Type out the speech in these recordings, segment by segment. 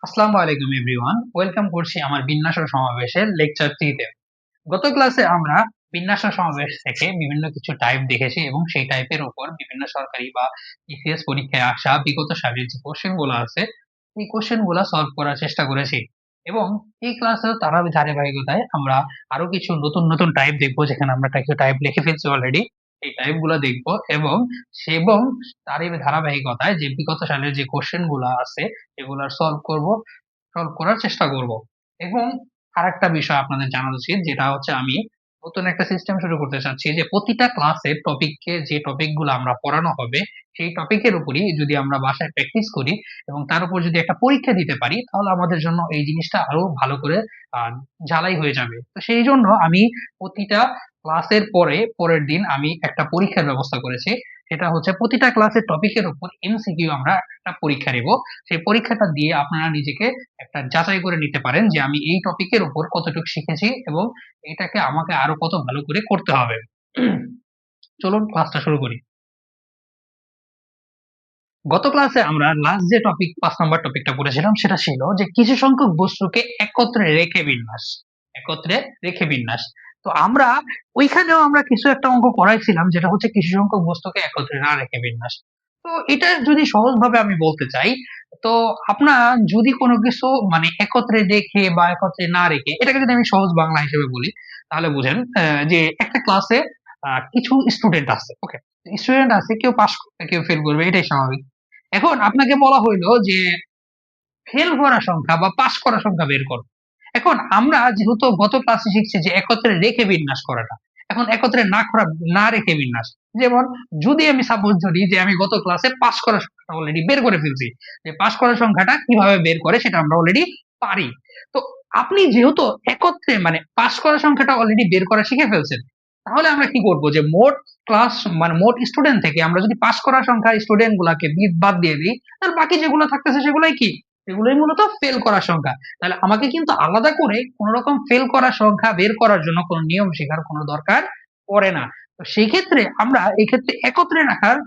আসসালামু আলাইকুম everyone, welcome করছি আমার বিন্যাস ও সমাবেশের লেকচার 3 তে। গত ক্লাসে আমরা বিন্যাস ও সমাবেশ থেকে বিভিন্ন কিছু টাইপ দেখেছি এবং সেই টাইপের উপর বিভিন্ন সরকারি বা ইসিএস পরীক্ষায় আসা বিগত সালের যে কোশ্চেন গুলো আছে এই কোশ্চেন গুলা সলভ করার চেষ্টা করেছি। এবং এই ক্লাসেও তার ধারাবাহিকতায় আমরা আরো কিছু নতুন নতুন টাইপ দেখবো, যেখানে আমরা কিছু টাইপ লিখে ফেলছি অলরেডি। এই টাইপ গুলা দেখবো এবং তারই ধারাবাহিকতায় যে বিগত সালের যে কোশ্চেন গুলা আছে এগুলার সলভ করার চেষ্টা করব। এবং আরেকটা বিষয় আপনাদের জানা উচিত, যেটা হচ্ছে আমি নতুন একটা সিস্টেম শুরু করতে চাচ্ছি, যে প্রতিটা ক্লাসে টপিককে যে টপিক গুলো আমরা পড়ানো হবে সেই টপিকের উপরই যদি আমরা বাসায় প্র্যাকটিস করি এবং তার উপর যদি একটা পরীক্ষা দিতে পারি, তাহলে আমাদের জন্য এই জিনিসটা আরো ভালো করে আহ ঝালাই হয়ে যাবে। তো সেই জন্য আমি প্রতিটা ক্লাসের পরের দিন আমি একটা পরীক্ষার ব্যবস্থা করেছি। সেটা হচ্ছে প্রতিটা ক্লাসের টপিকের উপর এমসিকিউ আমরা একটা পরীক্ষা নেব। সেই পরীক্ষাটা দিয়ে আপনারা নিজেকে একটা যাচাই করে নিতে পারেন যে আমি এই টপিকের উপর কতটুকু শিখেছি এবং এটাকে আমাকে আরো কত ভালো করে করতে হবে। চলুন ক্লাসটা শুরু করি। গত ক্লাসে আমরা লাস্ট যে টপিক 5 নম্বর টপিকটা পড়েছিলাম সেটা ছিল যে কিছু সংখ্যক বস্তুকে একত্রে রেখে বিন্যাস। তো আমরা ওইখানেও আমরা কিছু একটা অঙ্ক করাইছিলাম, যেটা হচ্ছে কিছু সংখ্যক বস্তুকে একত্রে না রেখে বিন্যাস। তো এটা যদি সহজভাবে আমি বলতে চাই, তো আপনার যদি কোনো কিছু মানে একত্রে রেখে বা একত্রে না রেখে, এটাকে যদি আমি সহজ বাংলা হিসেবে বলি তাহলে বুঝেন যে একটা ক্লাসে কিছু স্টুডেন্ট আছে, ওকে, স্টুডেন্ট আছে, কেউ পাস করবে কেউ ফেল করবে, এটাই স্বাভাবিক। এখন আপনাকে বলা হইলো যে ফেল করা সংখ্যা বা পাস করা সংখ্যা বের করো। এখন আমরা যেহেতু গত ক্লাসে শিখছি যে একত্রে রেখে বিন্যাস করাটা, এখন একত্রে না রেখে বিন্যাস, যেমন যদি আমি সাপোজ ধরি যে আমি গত ক্লাসে পাস করা সংখ্যাটা অলরেডি বের করে ফেলছি, যে পাস করা সংখ্যাটা কিভাবে বের করে সেটা আমরা অলরেডি পারি। তো আপনি যেহেতু একত্রে মানে পাস করা সংখ্যাটা অলরেডি বের করা শিখে ফেলছেন, তাহলে আমরা কি করব যে মোট ক্লাস মানে মোট স্টুডেন্ট থেকে আমরা যদি পাস করা সংখ্যা স্টুডেন্ট গুলাকে বাদ দিয়ে দিই, তাহলে বাকি যেগুলো থাকতেছে সেগুলোই কি, এগুলোই মূলত ফেল করার সংখ্যা। তাহলে আমাকে কিন্তু আলাদা করে কোন রকম ফেল করার সংখ্যা বের করার জন্য কোনো নিয়ম শেখার কোনো দরকার পড়ে না। তো সেই ক্ষেত্রে আমরা এই ক্ষেত্রে যে একত্রে রাখার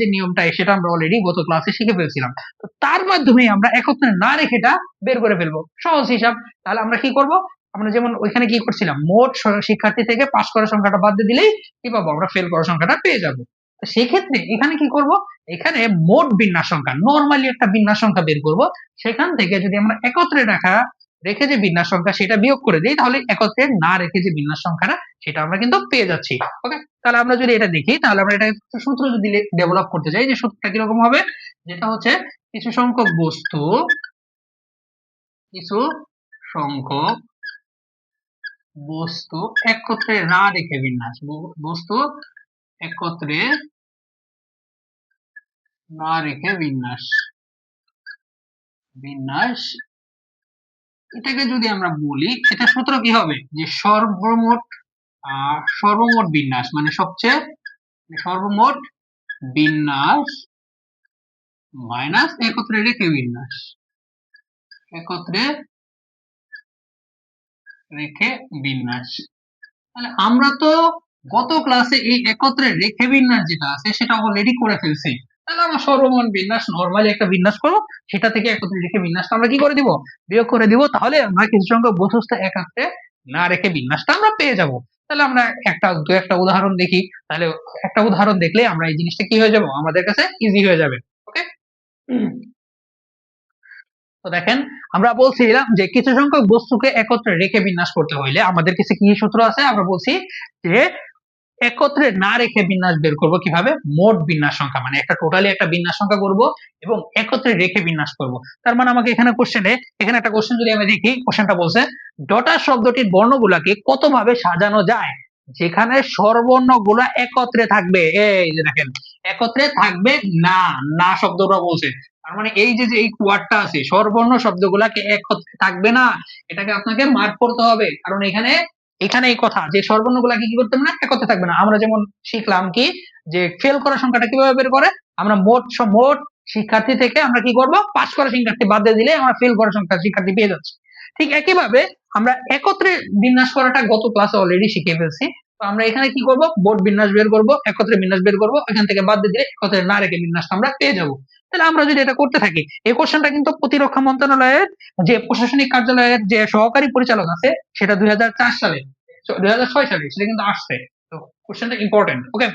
যে নিয়মটা সেটা আমরা অলরেডি গত ক্লাসে শিখে ফেলছিলাম। তো তার মাধ্যমে আমরা একত্রে না রেখেটা বের করে ফেলবো, সহজ হিসাব। তাহলে আমরা কি করব, আমরা যেমন ওইখানে কি করছিলাম, মোট শিক্ষার্থী থেকে পাস করার সংখ্যাটা বাদ দিয়ে দিলেই কি পাবো, আমরা ফেল করার সংখ্যাটা পেয়ে যাবো। তো সেই ক্ষেত্রে এখানে কি করব, এখানে মোট বিন্যাস সংখ্যা নরমালি একটা বিন্যাস সংখ্যা বের করব, সেখান থেকে যদি আমরা একত্রে রেখে যে বিন্যাস সংখ্যা সেটা বিয়োগ করে দিই, তাহলে একত্রে না রেখে যে বিন্যাস সংখ্যাটা সেটা আমরা কিন্তু পেয়ে যাচ্ছি। ওকে, তাহলে আমরা যদি এটা দেখি, তাহলে আমরা এটা সূত্র যদি ডেভেলপ করতে চাই, যে সূত্রটা কিরকম হবে, যেটা হচ্ছে কিছু সংখ্যক বস্তু একত্রে না রেখে বিন্যাস, বস্তু একত্রে না রেখে বিন্যাস এটাকে যদি আমরা বলি, এটা সূত্র কি হবে, যে সর্বমোট বিন্যাস মানে সর্বমোট বিন্যাস মাইনাস একত্রে রেখে বিন্যাস। তাহলে আমরা তো গত ক্লাসে এই একত্রে রেখে বিন্যাস যেটা আছে সেটা অলরেডি করে ফেলছি। তাহলে আমরা সর্বমোট বিন্যাস নরমালি একটা বিন্যাস করবো, সেটা থেকে একত্রে রেখে বিন্যাসটা আমরা কি করে দিব, বিয়োগ করে দিব। তাহলে আমরা কিছু সংখ্যক বস্তু একত্রে না রেখে বিন্যাসটা আমরা পেয়ে যাব। তাহলে আমরা একটা উদাহরণ দেখি, তাহলে একটা উদাহরণ দেখলে আমরা এই জিনিসটা কি হয়ে যাব, আমাদের কাছে ইজি হয়ে যাবে। ওকে, তো দেখেন, আমরা বলছিলাম যে কিছু সংখ্যক বস্তুকে একত্রে রেখে বিন্যাস করতে হইলে আমাদের কাছে কি সূত্র আছে, আমরা বলছি যে একত্রে না রেখে বিন্যাস বের করব কিভাবে, মোট বিন্যাস সংখ্যা মানে একটা টোটালি একটা বিন্যাস সংখ্যা করব এবং একত্রে রেখে বিন্যাস করব। তার মানে আমাকে এখানে একটা কোশ্চেন যদি আমি দেখি, কোশ্চেনটা বলছে ডটার শব্দটির বর্ণগুলাকে কত ভাবে সাজানো যায় যেখানে স্বরবর্ণগুলা একত্রে থাকবে। এই যে দেখেন, একত্রে থাকবে না, না শব্দটা বলছে। তার মানে এই যে এই ওয়ার্ডটা আছে, স্বরবর্ণ শব্দগুলাকে একত্রে থাকবে না, এটাকে আপনাকে মার্ক করতে হবে। কারণ এখানে এই কথা যে স্বরবর্ণগুলাকে কি করতে হবে না, একত্রে থাকবে না। আমরা যেমন শিখলাম কি, যে ফেল করার সংখ্যাটা কিভাবে বের করে, আমরা মোট শিক্ষার্থী থেকে আমরা কি করব, পাস করা শিক্ষার্থী বাদ দিয়ে দিলে আমরা ফেল করার সংখ্যা শিক্ষার্থী পেয়ে যাচ্ছি। ঠিক একইভাবে আমরা একত্রে বিন্যাস করাটা গত ক্লাসে অলরেডি শিখে ফেলছি। তো আমরা এখানে কি করব, বোর্ড বিন্যাস বের করব, একত্রে বিন্যাস বের করব, এখান থেকে বাদ দিয়ে দিলে একত্রে না রেখে বিন্যাস আমরা পেয়ে যাব। তাহলে আমরা যদি এটা করতে থাকি, এই কোশ্চেনটা কিন্তু প্রতিরক্ষা মন্ত্রণালয়ের যে প্রশাসনিক কার্যালয়ের যে সহকারী পরিচালক আছে, সেটা 2004 সালে, 2006 সালে সেটা কিন্তু আসছে। তো কোশ্চেনটা ইম্পর্টেন্ট, ওকে,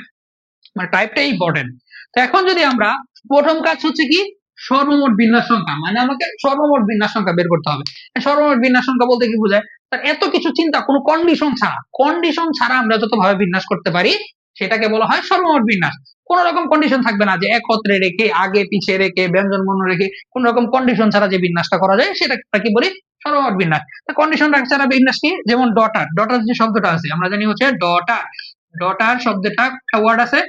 মানে টাইপটা ইম্পর্টেন্ট। তো এখন যদি আমরা, প্রথম কাজ হচ্ছে কি, সর্বমোট বিন্যাস সংখ্যা, মানে আমাকে সর্বমোট বিন্যাস সংখ্যা বের করতে হবে। সর্বমোট বিন্যাস সংখ্যা বলতে কি বোঝায়, তার এত কিছু চিন্তা, কোনো কন্ডিশন ছাড়া আমরা যতভাবে বিন্যাস করতে পারি সেটাকে বলা হয় সর্বমোট বিন্যাস। কোন রকম কন্ডিশন থাকবে না, যে একত্রে রেখে, আগে পিছে রেখে, ব্যঞ্জন বর্ণ রেখে, কোন রকম কন্ডিশন ছাড়া যে বিন্যাসটা করা যায় সেটা কি বলি, সর্বমোট বিন্যাস। কন্ডিশন ছাড়া বিন্যাস কি, যেমন ডটার যে শব্দটা আছে আমরা জানি হচ্ছে ডটার শব্দটা একটা ওয়ার্ড আছে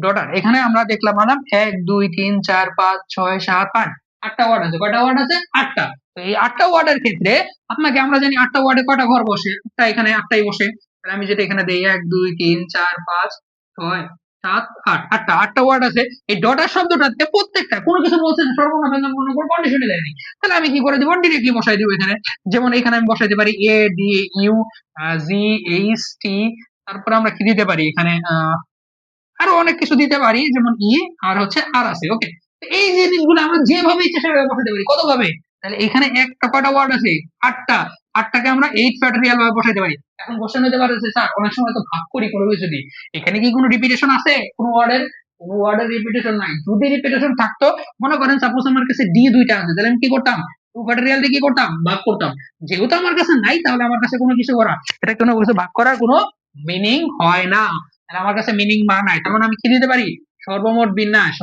ডটার, এখানে আমরা দেখলাম আনাম 1 2 3 4 5 6 7 8, আটটা ওয়ার্ড আছে। কয়টা ওয়ার্ড আছে, আটটা। তো এই আটটা ওয়ার্ডের ক্ষেত্রে আপনাকে, আমরা জানি আটটা ওয়ার্ডে কয়টা ঘর বসে, একটা এখানে আটটাই বসে। তাহলে আমি যেটা এখানে দেই 1 2 3 4 5 6 7 8, আটটা ওয়ার্ড আছে। এই ডটার শব্দটাতে প্রত্যেকটা কোনো কিছু বলছেন সর্বনাম ব্যঞ্জন বর্ণ কোনো কন্ডিশনই দেয়নি, তাহলে আমি কি করে দিব, ডিরেক্টলি বসাই দিব এখানে। যেমন এখানে আমি বসাইতে পারি A D U G H T, তারপরে আমরা কি দিতে পারি এখানে আরো অনেক কিছু দিতে পারি, যেমন ই আর হচ্ছে আর আছে, ওকে। এই জিনিসগুলো আমরা যেভাবে ইচ্ছা সেভাবে বসাতে পারি, কত ভাবে, তাহলে এখানে একটা কয়টা ওয়ার্ড আছে, আটটা, আটটাকে আমরা 8 ফ্যাক্টরিয়াল ভাবে বসাইতে পারি। এখন কোশ্চেন হতে পারে যে স্যার অনেক সময় তো ভাগ করি কোনো কিছু দিয়ে, এখানে কি কোনো রিপিটেশন আছে, কোনো ওয়ার্ডের রিপিটেশন নাই। যদি রিপিটেশন থাকতো, মনে করেন সাপোজ আমার কাছে ডি দুইটা আছে, তাহলে আমি কি করতাম, 2 ফ্যাক্টরিয়াল দিয়ে কি করতাম, ভাগ করতাম। যেহেতু আমার কাছে নাই, তাহলে আমার কাছে কোনো কিছু করা, এটা কোনো কিছু ভাগ করার কোনো মিনিং হয় না, তাহলে আমার কাছে মিনিং মান নাই। তার মানে আমি কি দিতে পারি, সর্বমোট বিন্যাস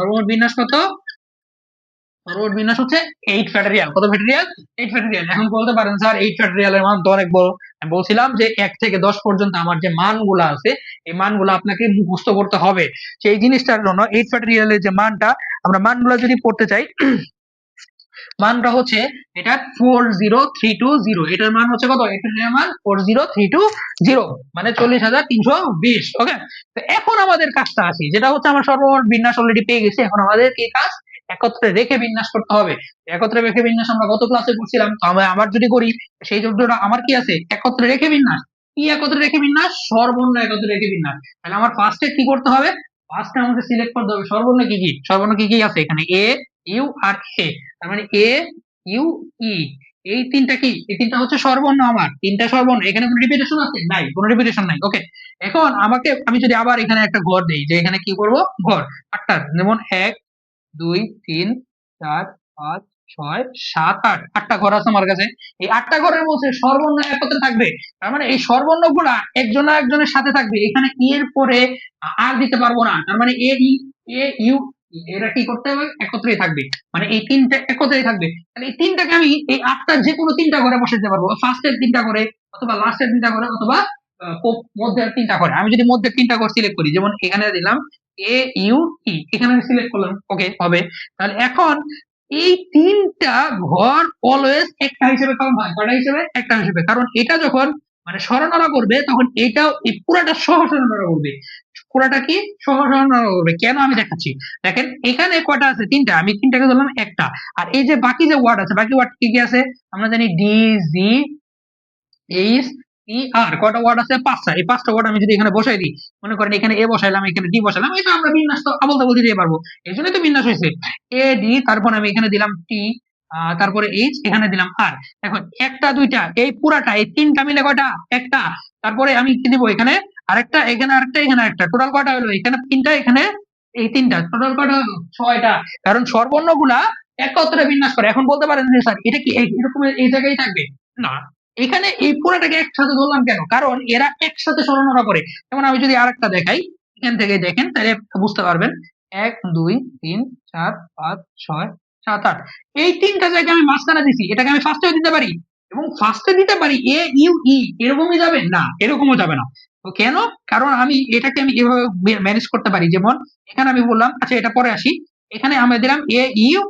কত, সর্বমোট বিন্যাস হচ্ছে 8 ফ্যাক্টরিয়াল। কত ফ্যাক্টরিয়াল, 8 ফ্যাক্টরিয়াল। এখন বলতে পারেন স্যার 8 ফ্যাক্টরিয়ালের মান তো অনেক বড়। আমি বলছিলাম যে 1 থেকে 10 পর্যন্ত আমার যে মানগুলো আছে, এই মানগুলো আপনাকে মুখস্থ করতে হবে। সেই জিনিসটার জন্য 8 ফ্যাক্টরিয়ালের যে মানটা, আমরা মানগুলো যদি পড়তে চাই, মানটা হচ্ছে এটা 40320, এটার মান হচ্ছে কত, এটার মান 40320, মানে 40,320, ওকে। তো এখন আমাদের কাজটা আছে, যেটা হচ্ছে আমার সর্বমোট বিন্যাস অলরেডি পেয়ে গেছি, এখন আমাদের কি কাজ, একত্রে রেখে বিন্যাস করতে হবে। একত্রে রেখে বিন্যাস আমরা গত ক্লাসে করছিলাম, তো আমরা আবার যদি করি, সেই যন্ত্রটা আমার কি আছে, একত্রে রেখে বিন্যাস। কি একত্রে রেখে বিন্যাস, সর্বর্ণ একত্রে রেখে বিন্যাস। তাহলে আমার ফার্স্টে কি করতে হবে, ফার্স্টে আমাকে সিলেক্ট করতে হবে সর্বর্ণ কি কি, সর্বর্ণ কি কি আছে এখানে, এ ইউ আর এ, তার মানে এ ইউ ই, এই তিনটা কি, এই তিনটা হচ্ছে সর্বর্ণ, আমার তিনটা সর্বর্ণ। এখানে কোনো রিপিটেশন আছে, নাই, কোনো রিপিটেশন নাই, ওকে। এখন আমাকে, আমি যদি আবার এখানে একটা ঘর দেই, যে এখানে কি করব, ঘর আটটা, যেমন 1 2 3 4 5 6 7 8, আটটা ঘর আছে আমার কাছে। এই আটটা ঘরের মধ্যে সর্বর্ণ একত্রে থাকবে, তার মানে এই সর্বর্ণ গুলা একজন একজনের সাথে থাকবে। এখানে ই এর পরে আর দিতে পারবো না, তার মানে এ ই এ ইউ, এরা কি করতে হবে, একত্রেই থাকবে, মানে এই তিনটা একত্রেই থাকবে। তাহলে এই তিনটাকে আমি এই আটটার যে কোনো তিনটা ঘরে বসাতে পারবো, ফার্স্টের তিনটা ঘরে, অথবা লাস্টের তিনটা ঘরে, অথবা মধ্যের তিনটা ঘরে। আমি যদি মধ্যের তিনটা ঘর সিলেক্ট করি, যেমন এখানে দিলাম এ ইউ ই, এখানে আমি সিলেক্ট করলাম, ওকে হবে। তাহলে এখন এই তিনটা ঘর অলওয়েজ একটা হিসেবে কাউন্ট হয়, কয়টা হিসেবে, একটা হিসেবে, কারণ এটা যখন মানে সরলরেখা করবে, তখন এটাও এই পুরাটা সহ সরলরেখা করবে। পুরাটা কি, সহ সরলরেখা করবে। কেন, আমি দেখাচ্ছি। দেখেন এখানে কয়টা আছে, তিনটা, আমি তিনটাকে ধরলাম একটা। আর এই যে বাকি যে ওয়ার্ড আছে, বাকি ওয়ার্ড কি কি আছে, আমরা জানি ডি জি এইচ ই আর, কয়টা ওয়ার্ড আছে, পাঁচটা। এই পাঁচটা ওয়ার্ড আমি যদি এখানে বসাই দিই, মনে করেন এখানে এ বসাইলাম, এখানে ডি বসাইলাম, এটা আমরা বিন্যাস তো আবল তাবল দিতে পারবো, এই জন্যই তো বিন্যাস হয়েছে। এ ডি, তারপর আমি এখানে দিলাম টি, তারপরে এইচ, এখানে দিলাম আর। এখন একটা দুইটা, এই পুরাটা, এই তিনটা মিলে কয়টা, একটা। তারপরে আমি কি দিব, এখানে আরেকটা, এখানে আরেকটা, এখানে আরেকটা, টোটাল কয়টা হলো, এখানে তিনটা, এখানে এই তিনটা, টোটাল কয়টা হলো, ছয়টা। কারণ স্বরবর্ণ গুলা একত্রে বিন্যাস করে। এখন বলতে পারেন যে স্যার এটা কি এরকম এই জায়গায় থাকবে, না, এখানে এই পুরোটাকে একসাথে ধরলাম কেন, কারণ এরা একসাথে সরলরেখা করে। যেমন আমি যদি আরেকটা দেখাই, এখান থেকে দেখেন, তাহলে বুঝতে পারবেন। 1 2 3 4 5 6 7 8, এই তিনটা জায়গায় আমি মাঝখানে দিছি, এটাকে আমি ফার্স্টেও দিতে পারি, এবং ফার্স্টে দিতে পারি এ ইউ ই, এরকমই যাবে না, এরকমও যাবে না। তো কেন, কারণ আমি এটাকে আমি এভাবে ম্যানেজ করতে পারি। যেমন এখানে আমি বললাম, আচ্ছা এটা পরে আসি, এখানে আমি দিলাম এ ইউ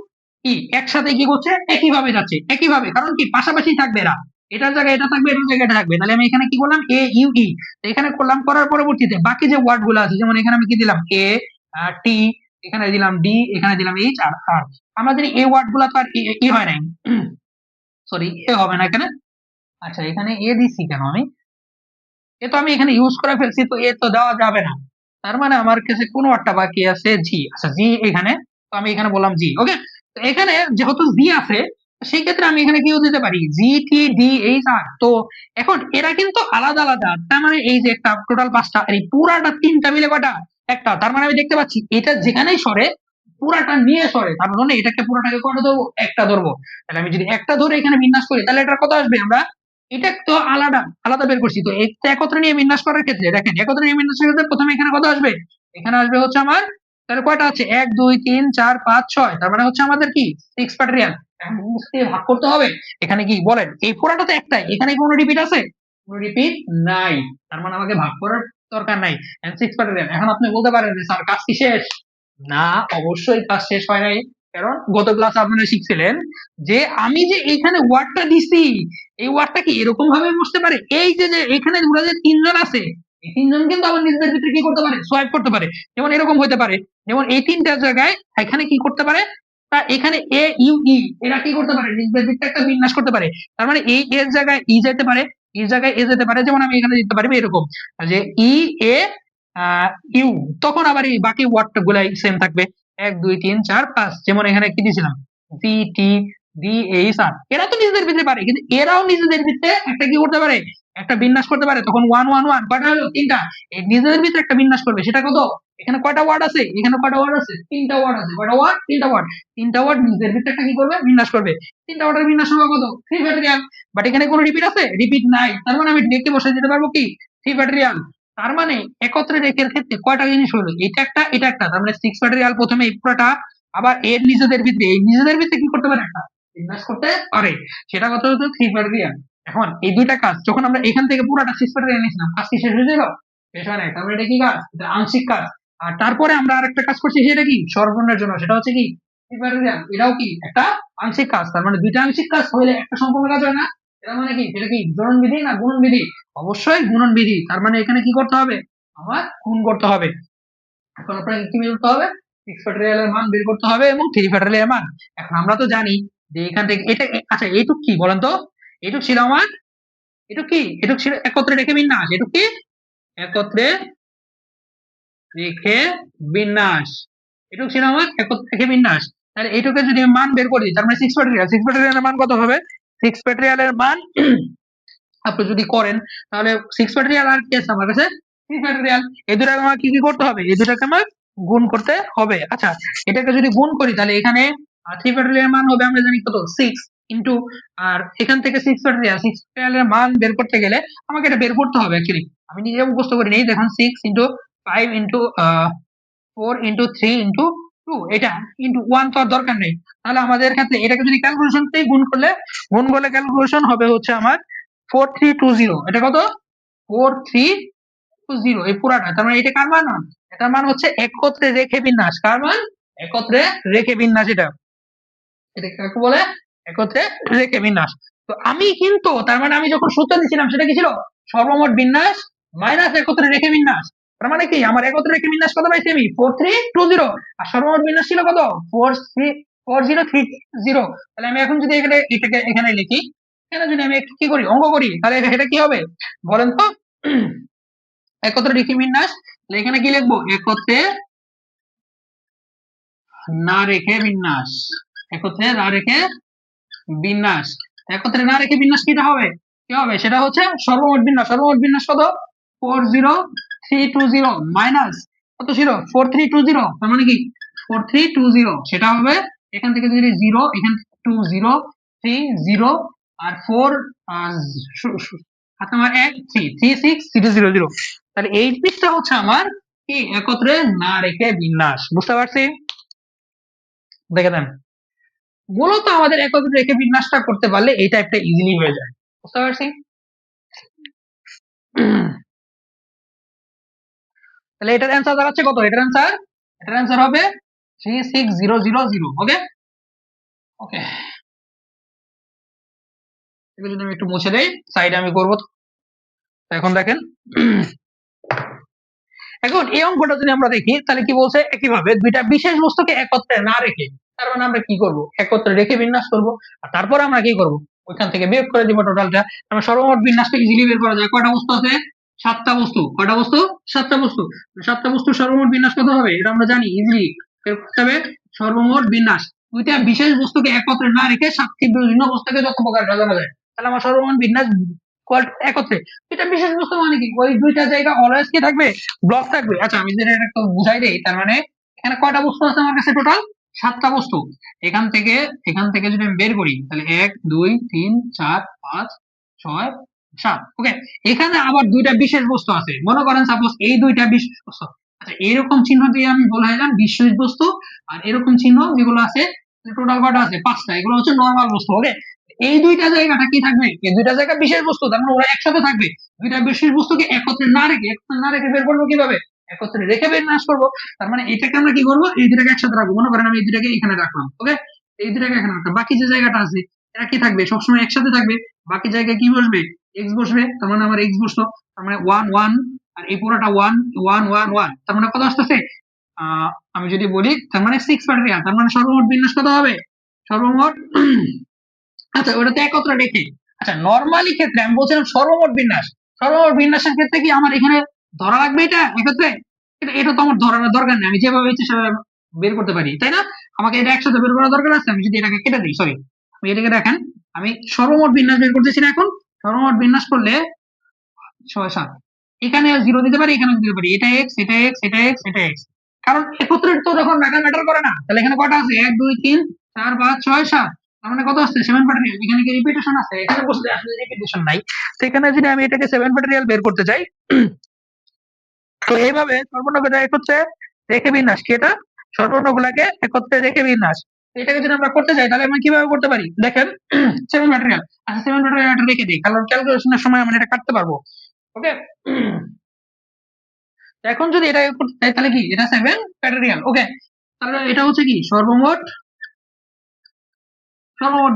ই, একসাথে কি করছে, একইভাবে যাচ্ছে, একইভাবে, কারণ কি পাশাপাশি থাকবে এরা, এটার জায়গায় এটা থাকবে, এটার জায়গায় এটা থাকবে। তাহলে আমি এখানে কি করলাম, এ ইউ ই, এখানে করলাম, করার পরবর্তীতে বাকি যে ওয়ার্ড গুলো আছে, যেমন এখানে আমি কি দিলাম, এ টি, এখানে দিলাম ডি, এখানে দিলাম এইচ আর আর। আমাদের এই ওয়ার্ড গুলা তো আর ই হয় নাই, সরি এ হবে না এখানে। আচ্ছা এখানে এ দিছি কেন আমি, এ তো আমি এখানে ইউজ করে ফেলছি, তো এ তো দেওয়া যাবে না। তার মানে আমার কাছে কোনো একটা বাকি আছে জি। আচ্ছা জি এখানে, তো আমি এখানে বললাম জি। ওকে, তো এখানে যেহেতু জি আছে, সেই ক্ষেত্রে আমি এখানে কিও দিতে পারি, জি টি ডি এইচ আর। তো এখন এরা কিন্তু আলাদা আলাদা, তার মানে এই যে একটা টোটাল 5টা, আর এই পুরাটা 3টা মিলে কটা, একটা। তার মানে আমি দেখতে পাচ্ছি এটা যেখানেই সরে পুরাটা নিয়ে সরে, তার মানে এটাকে পুরাটাকে কটা ধরবো, একটা ধরবো। তাহলে আমি যদি একটা ধরে এখানে বিন্যাস করি, তাহলে এটা কত আসবে, আমরা এটা তো আলাদা আলাদা বের করছি। তো এটা একত্রে নিয়ে বিন্যাস করার ক্ষেত্রে দেখেন, একত্রে নিয়ে বিন্যাসের ক্ষেত্রে প্রথমে এখানে কত আসবে, এখানে আসবে হচ্ছে আমার, তাহলে কয়টা আছে, 1 2 3 4 5 6, তার মানে হচ্ছে আমাদের কি 6 ফ্যাক্টরিয়াল। এখন ভাগ করতে হবে। এখানে কি বলেন, এই পুরাটা তো একটাই, এখানে কোনো রিপিট আছে, কোনো রিপিট নাই, তার মানে আমাকে ভাগ করার দরকার নাই। 6 ফ্যাক্টরিয়াল। এখন আপনি বলতে পারেন যে স্যার কাজ কি শেষ? না, অবশ্যই কাজ শেষ হয় নাই। কারণ গত ক্লাসে আপনারা শিখছিলেন যে আমি যে এইখানে ওয়ার্ডটা দিছি, এই ওয়ার্ডটা কি এরকম ভাবে বসতে পারে, এই যে যে এখানে ওরা যে তিনজন আছে, এই তিনজন কিন্তু আবার নিজেদের ভিতরে কি করতে পারে, সোয়াইপ করতে পারে। যেমন এরকম হতে পারে, যেমন এই তিনটা জায়গায় এখানে কি করতে পারে, তা এখানে এ ইউ ই এরা কি করতে পারে, নিজেদের ভিতরে একটা বিন্যাস করতে পারে। তার মানে এই এর জায়গায় ই যেতে পারে, এর জায়গায় এ যেতে পারে। যেমন আমি এখানে দিতে পারি এরকম যে ই এ ইউ, তখন আবার এই বাকি ওয়ার্ড গুলাই সেম থাকবে, 1 2 3 4 5। যেমন এখানে কি দিয়েছিলাম, জি টি ডি এইচ আর। এরা তো নিজেদের ভিতরে পারে, কিন্তু এরাও নিজেদের ভিতরে একটা কি করতে পারে, একটা বিন্যাস করতে পারে। তখন 1 1 1 কয়টা হলো, তিনটা। এই নিজেদের ভিতরে একটা বিন্যাস করবে, সেটা কত, এখানে কয়টা ওয়ার্ড আছে, এখানে কয়টা ওয়ার্ড আছে, তিনটা ওয়ার্ড আছে। কয়টা ওয়ার্ড, তিনটা ওয়ার্ড। তিনটা ওয়ার্ড নিজেদের ভিতরে একটা কি করবে, বিন্যাস করবে। তিনটা ওয়ার্ডের বিন্যাস হবে কত, 3 ফ্যাক্টরিয়াল। বাট এখানে কোনো রিপিট আছে, রিপিট নাই, তার মানে আমি ডিরেক্টলি বসে দিতে পারবো কি, 3 ফ্যাক্টরিয়াল। তার মানে একত্রে রেখের ক্ষেত্রে কয়টা জিনিস হলো, এটা একটা এটা একটা, তার মানে 6 ফ্যাক্টরিয়াল প্রথমে এই পুরোটা। আবার এর নিজেদের ভিতরে, এই নিজেদের ভিতরে কি করতে পারে, একটা বিন্যাস করতে পারে। সেটা কত হতো, 3 ফ্যাক্টরিয়াল। এখন এই দুইটা কাজ যখন আমরা এখান থেকে পুরোটা 6 ফ্যাক্টরিয়াল নিয়েছিলাম, কাজ কি শেষ হয়ে গেল, শেষ হয় নাই। তার মানে এটা কি কাজ, এটা আংশিক কাজ। আর তারপরে আমরা আরেকটা কাজ করছি, সেটা কি সর্বর্ণের জন্য, সেটা হচ্ছে কি 3 ফ্যাক্টরিয়াল। এটাও কি একটা আংশিক কাজ। তার মানে দুইটা আংশিক কাজ হলে একটা সম্পূর্ণ কাজ হয় না। এটা মানে কি, এটা কি গুণন বিধি না গুণন বিধি, অবশ্যই গুণন বিধি। তার মানে এখানে কি করতে হবে, আমার গুণ করতে হবে। এখন আপনাকে কি বের করতে হবে, 6 ফ্যাক্টরিয়াল এর মান বের করতে হবে এবং 3 ফ্যাক্টরিয়াল এর মান। এখন আমরা তো জানি যে এখান থেকে এটা আচ্ছা এইটুক কি বলেন তো, এইটুক ছিল আমার, এটুক কি, এটুক ছিল একত্রে রেখে বিন্যাস। এটুক কি, একত্রে রেখে বিন্যাস। এটুক ছিল আমার একত্রে রেখে বিন্যাস। তাহলে এইটুকে যদি আমি মান বের করি, তার মানে 6 ফ্যাক্টরিয়াল, 6 ফ্যাক্টরিয়াল এর মান কত হবে, 6 ফ্যাক্টরিয়াল এর মান আপনি যদি করেন, তাহলে 6 ফ্যাক্টরিয়াল আর কি আছে আমার কাছে, 3 ফ্যাক্টরিয়াল। এই দুটাকে আমার কি কি করতে হবে, এই দুটাকে আমার গুণ করতে হবে। আচ্ছা, এটাকে যদি গুণ করি, তাহলে এখানে 3 ফ্যাক্টরিয়াল মান হবে, আমরা জানি কত, 6 ইনটু, আর এখান থেকে 6 ফ্যাক্টরিয়াল, 6 ফ্যাক্টরিয়াল এর মান বের করতে গেলে আমাকে এটা বের করতে হবে অ্যাকচুয়ালি। আমি নিজে মুখস্থ করে নেই, দেখুন 6 ইনটু 5 ইনটু 4 ইনটু 3 ইনটু 2, এটা ইনটু 1 তো আর দরকার নেই। তাহলে আমাদের ক্ষেত্রে এটাকে যদি ক্যালকুলেশন থেকে গুণ করলে ক্যালকুলেশন হবে হচ্ছে আমার 4320। এটা কত, 4320, এই পুরাটা। তার মানে এটা কার মান, এটার মান হচ্ছে একত্রে রেখে বিন্যাস। কার মান, একত্রে রেখে বিন্যাস। এটা এটা কাকে বলে, একত্রে রেখে বিন্যাস। তো আমি কিন্তু, তার মানে আমি যখন সূত্র দিছিলাম, সেটা কি ছিল, সর্বমোট বিন্যাস মাইনাস একত্রে রেখে বিন্যাস। তার মানে কি, আমার একত্রে রেখে বিন্যাস কত পাইছি আমি, 4320, আর সর্বমোট বিন্যাস ছিল কত, 4030। তাহলে আমি এখন যদি এখানে এটাকে এখানে লিখি, এখানে যদি আমি একটু কি করি, অঙ্ক করি, তাহলে এটা কি হবে বলেন তো, একত্রে রেখে বিন্যাস। তাহলে এখানে কি লিখবো, একত্রে না রেখে বিন্যাস, একত্রে না রেখে বিন্যাস। একত্রে না রেখে বিন্যাস কিটা হবে, কি হবে, সেটা হচ্ছে সর্বমোট বিন্যাস। সর্বমোট বিন্যাস কত, 40320 মাইনাস কত ছিল, 4320। তার মানে কি 4320, সেটা হবে এখান থেকে যদি 0, এখান থেকে 20 30 আর 4 হাতে আমার 1 3 36000। তাহলে এই পিসটা হচ্ছে আমার কি, একত্রে না রেখে বিন্যাস। বুঝতে পারছি, দেখে দেন। মূলত আমাদের একত্রে রেখে বিন্যাসটা করতে পারলে এই টাইপটা ইজিলি হয়ে যায়। বুঝতে পারছি, তাহলে এটার অ্যান্সার দাঁড়াচ্ছে কত, এটার অ্যান্সার হবে 36000। ওকে ওকে, এগুলো যদি আমি একটু মুছে দেই, সাইডে আমি করবো তো। এখন দেখেন, এখন এই অঙ্কটা যদি আমরা দেখি, তাহলে কি বলছে, একইভাবে দুইটা বিশেষ বস্তুকে একত্রে না রেখে, তার মানে আমরা কি করব, একত্রে রেখে বিন্যাস করব। আর তারপরে আমরা কি করব, ওইখান থেকে বিয়োগ করে দিব টোটালটা। আমরা সর্বমোট বিন্যাসটা ইজিলি বের করা যায়। কয়টা বস্তু আছে, সাতটা বস্তু। কয়টা বস্তু? সাতটা বস্তু। সাতটা বস্তুর সর্বমোট বিন্যাস কত হবে? এটা আমরা জানি ইজিলি বের করতে হবে। সর্বমোট বিন্যাস দুইটা বিশেষ বস্তুকে একত্রে না রেখে সাতটি বিভিন্ন বস্তুকে যত প্রকার সাজানো যায়, তাহলে আমার সর্বমোট বিন্যাস একত্রে। এটা বিশেষ বস্তু মানে কি? ওই দুইটা জায়গা অলওয়েজ কি থাকবে? ব্লক থাকবে। আচ্ছা আমি যদি এটা একটু বুঝাই দেই, তার মানে এখানে কয়টা বস্তু আছে আমার কাছে? টোটাল সাতটা বস্তু। এখান থেকে যদি আমি বের করি তাহলে 1 2 3 4 5 6 7। ওকে, এখানে আবার দুইটা বিশেষ বস্তু আছে। মনে করেন সাপোজ এই দুইটা বিশেষ বস্তু। আচ্ছা এরকম চিহ্ন দিয়ে আমি বলাইলাম বিশেষ বস্তু, আর এরকম চিহ্ন যেগুলো আছে টোটাল কয়টা আছে? পাঁচটা। এগুলো হচ্ছে নরমাল বস্তু। ওকে, এই দুইটা জায়গাটা কি থাকবে? এই দুইটা জায়গা বিশেষ বস্তু, তার মানে ওরা একসাথে থাকবে। দুইটা বিশেষ বস্তুকে একত্রে না রেখে বের করবো কিভাবে? একত্রে রেখে বের নাশ করবো। তার মানে এটাকে আমরা কি করবো? এই দুটাকে একসাথে রাখবো। মনে করেন আমি এই দুটাকে এখানে রাখলাম। ওকে, এই দুটাকে এখানে রাখলাম। বাকি যে জায়গাটা আছে এরা কি থাকবে? সবসময় একসাথে থাকবে। বাকি জায়গায় কি বসবে? এক্স বসবে। তার মানে আমার এক্স বসলো। তার মানে 1 1, আর এই পুরোটা 1 1 1 1। তার মানে কত আসতেছে? আমি যদি বলি তার মানে 6 ফ্যাক্টরিয়াল। তার মানে সর্বমোট বিন্যাস কত হবে? সর্বমোট আচ্ছা ওটা তো একত্রে রেখে। আচ্ছা নরমালি ক্ষেত্রে আমি বলছিলাম সর্বমোট বিন্যাস। সর্বমোট বিন্যাসের ক্ষেত্রে কি আমার এখানে ধরা লাগবে এটা একত্রে? এটা তো আমার ধরার দরকার নেই, আমি যেভাবে ইচ্ছে সেভাবে বের করতে পারি, তাই না? আমাকে এটা একসাথে বের করার দরকার আছে? আমি যদি এটাকে কেটে দিই, সরি আমি এটাকে দেখেন, আমি সর্বমোট বিন্যাস বের করতেছি না এখন। সর্বমোট বিন্যাস করলে 6 7, এখানে 0 দিতে পারি, এখানে দিতে পারি। এটা x, এটা x, এটা x, এটা x। কারণ একত্রে তো যখন রাখা ম্যাটার করে না। তাহলে এখানে কয়টা আছে? 1 2 3 4 5 6 7। তার মানে কত আসছে? 7 ফ্যাক্টরিয়াল। এখানে কি রিপিটেশন আছে? এখানে বসলে আসলে রিপিটেশন নাই। সেখানে যদি আমি এটাকে 7 ফ্যাক্টরিয়াল বের করতে চাই, তো এইভাবে সর্বর্ণগুলো একত্রে রেখে বিন্যাস কি এটা? সর্বর্ণগুলাকে একত্রে রেখে বিন্যাস। এটাকে যদি আমরা করতে চাই তাহলে আমরা কিভাবে করতে পারি? দেখেন 7 ফ্যাক্টরিয়াল। আচ্ছা 7 ফ্যাক্টরিয়াল এটা রেখে দিই, কারণ ক্যালকুলেশনের সময় আমরা এটা কাটতে পারবো। ওকে, এখন যদি এটা করতে চাই তাহলে কি? এটা 7 ফ্যাক্টরিয়াল। ওকে, তাহলে এটা হচ্ছে কি? সর্বমোট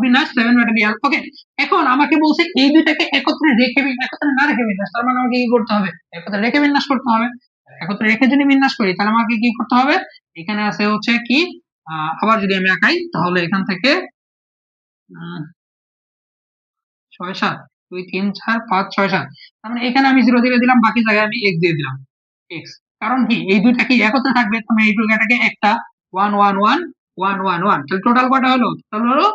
বিন্যাস 7 ফ্যাক্টরিয়াল। ওকে, এখন আমাকে বলছে এই দুইটাকে একত্রে না রেখে বিন্যাস। তার মানে আমাকে কি করতে হবে? একত্রে রেখে বিন্যাস করতে হবে। একত্রে রেখে যদি বিন্যাস করি তাহলে আমাকে কি করতে হবে? এখানে আছে হচ্ছে কি, আবার যদি আমি আঁকাই তাহলে এখান থেকে 6 7 2 3 4 5 6 7। তার মানে এখানে আমি 0 দিয়ে দিলাম, বাকি জায়গায় আমি x দিয়ে দিলাম। x, কারণ কি এই দুইটা কি একত্রে থাকবে। তুমি এই দুইটাকে একটা 1 1 1 1 1 1, তাহলে টোটাল কয়টা হলো? টোটাল হলো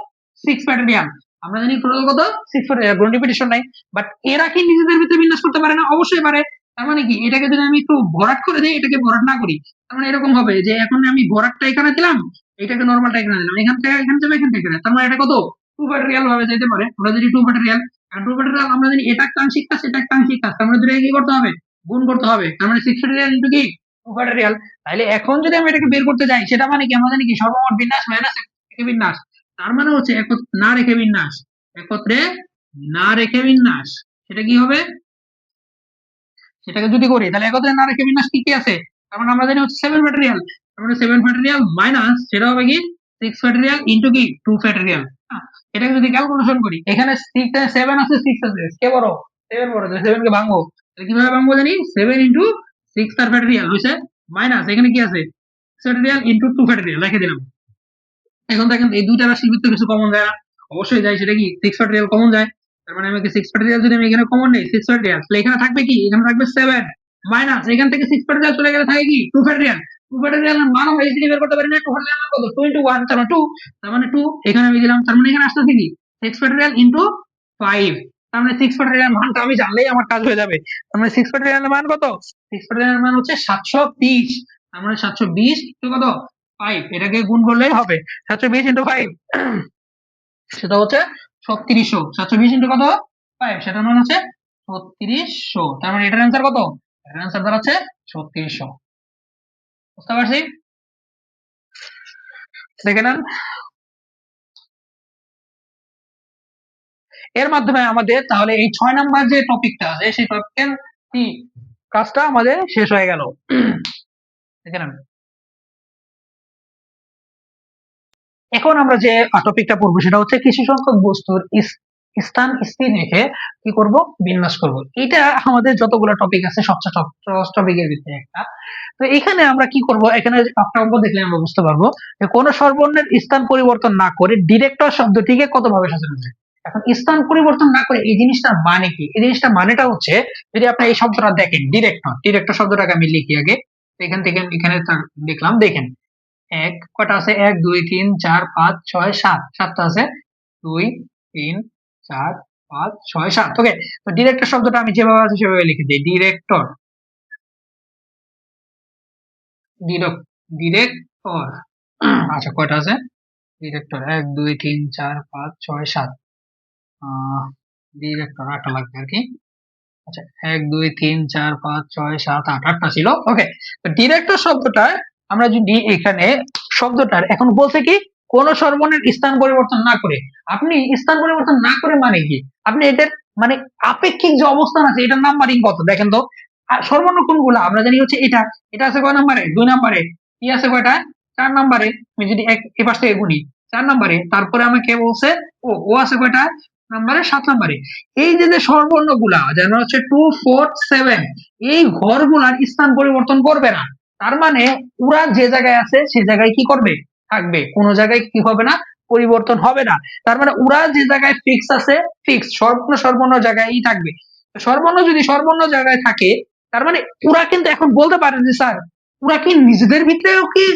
6 ফ্যাক্টরিয়াল। আমরা জানি টোটাল কত? 6 ফ্যাক্টরিয়াল। কোনো রিপিটেশন নাই। বাট এরা কি নিজেদের ভিতরে বিন্যাস করতে পারে না? অবশ্যই পারে। তার মানে কি এটাকে যদি আমি একটু ভরাট করে দিই, এটাকে ভরাট না করি, তার মানে এরকম হবে যে এখন আমি ভরাটটা এখানে দিলাম, এটাকে নরমালটা এখানে দিলাম, এখান থেকে এখানে যাবে, এখান থেকে তার মানে এটা কত? 2 ফ্যাক্টরিয়াল ভাবে যেতে পারে। আমরা যদি 2 ফ্যাক্টরিয়াল, আর 2 ফ্যাক্টরিয়াল আমরা জানি এটা একটা আংশিক কাজ, এটা একটা আংশিক কাজ। তার মানে দুটোকে কি করতে হবে? গুণ করতে হবে। তার মানে 6 ফ্যাক্টরিয়াল ইনটু কি 2 ফ্যাক্টরিয়াল। তাহলে এখন যদি আমি এটাকে বের করতে যাই, সেটা মানে কি? আমরা জানি কি সর্বমোট বিন্যাস মাইনাস একত্রে বিন্যাস। তার মানে হচ্ছে একত্রে না রেখে বিন্যাস। একত্রে না রেখে বিন্যাস সেটা কি হবে? সেটাকে যদি করি তাহলে একত্রে না রেখে বিন্যাস কি কি আছে? তার মানে আমরা জানি হচ্ছে 7 ফ্যাক্টরিয়াল। তার মানে 7 ফ্যাক্টরিয়াল মাইনাস সেটা হবে কি 6 ফ্যাক্টরিয়াল ইনটু কি 2 ফ্যাক্টরিয়াল। এটাকে যদি ক্যালকুলেশন করি, এখানে 7 আছে, 6 আছে, কে বড়? 7 বড়। 7 কে ভাঙবো, তাহলে কিভাবে ভাঙবো জানি? 7 ইনটু 6 তার ফ্যাক্টরিয়াল হইছে মাইনাস এখানে কি আছে? 6 ফ্যাক্টরিয়াল ইনটু 2 ফ্যাক্টরিয়াল রেখে দিলাম। এখন দেখেন এই দুইটা রাশির ভিতরে কিছু কমন যায় না? অবশ্যই যায়। সেটা কি? 6 ফ্যাক্টরিয়াল কমন যায়। তার মানে আমাকে 6 ফ্যাক্টরিয়াল যদি আমি এখানে কমন নেই 6 ফ্যাক্টরিয়াল, তাহলে এখানে থাকবে কি? এখানে থাকবে 7 মাইনাস এখান থেকে 6 ফ্যাক্টরিয়াল চলে গেলে থাকে কি 2 ফ্যাক্টরিয়াল। 2 ফ্যাক্টরিয়াল এর মান আমরা ইজিলি বের করতে পারি না। 2 ফ্যাক্টরিয়াল মান কত? 2 ইনটু 1, তার মানে 2। তার মানে 2 এখানে আমি দিলাম। তার মানে এখানে আসতেছে কি 6 ফ্যাক্টরিয়াল ইনটু 5। তার মানে 6 ফ্যাক্টরিয়াল মানটা আমি জানলেই আমার কাজ হয়ে যাবে। তার মানে 6 ফ্যাক্টরিয়াল এর মান কত? 6 ফ্যাক্টরিয়াল এর মান হচ্ছে 720। তার মানে 720 ইনটু কত? 5। এটাকে গুণ করলেই হবে। 720 ইনটু 5 সেটা হচ্ছে 3600। 720 ইনটু কত? 5, সেটার মান হচ্ছে 3600। তার মানে এটার অ্যান্সার কত? এটার অ্যান্সার দাঁড়াচ্ছে 3600। বুঝতে পারছি? দেখে নেন। এর মাধ্যমে আমাদের তাহলে এই 6 নাম্বার যে টপিকটা আছে সেই টপিকের কি কাজটা আমাদের শেষ হয়ে গেল। দেখে নেন। এখন আমরা যে টপিকটা পড়বো সেটা হচ্ছে কিছু সংখ্যক বস্তুর স্থান স্থির রেখে কি করব? বিন্যাস করব। এটা আমাদের যতগুলো টপিক আছে সবচেয়ে সহজ টপিকের ভিতরে একটা। তো এখানে আমরা কি করব? এখানে একটা অঙ্ক দেখলে আমরা বুঝতে পারবো যে কোন স্বরবর্ণের স্থান পরিবর্তন না করে ডিরেক্টর শব্দটিকে কত ভাবে সাজানো যায়। এখন স্থান পরিবর্তন না করে এই জিনিসটার মানে কি? এই জিনিসটার মানেটা হচ্ছে, যদি আপনি এই শব্দটা দেখেন, ডিরেক্টর, ডিরেক্টর শব্দটাকে আমি লিখি আগে, এখান থেকে এখানে লিখলাম, দেখেন এক কটা আছে, 1 2 3 4 5 6 7, সাতটা আছে, 2 3 4 5 6 7। ওকে, তো ডিরেক্টর শব্দটা আমি যেভাবে আছে সেভাবে লিখে দিই, ডিরেক্টর, ডিরেক্টর। আচ্ছা, কয়টা আছে ডিরেক্টর? 1 2 3 4 5 6 7। ডিরেক্টর 8টা লাগবে আর কি। আচ্ছা, 1 2 3 4 5 6 7 8, 8টা ছিল। ওকে, তো ডিরেক্টর শব্দটা আমরা যদি এখানে শব্দটার এখন বলছে কি, কোন সর্বর্ণের স্থান পরিবর্তন না করে। আপনি স্থান পরিবর্তন না করে মানে কি, আপনি এদের মানে আপেক্ষিক যে অবস্থান আছে এটার নাম্বারিং কত দেখেন তো। আর সর্বর্ণ কোনগুলা আমরা জানি হচ্ছে এটা, এটা আছে কয় নাম্বারে? 2 নাম্বারে। কি আছে কয়টা? 4 নাম্বারে। আমি যদি এক এপাশ থেকে গুনি 4 নাম্বারে, তারপরে আমাকে বলছে ও আছে কয়টা নাম্বারে? 7 নাম্বারে। এই যে সর্বর্ণ গুলা যেমন হচ্ছে 2 4 7, এই ঘরগুলার স্থান পরিবর্তন করবে না। তার মানে ওরা যে জায়গায় আছে সে জায়গায় কি করবে? থাকবে, কোনো জায়গায় কি হবে না? পরিবর্তন হবে না। তার মানে ওরা যে জায়গায় ফিক্স আছে, ফিক্স, সর্বর্ণ সর্বর্ণ জায়গায়ই থাকবে। সর্বর্ণ যদি সর্বর্ণ জায়গায় থাকে, তার মানে ওরা কিন্তু এখন বলতে পারে যে স্যার, ওরা কি নিজেদের ভিতরেও কি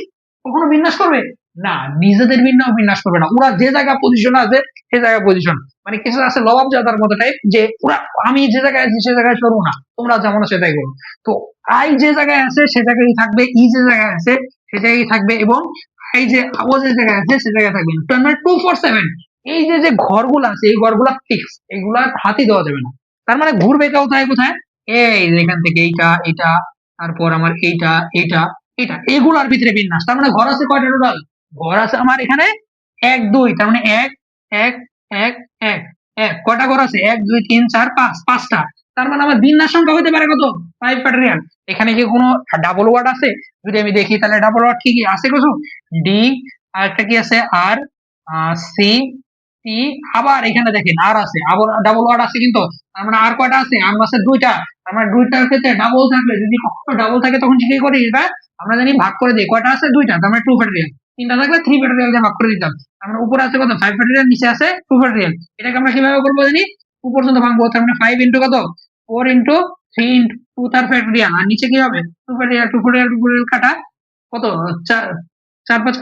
কখনো বিন্যাস করবে? না, নিজেদের ভিন্নও বিন্যাস করবে না। ওরা যে জায়গা পজিশন আছে সে জায়গা পজিশন, মানে কিছু আছে লবাবজাদার মতো টাইপ, যে ওরা আমি যে জায়গায় আছি সে জায়গায় সরবো না, তোমরা যেমন আছে তাই করো। তো আই যে জায়গায় আছে সে জায়গায় থাকবে, ই যে জায়গায় আছে সে জায়গায় থাকবে, এবং এই যে ও যে জায়গায় আছে সে জায়গায় থাকবে। তার মানে 2 4 7, এই যে ঘরগুলো আছে এই ঘরগুলা ফিক্স, এগুলা হাতি দেওয়া যাবে না। তার মানে ঘুরবে কোথায় কোথায়? এই যে এখান থেকে এইটা এটা, তারপর আমার এইটা এইটা এটা, এগুলার ভিতরে বিন্যাস। তার মানে ঘর আছে কয়টা টোটাল? ঘর আছে আমার এখানে 1 2, তার মানে 1 1 1 1 1, কয়টা ঘর আছে? 1 2 3 4 5, 5টা। তার মানে আমার বিন্যাস সংখ্যা হতে পারে কত? 5 ফ্যাক্টরিয়াল। এখানে কি কোনো ডাবল ওয়ার্ড আছে? যদি আমি দেখি তাহলে ডাবল ওয়ার্ড কি কি আছে কিছু? ডি, আর একটা কি আছে? আর, সি, টি, আবার এখানে দেখেন আর আছে, আবার ডাবল ওয়ার্ড আছে কিন্তু। তার মানে আর কয়টা আছে? আর আছে 2টা। তার মানে 2টার ক্ষেত্রে ডাবল থাকলে, যদি কখনো ডাবল থাকে তখন কি করি এটা আমরা জানি ভাগ করে দিই। কয়টা আছে? 2টা, তার মানে 2 ফ্যাক্টরিয়াল। 3টা থাকলে 3 ফ্যাক্টরিয়াল দিয়ে ভাগ করে দিতাম। আমরা উপরে আছে কত? 5 ফ্যাক্টরিয়াল, নিচে আছে 2 ফ্যাক্টরিয়াল। এটাকে আমরা কিভাবে করবো জানি? 2 পর্যন্ত ভাঙবো, তার মানে 5 ইন্টু কত? 4 ইন্টু 3 ইন্টু 2 তার ফ্যাক্টরিয়াল, আর নিচে কি হবে? 2 ফ্যাক্টরিয়াল, 2 ফ্যাক্টরিয়াল, 2 ফ্যাক্টরিয়াল কাটা কত? 4 4 5,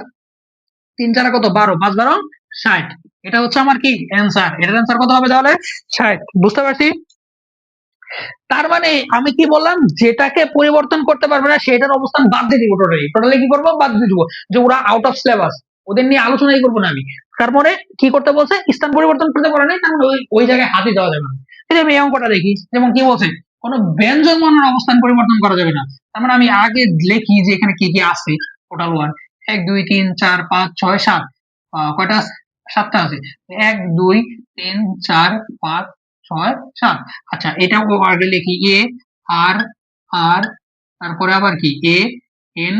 3 4 কত? 12, 5 12 60। এটা হচ্ছে আমার কি অ্যান্সার। এটার অ্যান্সার কত হবে তাহলে? 60। বুঝতে পারছি? তার মানে আমি কি বললাম, যেটাকে পরিবর্তন করতে পারবে না সেটার অবস্থান বাদ দিয়ে দিব, টোটালি টোটালি কি করবো? বাদ দিয়ে দিব, যে ওরা আউট অফ সিলেবাস, ওদের নিয়ে আলোচনাই করবো না আমি। তারপরে কি করতে বলছে? স্থান পরিবর্তন করতে পারে নাই, তার মানে ওই জায়গায় হাতে দেওয়া যাবে না। এই যে আমি এই অঙ্কটা দেখি, যেমন কি বলছে, কোন ব্যঞ্জন বর্ণের অবস্থান পরিবর্তন করা যাবে না। তার মানে আমি আগে লিখি যে এখানে কি কি আছে। টোটাল ওয়ান 1 2 3 4 5 6 7, কয়টা? 7টা আছে। 1 2 3 4 5 6 7। আচ্ছা, এটা আগে লিখি, এ আর আর, তারপরে আবার কি এ এন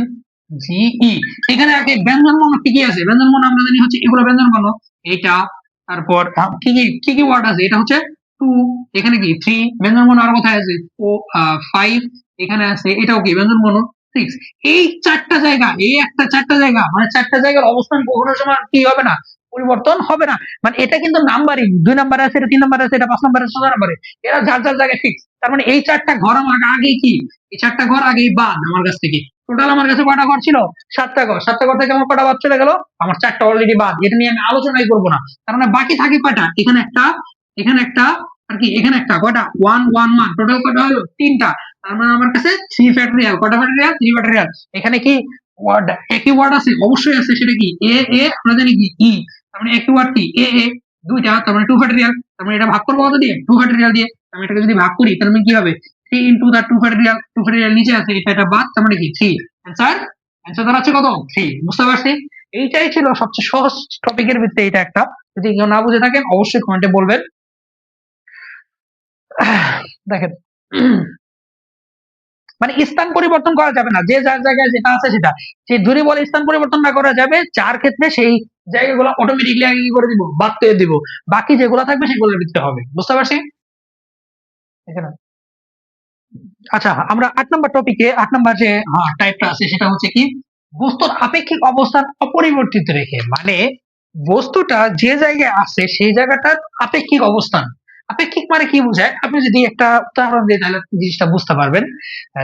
জি ই। এখানে আগে ব্যঞ্জন বর্ণ কি কি আছে? ব্যঞ্জন বর্ণ আমরা জানি হচ্ছে এগুলো ব্যঞ্জন বর্ণ। এটা, তারপর কি কি কি কি ওয়ার্ড আছে? এটা হচ্ছে 2, এখানে কি 3, ব্যঞ্জন বর্ণ আর কোথায় আছে? ও 5, এখানে আছে এটাও কি ব্যঞ্জন বর্ণ 6। এই 4টা জায়গা, এই একটা 4টা জায়গা, মানে 4টা জায়গার অবস্থান কখনো সময় কি হবে না? পরিবর্তন হবে না। মানে এটা কিন্তু নাম্বারিং, 2 নাম্বার আছে, এটা 3 নাম্বার আছে, এটা 5 নাম্বার আছে, 6 নাম্বারে, এরা যার যার জায়গায় ফিক্স। তার মানে এই 4টা ঘর আমার আগে কি, এই 4টা ঘর আগেই বাদ আমার কাছ থেকে। টোটাল আমার কাছে কয়টা ঘর ছিল? 7টা ঘর। 7টা ঘর থেকে আমার কয়টা বাদ চলে গেল? আমার 4টা অলরেডি বাদ, এটা নিয়ে আমি আলোচনাই করবো না। তার মানে বাকি থাকে কয়টা? এখানে একটা, এখানে একটা, আর কি এখানে একটা, কয়টা? 1 1 1, টোটাল কয়টা হলো? 3টা। তার মানে আমার কাছে 3 ফ্যাক্টরিয়াল। কয়টা ফ্যাক্টরিয়াল? 3 ফ্যাক্টরিয়াল। এখানে কি ওয়ার্ড, একই ওয়ার্ড আছে? অবশ্যই আছে। সেটা কি? এ এ, আমরা জানি কি ই, তার মানে একই ওয়ার্ড কি এ এ, 2টা, তার মানে 2 ফ্যাক্টরিয়াল। তার মানে এটা ভাগ করবো কত দিয়ে? 2 ফ্যাক্টরিয়াল দিয়ে। আমি এটাকে যদি ভাগ করি তার মানে কি হবে? 3 ইনটু তার 2 ফ্যাক্টরিয়াল, 2 ফ্যাক্টরিয়াল নিচে আছে, এটা বাদ, তার মানে কি 3। অ্যান্সার, অ্যান্সার দাঁড়াচ্ছে কত? 3। বুঝতে পারছি? এইটাই ছিল সবচেয়ে সহজ টপিকের ভিতরে এটা একটা। যদি কেউ না বুঝে থাকেন অবশ্যই কমেন্টে বলবেন। দেখেন, মানে স্থান পরিবর্তন করা যাবে না, যে যার জায়গায় যেটা আছে সেটা। সে যদি বলে স্থান পরিবর্তন না করা যাবে, যার ক্ষেত্রে সেই জায়গাগুলো অটোমেটিকলি আগে কি করে দিব? বাদ দিয়ে দিব। বাকি যেগুলো থাকবে সেগুলোর ভিতরে হবে। বুঝতে পারছি? এখানে আচ্ছা, আমরা 8 নম্বর টপিকে 8 নম্বর যে টাইপটা আছে সেটা হচ্ছে কি, বস্তুর আপেক্ষিক অবস্থান অপরিবর্তিত রেখে। মানে বস্তুটা যে জায়গায় আছে সেই জায়গাটার আপেক্ষিক অবস্থান। আপেক্ষিক মানে কি বোঝায়? আপনি যদি একটা উদাহরণ দিই তাহলে আপনি জিনিসটা বুঝতে পারবেন।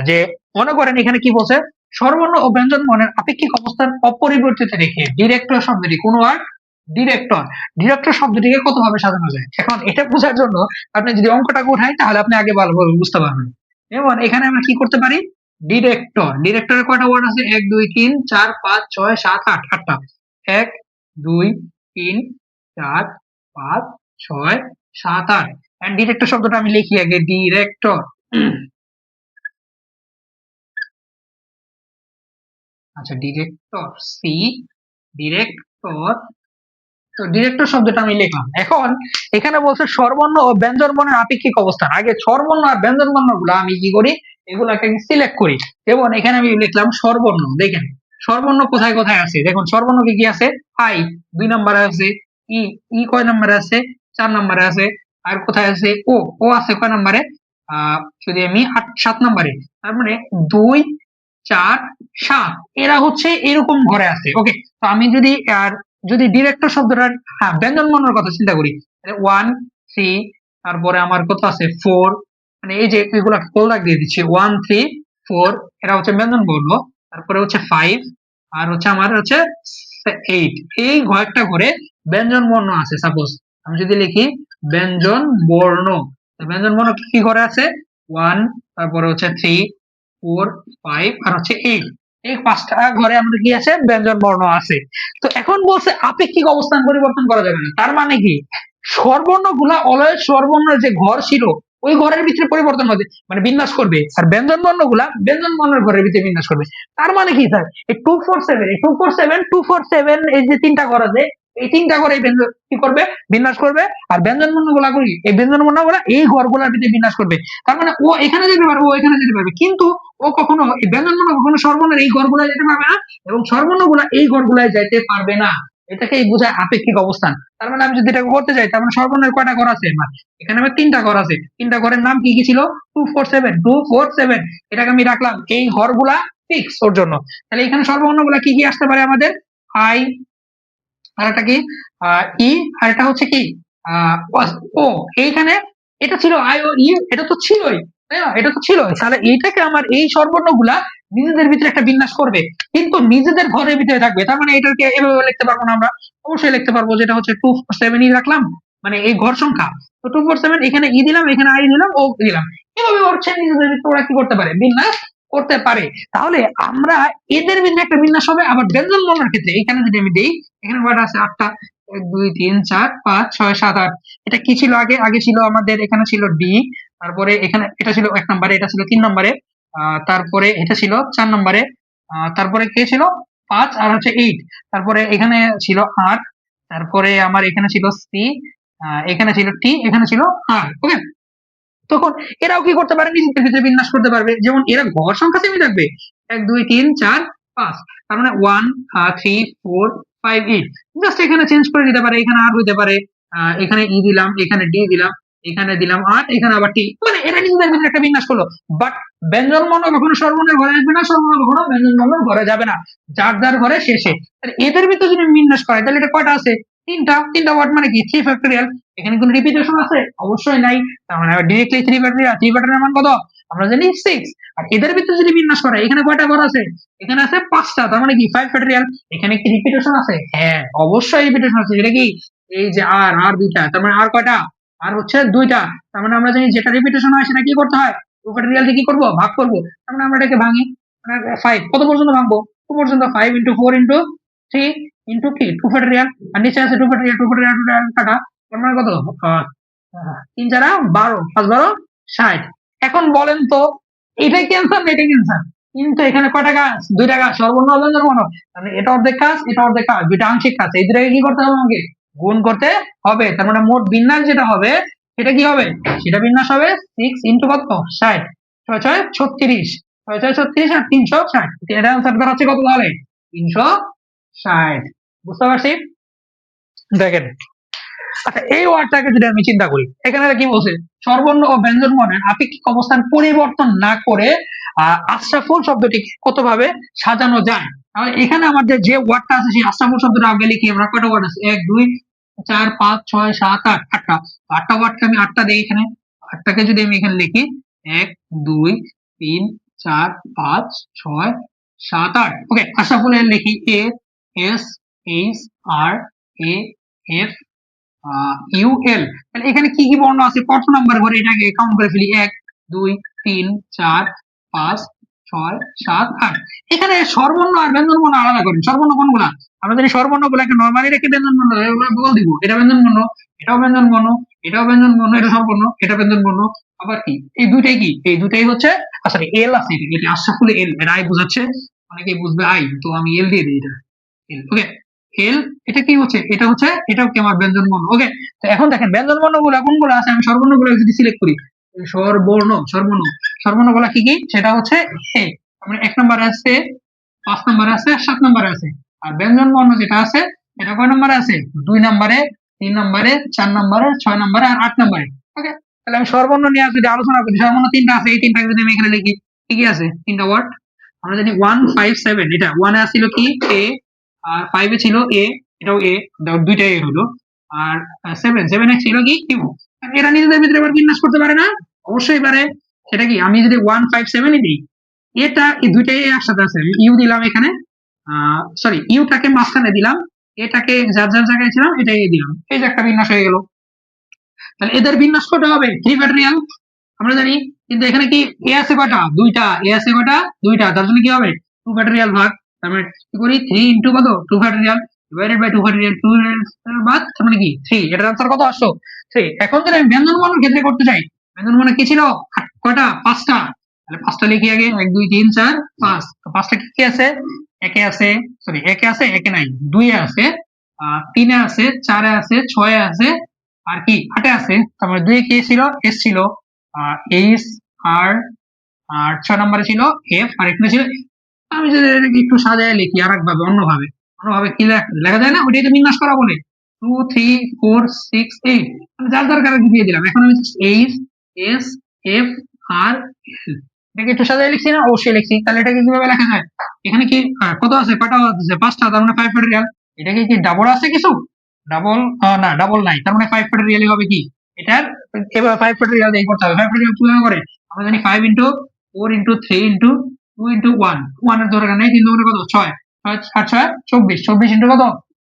যে মনে করেন এখানে কি বলছে? স্বরবর্ণ ও ব্যঞ্জন বর্ণের আপেক্ষিক অবস্থান অপরিবর্তিত রেখে ডিরেক্টর শব্দটি কোন ওয়ার্ড? ডিরেক্টর। ডিরেক্টর শব্দটিকে কতভাবে সাজানো যায়? এখন এটা বোঝার জন্য আপনি যদি অঙ্কটাকে উঠাই তাহলে আপনি আগে ভালোভাবে বুঝতে পারবেন। যেমন এখানে আমরা কি করতে পারি? ডিরেক্টর। ডিরেক্টরের কয়টা ওয়ার্ড আছে? 1 2 3 4 5 6 7 8 8টা। 1 2 3 4 5 6 7 8 এন্ড ডিরেক্টর শব্দটা আমি লিখি আগে ডিরেক্টর। আচ্ছা ডিরেক্টর সি ডিরেক্টর। তো ডিরেক্টর শব্দটা আমি লিখলাম। এখন এখানে বলছে স্বরবর্ণ ও ব্যঞ্জন বর্ণের আপেক্ষিক অবস্থান। আগে স্বরবর্ণ আর ব্যঞ্জন বর্ণগুলো আমি কি করি? এগুলাকে সিলেক্ট করি। যেমন এখানে আমি লিখলাম স্বরবর্ণ। দেখেন স্বরবর্ণ কোথায় কোথায় আছে? দেখুন স্বরবর্ণ কি কি আছে? আই 2 নম্বরে আছে, ই ই কয় নম্বরে আছে? 4 নম্বরে আছে। আর কোথায় আছে? ও ও আছে কয় নম্বরে? যদি আমি 7 নম্বরে। তার মানে 2 4 7 এরা হচ্ছে এরকম ঘরে আছে। ওকে, তো আমি যদি আর যদি ডিরেক্টর শব্দটা ব্যঞ্জন বর্ণের কথা চিন্তা করি, 1 3 তারপরে আমার কত আছে 4, মানে এই যে এগুলা কোলাক দিয়ে দিচ্ছি 1 3 4 এরা হচ্ছে ব্যঞ্জন বর্ণ। তারপরে হচ্ছে 5 আর হচ্ছে আমার হচ্ছে 8, এই কয়েকটা ঘরে ব্যঞ্জন বর্ণ আছে। সাপোজ আমি যদি লিখি ব্যঞ্জন বর্ণ, ব্যঞ্জন বর্ণ কি ঘরে আছে? 1 তারপরে হচ্ছে 3 4 5 আর হচ্ছে 8, এই 5টা ঘরে আমাদের কি আছে? ব্যঞ্জন বর্ণ আছে। তো এখন বলছে আপেক্ষিক অবস্থান পরিবর্তন করা যাবে না। তার মানে কি? স্বরবর্ণ গুলা অলওয়েজ স্বরবর্ণের যে ঘর ছিল ওই ঘরের ভিতরে পরিবর্তন হবে, মানে বিন্যাস করবে, আর ব্যঞ্জন বর্ণ গুলা ব্যঞ্জন বর্ণের ঘরের ভিতরে বিন্যাস করবে। তার মানে কি স্যার? এই 247 এই 247 247 এই যে তিনটা ঘর আছে, এই তিনটা ঘরে ব্যঞ্জন কি করবে? বিন্যাস করবে। আর ব্যঞ্জন বর্ণ গুলা করি এই ব্যঞ্জন বর্ণ গুলা এই ঘরগুলোর ভিতরে বিন্যাস করবে। তার মানে ও এখানে যেতে পারবে, ও এখানে যেতে পারবে, কিন্তু ও কখনো এই ব্যঞ্জন বর্ণ কখনো স্বরবর্ণের এই ঘরগুলায় যেতে পারবে না, এবং স্বরবর্ণ গুলা এই ঘরগুলায় যেতে পারবে না। এটাকেই বোঝায় আপেক্ষিক অবস্থান। তার মানে আমি যদি এটা করতে চাই, তার মানে স্বরবর্ণের কয়টা ঘর আছে? আমার এখানে আমার 3টা ঘর আছে। 3টা ঘরের নাম কি কি ছিল? 247 247, এটাকে আমি রাখলাম এই ঘরগুলা ফিক্স ওর জন্য। তাহলে এখানে স্বরবর্ণগুলা কি কি আসতে পারে আমাদের? আই, আর এটা কি ই, আর এটা হচ্ছে কি ও। এইখানে এটা ছিল আই ও ই, এটা তো ছিলই, তাই না? এটা তো ছিলই। তাহলে এইটাকে আমার এই স্বরবর্ণগুলা নিজেদের ভিতরে একটা বিন্যাস করবে, কিন্তু নিজেদের ঘরের ভিতরে থাকবে। তার মানে এটাকে এভাবে লিখতে পারবো না আমরা? অবশ্যই লিখতে পারবো, যেটা হচ্ছে 247 ই রাখলাম, মানে এই ঘর সংখ্যা। তো 247 এখানে ই দিলাম, এখানে আই দিলাম, ও দিলাম। এভাবে হচ্ছে নিজেদের ভিতরে ওরা কি করতে পারে? বিন্যাস করতে পারে। তাহলে আমরা এদের ভিতরে একটা বিন্যাস হবে। আবার ব্যঞ্জন বর্ণের ক্ষেত্রে এখানে যদি আমি দেই, এখানে কয়টা আছে? 8টা। 1 2 3 4 5 6 7 8। এটা কি ছিল আগে? আগে ছিল আমাদের এখানে ছিল ডি, তারপরে এখানে এটা ছিল 1 নম্বরে, এটা ছিল 3 নম্বরে, তারপরে এটা ছিল 4 নম্বরে, তারপরে কে ছিল? 5 আর হচ্ছে 8, তারপরে এখানে ছিল আর, তারপরে আমার এখানে ছিল সি, এখানে ছিল টি, এখানে ছিল আর। ওকে, তখন এরাও কি করতে পারে? নিজেদের ভিতরে বিন্যাস করতে পারবে। যেমন এরা ঘর সংখ্যা সেমই থাকবে 1 2 3 4 5, তার মানে 1 3 4 5 8, জাস্ট এখানে চেঞ্জ করে দিতে পারে। এখানে আর হইতে পারে, এখানে ই দিলাম, এখানে ডি দিলাম, এখানে দিলাম আর, এখানে আবার টি, মানে এরা নিজেদের ভিতরে একটা বিন্যাস করলো। বাট ব্যঞ্জন বর্ণ কখনো স্বরবর্ণের ঘরে আসবে না, স্বরবর্ণ কখনো ব্যঞ্জন বর্ণের ঘরে যাবে না, যার যার ঘরে শেষে। তাহলে এদের ভিতরে যদি বিন্যাস করে তাহলে এটা কয়টা আছে? 3টা। 3টা ওয়ার্ড মানে কি? 3 ফ্যাক্টরিয়াল। এখানে কোনো রিপিটেশন আছে? অবশ্যই নাই। তার মানে ডিরেক্টলি 3 ফ্যাক্টরিয়াল। 3 ফ্যাক্টরিয়াল মান কত? আমরা জানি 6। আর এদের ভিতরে যদি বিন্যাস করে, এখানে কয়টা ঘর আছে? এখানে আছে 5টা, তার মানে কি 5 ফ্যাক্টরিয়াল। এখানে কি রিপিটেশন আছে? হ্যাঁ অবশ্যই রিপিটেশন আছে। এটা কি? এই যে আর 2টা, তার মানে আর কয়টা? আর হচ্ছে 2টা। তার মানে আমরা জানি যেটা রিপিটেশন হয় সেটা কি করতে হয়? 2 ফ্যাক্টরিয়াল দিয়ে কি করব? ভাগ করব। তার মানে আমরা এটাকে ভাঙি। 5 কত পর্যন্ত ভাঙবো? 2 পর্যন্ত। 5 * 4 * 3 কি 2 ফ্যাক্টরিয়াল। আর নিচে আছে 2 ফ্যাক্টরিয়াল, 2 ফ্যাক্টরিয়াল কাটা, তার মানে কত? 3 4 12, 5 12 60। এখন বলেন তো এটা কি অ্যান্সার না এটা কি অ্যান্সার? কিন্তু এখানে কয়টা কাজ? 2টা কাজ, সর্বর্ণ ব্যঞ্জন বর্ণ। মানে এটা অর্ধেক কাজ, এটা অর্ধেক কাজ, দুইটা আংশিক কাজ। এই দুটাকে কি করতে হবে? আমাকে গুণ করতে হবে। তার মানে মোট বিন্যাস যেটা হবে সেটা কি হবে? সেটা বিন্যাস হবে 6 * কত? 60। 6 6 36, 6 6 36 আর 360। এটা অ্যান্সারটা হচ্ছে কত তাহলে? 360। বুঝতে পারছি? দেখেন আচ্ছা, এই ওয়ার্ডটাকে যদি আমি চিন্তা করি, এখানে কি বলছে, স্বরবর্ণ ও ব্যঞ্জন বর্ণের আপেক্ষিক অবস্থান পরিবর্তন না করে আশরাফুল শব্দটিকে কতভাবে সাজানো যায়। তাহলে এখানে আমাদের যে ওয়ার্ডটা আছে সেই আশরাফুল শব্দটা আগে লিখি আমরা। কয়টা ওয়ার্ড আছে? 1 2 4 5 6 7 8, আটটা। আটটা ওয়ার্ডকে আমি আটটা দিই এখানে। আটটাকে যদি আমি এখানে লিখি 1 2 3 4 5 6 7 8। ওকে, আশরাফুলের লিখি A S H R A F U L. তাহলে এখানে কি কি বর্ণ আছে কত নাম্বার ঘরে, এটাকে কাউন্ট করে ফেলি। 1 2 3 4 5 6 7 8। এখানে স্বরবর্ণ আর ব্যঞ্জন বর্ণ আলাদা করেন। স্বরবর্ণ কোনগুলা? আমরা জানি স্বরবর্ণ গুলাকে নরমালি রেখে ব্যঞ্জন বর্ণ এগুলো বল দিব। এটা ব্যঞ্জন বর্ণ, এটাও ব্যঞ্জন বর্ণ, এটাও ব্যঞ্জন বর্ণ, এটা স্বরবর্ণ, এটা ব্যঞ্জন বর্ণ। আবার কি এই দুইটাই কি? এই দুইটাই হচ্ছে সরি এল আছে, এটা আশরাফুল এল, এটা আই বোঝাচ্ছে, অনেকেই বুঝবে আই, তো আমি এল দিয়ে দিই এটা এল। ওকে, এল এটা কি হচ্ছে? এটা হচ্ছে, এটাও কি আমার ব্যঞ্জন বর্ণ। ওকে, তো এখন দেখেন ব্যঞ্জন বর্ণ গুলা কোনগুলো আছে, আমি স্বরবর্ণ গুলো যদি সিলেক্ট করি, স্বরবর্ণ স্বরবর্ণ স্বরবর্ণ গুলা কি কি? সেটা হচ্ছে এ, মানে 1 নম্বরে আছে, 5 নম্বরে আছে, 7 নম্বরে আছে। আর ব্যঞ্জন বর্ণ যেটা আছে এটা কয় নম্বরে আছে? 2 নম্বরে, 3 নম্বরে, 4 নম্বরে, 6 নম্বরে আর 8 নম্বরে। ওকে, তাহলে আমি স্বরবর্ণ নিয়ে যদি আলোচনা করি, স্বরবর্ণ তিনটা আছে, এই তিনটাকে যদি আমি এখানে লিখি, কি কি আছে তিনটা ওয়ার্ড? আমরা জানি 1 5 7, এটা 1 এ ছিল কি এ, আর 5 এ ছিল এ, এটাও এ, দুইটা এ হলো। আর 7 এ ছিল কি কিউ। এরা নিজেদের ভিতরে আবার বিন্যাস করতে পারে না? অবশ্যই পারে। সেটা কি? আমি যদি 1 5 7 এ দিই, এটা এই দুইটাই একসাথে আছে, আমি ইউ দিলাম এখানে, সরি ইউটাকে মাঝখানে দিলাম, এটাকে যার যার জায়গায় ছিলাম এটা এ দিলাম, এই যে একটা বিন্যাস হয়ে গেল। তাহলে এদের বিন্যাস কটা হবে? 3 ফ্যাক্টরিয়াল আমরা জানি, কিন্তু এখানে কি এ আছে কটা? দুইটা। এ আছে কটা? দুইটা, তার জন্য কি হবে 2 ফ্যাক্টরিয়াল ভাগ। তার মানে কি করি 3 ইনটু কত? 2 ফ্যাক্টরিয়াল ডিভাইডেড বাই 2 ফ্যাক্টরিয়াল, 2 বাদ, তার মানে কি 3। এটার आंसर কত আসলো? 3। এখন যদি আমি ব্যঞ্জন বর্ণের ক্ষেত্রে করতে চাই, ব্যঞ্জন বর্ণ কি ছিল? কয়টা? 5টা। তাহলে 5টা লিখি আগে, 1 2 3 4 5। তো 5টা কি কি আছে? একে আছে, সরি একে আছে, একে নাই, 2 এ আছে, 3 এ আছে, 4 এ আছে, 6 এ আছে, আর কি 8 এ আছে। তারপরে 2 এ কি ছিল? এস ছিল, এইচ আর, আর 6 নম্বরে ছিল এফ, আর এখানে ছিল। আমি যদি এটাকে একটু সাজায় লিখি আর একভাবে, অন্যভাবে, অন্যভাবে কি লেখা যায় না? ওইটাই তো বিন্যাস করা বলে। 2 3 4 6 8, আমি যার যার কারণে দিয়ে দিলাম। এখন আমি এইচ এস এফ আর এল, এটাকে একটু সাজায় লিখছি না? অবশ্যই লিখছি। তাহলে এটাকে কিভাবে লেখা যায়? এখানে কি কত আছে? কয়টা আছে? 5টা, তার মানে 5 ফ্যাক্টরিয়াল। এটাকে কি ডাবল আছে কিছু? ডাবল না, ডাবল নাই, তার মানে 5 ফ্যাক্টরিয়ালই হবে কি এটার। এবার 5 ফ্যাক্টরিয়াল দিয়ে করতে হবে। 5 ফ্যাক্টরিয়াল কিভাবে করে? আমরা জানি 5 ইনটু 4 ইনটু 3 ইনটু 2 ইনটু 1, 1 এর দরকার নেই, 3 দুগুণে কত? 6, 6 আর 6 24, 24 ইনটু কত?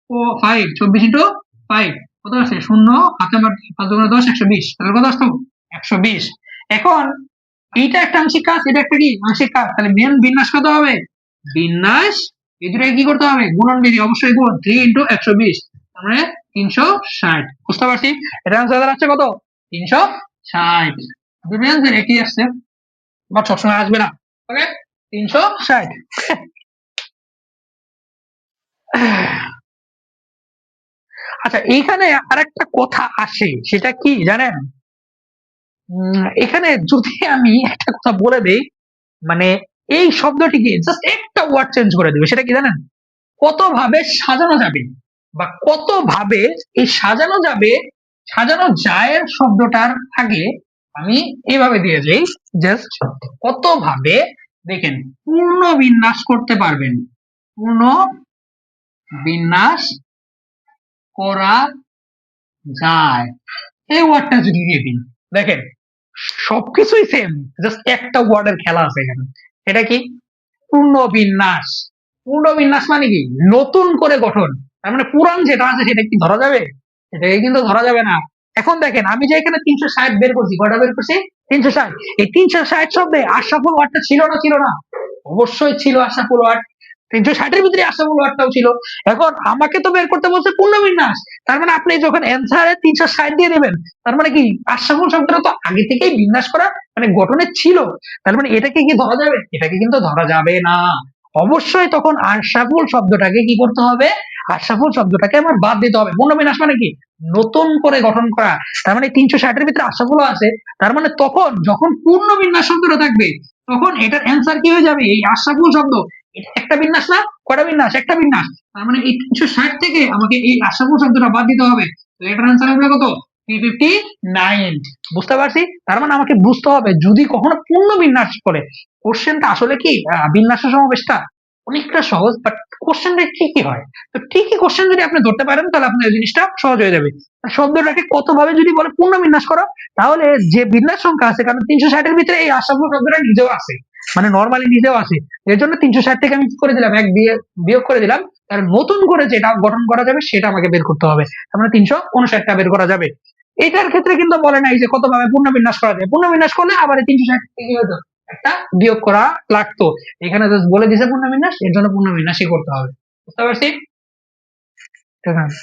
ও 5, 24 ইনটু 5 কত আছে? শূন্য, হাতে আমার 5 দুগুণে 10, 120। তাহলে কত আসতো? 120। এখন এইটা একটা আংশিক কাজ, এটা একটা কি আংশিক কাজ। তাহলে মেন বিন্যাস কত হবে? বিন্যাস এই দুটাকে কি করতে হবে? গুণন বিধি, অবশ্যই গুণ। 3 ইনটু 120, তার মানে 360। বুঝতে পারছি? এটা আনসার দাঁড়াচ্ছে কত? 360। দুটোই আনসার একই আসছে, বাট সবসময় আসবে না। ওকে, 360। আচ্ছা, এইখানে আরেকটা কথা আসে, সেটা কি জানেন? এখানে যদি আমি একটা কথা বলে দেই, মানে এই শব্দটিকে জাস্ট একটা ওয়ার্ড চেঞ্জ করে দেবে, সেটা কি জানেন? কত ভাবে সাজানো যাবে, বা কত ভাবে এই সাজানো যাবে, সাজানো যায় এর শব্দটার আগে আমি এইভাবে দিয়ে যাই, জাস্ট কত ভাবে দেখেন পূর্ণ বিন্যাস করতে পারবেন, পূর্ণ বিন্যাস করা যায়, এই ওয়ার্ডটা যদি দিয়ে দিন, দেখেন সবকিছুই সেম, জাস্ট একটা ওয়ার্ডের খেলা আছে এখানে। এটা কি? পূর্ণ বিন্যাস। পূর্ণ বিন্যাস মানে কি? নতুন করে গঠন। তার মানে পুরান যেটা আছে সেটা কি ধরা যাবে? সেটাকে কিন্তু ধরা যাবে না। এখন দেখেন আমি যে এখানে 360 বের করছি, কয়টা বের করছি? 360। এই 360 শব্দে আশরাফুল ওয়ার্ডটা ছিল না ছিল না? অবশ্যই ছিল আশরাফুল ওয়ার্ড। 360 এর ভিতরে আশরাফুল ওয়ার্ডটাও ছিল। এখন আমাকে তো বের করতে বলছে পূর্ণ বিন্যাস, তার মানে আপনি যখন অ্যান্সারে 360 দিয়ে দেবেন, তার মানে কি আশরাফুল শব্দটা তো আগে থেকেই বিন্যাস করা, মানে গঠনে ছিল। তার মানে এটাকে কি ধরা যাবে? এটাকে কিন্তু ধরা যাবে না। অবশ্যই তখন আশরাফুল শব্দটাকে কি করতে হবে? আশরাফুল শব্দটাকে আমার বাদ দিতে হবে। পূর্ণ বিন্যাস মানে কি? নতুন করে গঠন করা। তার মানে 360 এর ভিতরে আশরাফুল আছে, তার মানে তখন যখন পূর্ণ বিন্যাস শব্দটা থাকবে, তখন এটার অ্যান্সার কি হয়ে যাবে? এই আশরাফুল শব্দ, এটা একটা বিন্যাস না, কয়টা বিন্যাস? একটা বিন্যাস। তার মানে এই 360 থেকে আমাকে এই আশাপু শব্দটা বাদ দিতে হবে। তো এটার অ্যান্সার হবে কত? 359। বুঝতে পারছি? তার মানে আমাকে বুঝতে হবে যদি কখনো পূর্ণ বিন্যাস করে, কোশ্চেনটা আসলে কি বিন্যাস সমাবেশটা অনেকটা সহজ, বাট কোশ্চেনটা কি কি হয়? তো ঠিকই কোশ্চেন যদি আপনি ধরতে পারেন তাহলে আপনার এই জিনিসটা সহজ হয়ে যাবে। আর শব্দটাকে কত ভাবে যদি বলে পূর্ণ বিন্যাস করো, তাহলে যে বিন্যাস সংখ্যা আছে, কারণ 360 এর ভিতরে এই আশাপু শব্দটা নিজেও আছে, মানে নর্মালি নিজেও আছে। এর জন্য 360 থেকে আমি কি করে দিলাম, এক দিয়ে বিয়োগ করে দিলাম। আর নতুন করে যেটা গঠন করা যাবে সেটা আমাকে বের করতে হবে। তার মানে 359টা বের করা যাবে। এটার ক্ষেত্রে কিন্তু বলে নাই যে কত ভাবে পূর্ণবিন্যাস করা যায়। পূর্ণবিন্যাস করলে আবার এই 360 থেকে কি হতো, একটা বিয়োগ করা লাগতো। এখানে জাস্ট বলে দিছে পূর্ণবিন্যাস, এর জন্য পূর্ণবিন্যাসই করতে হবে। বুঝতে পারছি? ঠিক আছে।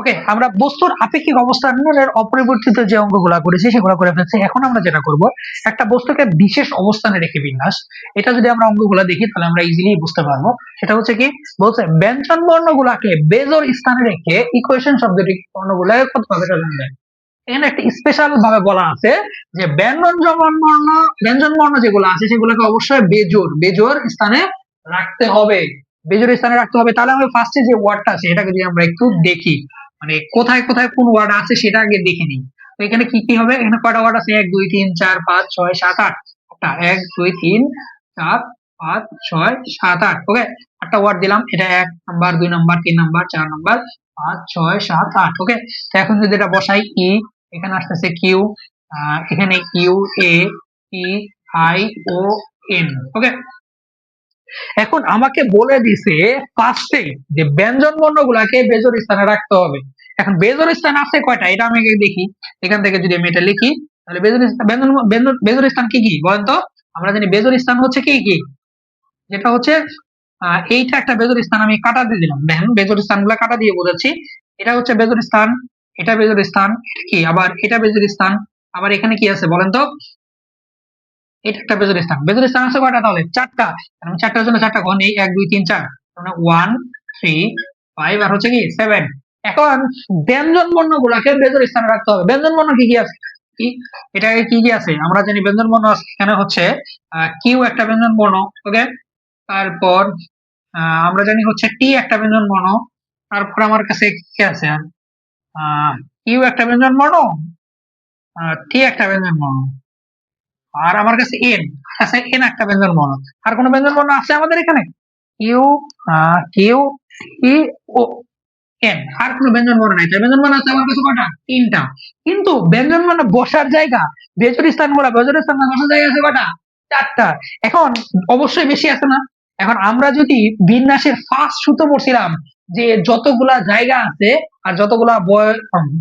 ওকে, আমরা বস্তুর আপেক্ষিক অবস্থানের অপরিবর্তিত যে অঙ্কগুলা করেছি সেগুলো করে ফেলছি। এখন আমরা যেটা করব, একটা বস্তুকে বিশেষ অবস্থানে রেখে বিন্যাস, এটা যদি আমরা অঙ্কগুলা দেখি তাহলে আমরা ইজিলি বুঝতে পারবো। সেটা হচ্ছে কি বলছে, ব্যঞ্জন বর্ণগুলাকে বেজোর স্থানে রেখে ইকুয়েশন শব্দটি বর্ণগুলাকে কত ভাবে সাজানো যায়। এখানে একটা স্পেশাল ভাবে বলা আছে যে ব্যঞ্জন বর্ণ যেগুলো আছে সেগুলোকে অবশ্যই বেজোর বেজোর স্থানে রাখতে হবে। বেজোর স্থানে রাখতে হবে। তাহলে আমরা ফার্স্টে যে ওয়ার্ডটা আছে এটাকে যদি আমরা একটু দেখি, মানে কোথায় কোথায় কোন ওয়ার্ড আছে সেটা আগে দেখে নিই। তো এখানে কি কি হবে, এখানে কয়টা ওয়ার্ড আছে? 1 2 3 4 5 6 7 8। 1 2 3 4 5 6 7 8। ওকে, একটা ওয়ার্ড দিলাম, এটা 1 নাম্বার, 2 নাম্বার, 3 নাম্বার, 4 নাম্বার, 5 6 7 8। ওকে, তো এখন যদি এটা বসাই, ই এখানে আসতেছে কিউ, এখানে U A E I O N. Okay, এখন আমাকে বলে দিছে ফার্স্টে যে ব্যঞ্জন বর্ণগুলাকে বেজোর স্থানে রাখতে হবে। এখন বেজোর স্থান আছে কয়টা এটা আমি আগে দেখি। এখান থেকে যদি আমি এটা লিখি তাহলে বেজোর স্থান, বেজোর স্থান কি কি বলেন তো? আমরা জানি বেজোর স্থান হচ্ছে কি কি, যেটা হচ্ছে এইটা একটা বেজোর স্থান, আমি কাটা দিয়ে দিলাম। দেখেন বেজোর স্থানগুলো কাটা দিয়ে বোঝাচ্ছি। এটা হচ্ছে বেজোর স্থান, এটা বেজোর স্থান, এটা কি আবার এটা বেজোর স্থান, আবার এখানে কি আছে বলেন তো? এটা একটা বেজোর স্থান। বেজোর স্থান আছে কয়টা? তাহলে চারটা। আমি চারটার জন্য চারটা ঘন, এই 1 2 3 4, মানে 1 3 5 আর হচ্ছে কি 7। এখন ব্যঞ্জন বর্ণ গুলাকে বেজোর স্থানে রাখতে হবে। ব্যঞ্জন বর্ণ কি কি আছে? কি এটাকে কি কি আছে আমরা জানি? ব্যঞ্জন বর্ণ এখানে হচ্ছে কিউ একটা ব্যঞ্জন বর্ণ। ওকে, তারপর আমরা জানি হচ্ছে টি একটা ব্যঞ্জন বর্ণ। তারপর আমার কাছে কি আছে? আহ কিউ একটা ব্যঞ্জন বর্ণ, টি একটা ব্যঞ্জন বর্ণ, আর আমার কাছে এন আছে, এন একটা ব্যঞ্জন বর্ণ। আর কোন ব্যঞ্জন বর্ণ আছে আমাদের এখানে? Q, Q T O N, আর কোন ব্যঞ্জন বর্ণ নাই। তাই ব্যঞ্জন বর্ণ আছে আমার কাছে কয়টা? তিনটা। কিন্তু ব্যঞ্জন বর্ণ বসার জায়গা, বেজোর স্থানগুলো, বেজোর স্থান বসার জায়গা আছে কয়টা? চারটা। এখন অবশ্যই বেশি আছে না? এখন আমরা যদি বিন্যাসের ফার্স্ট সূত্র পড়ছিলাম যে যতগুলা জায়গা আছে আর যতগুলা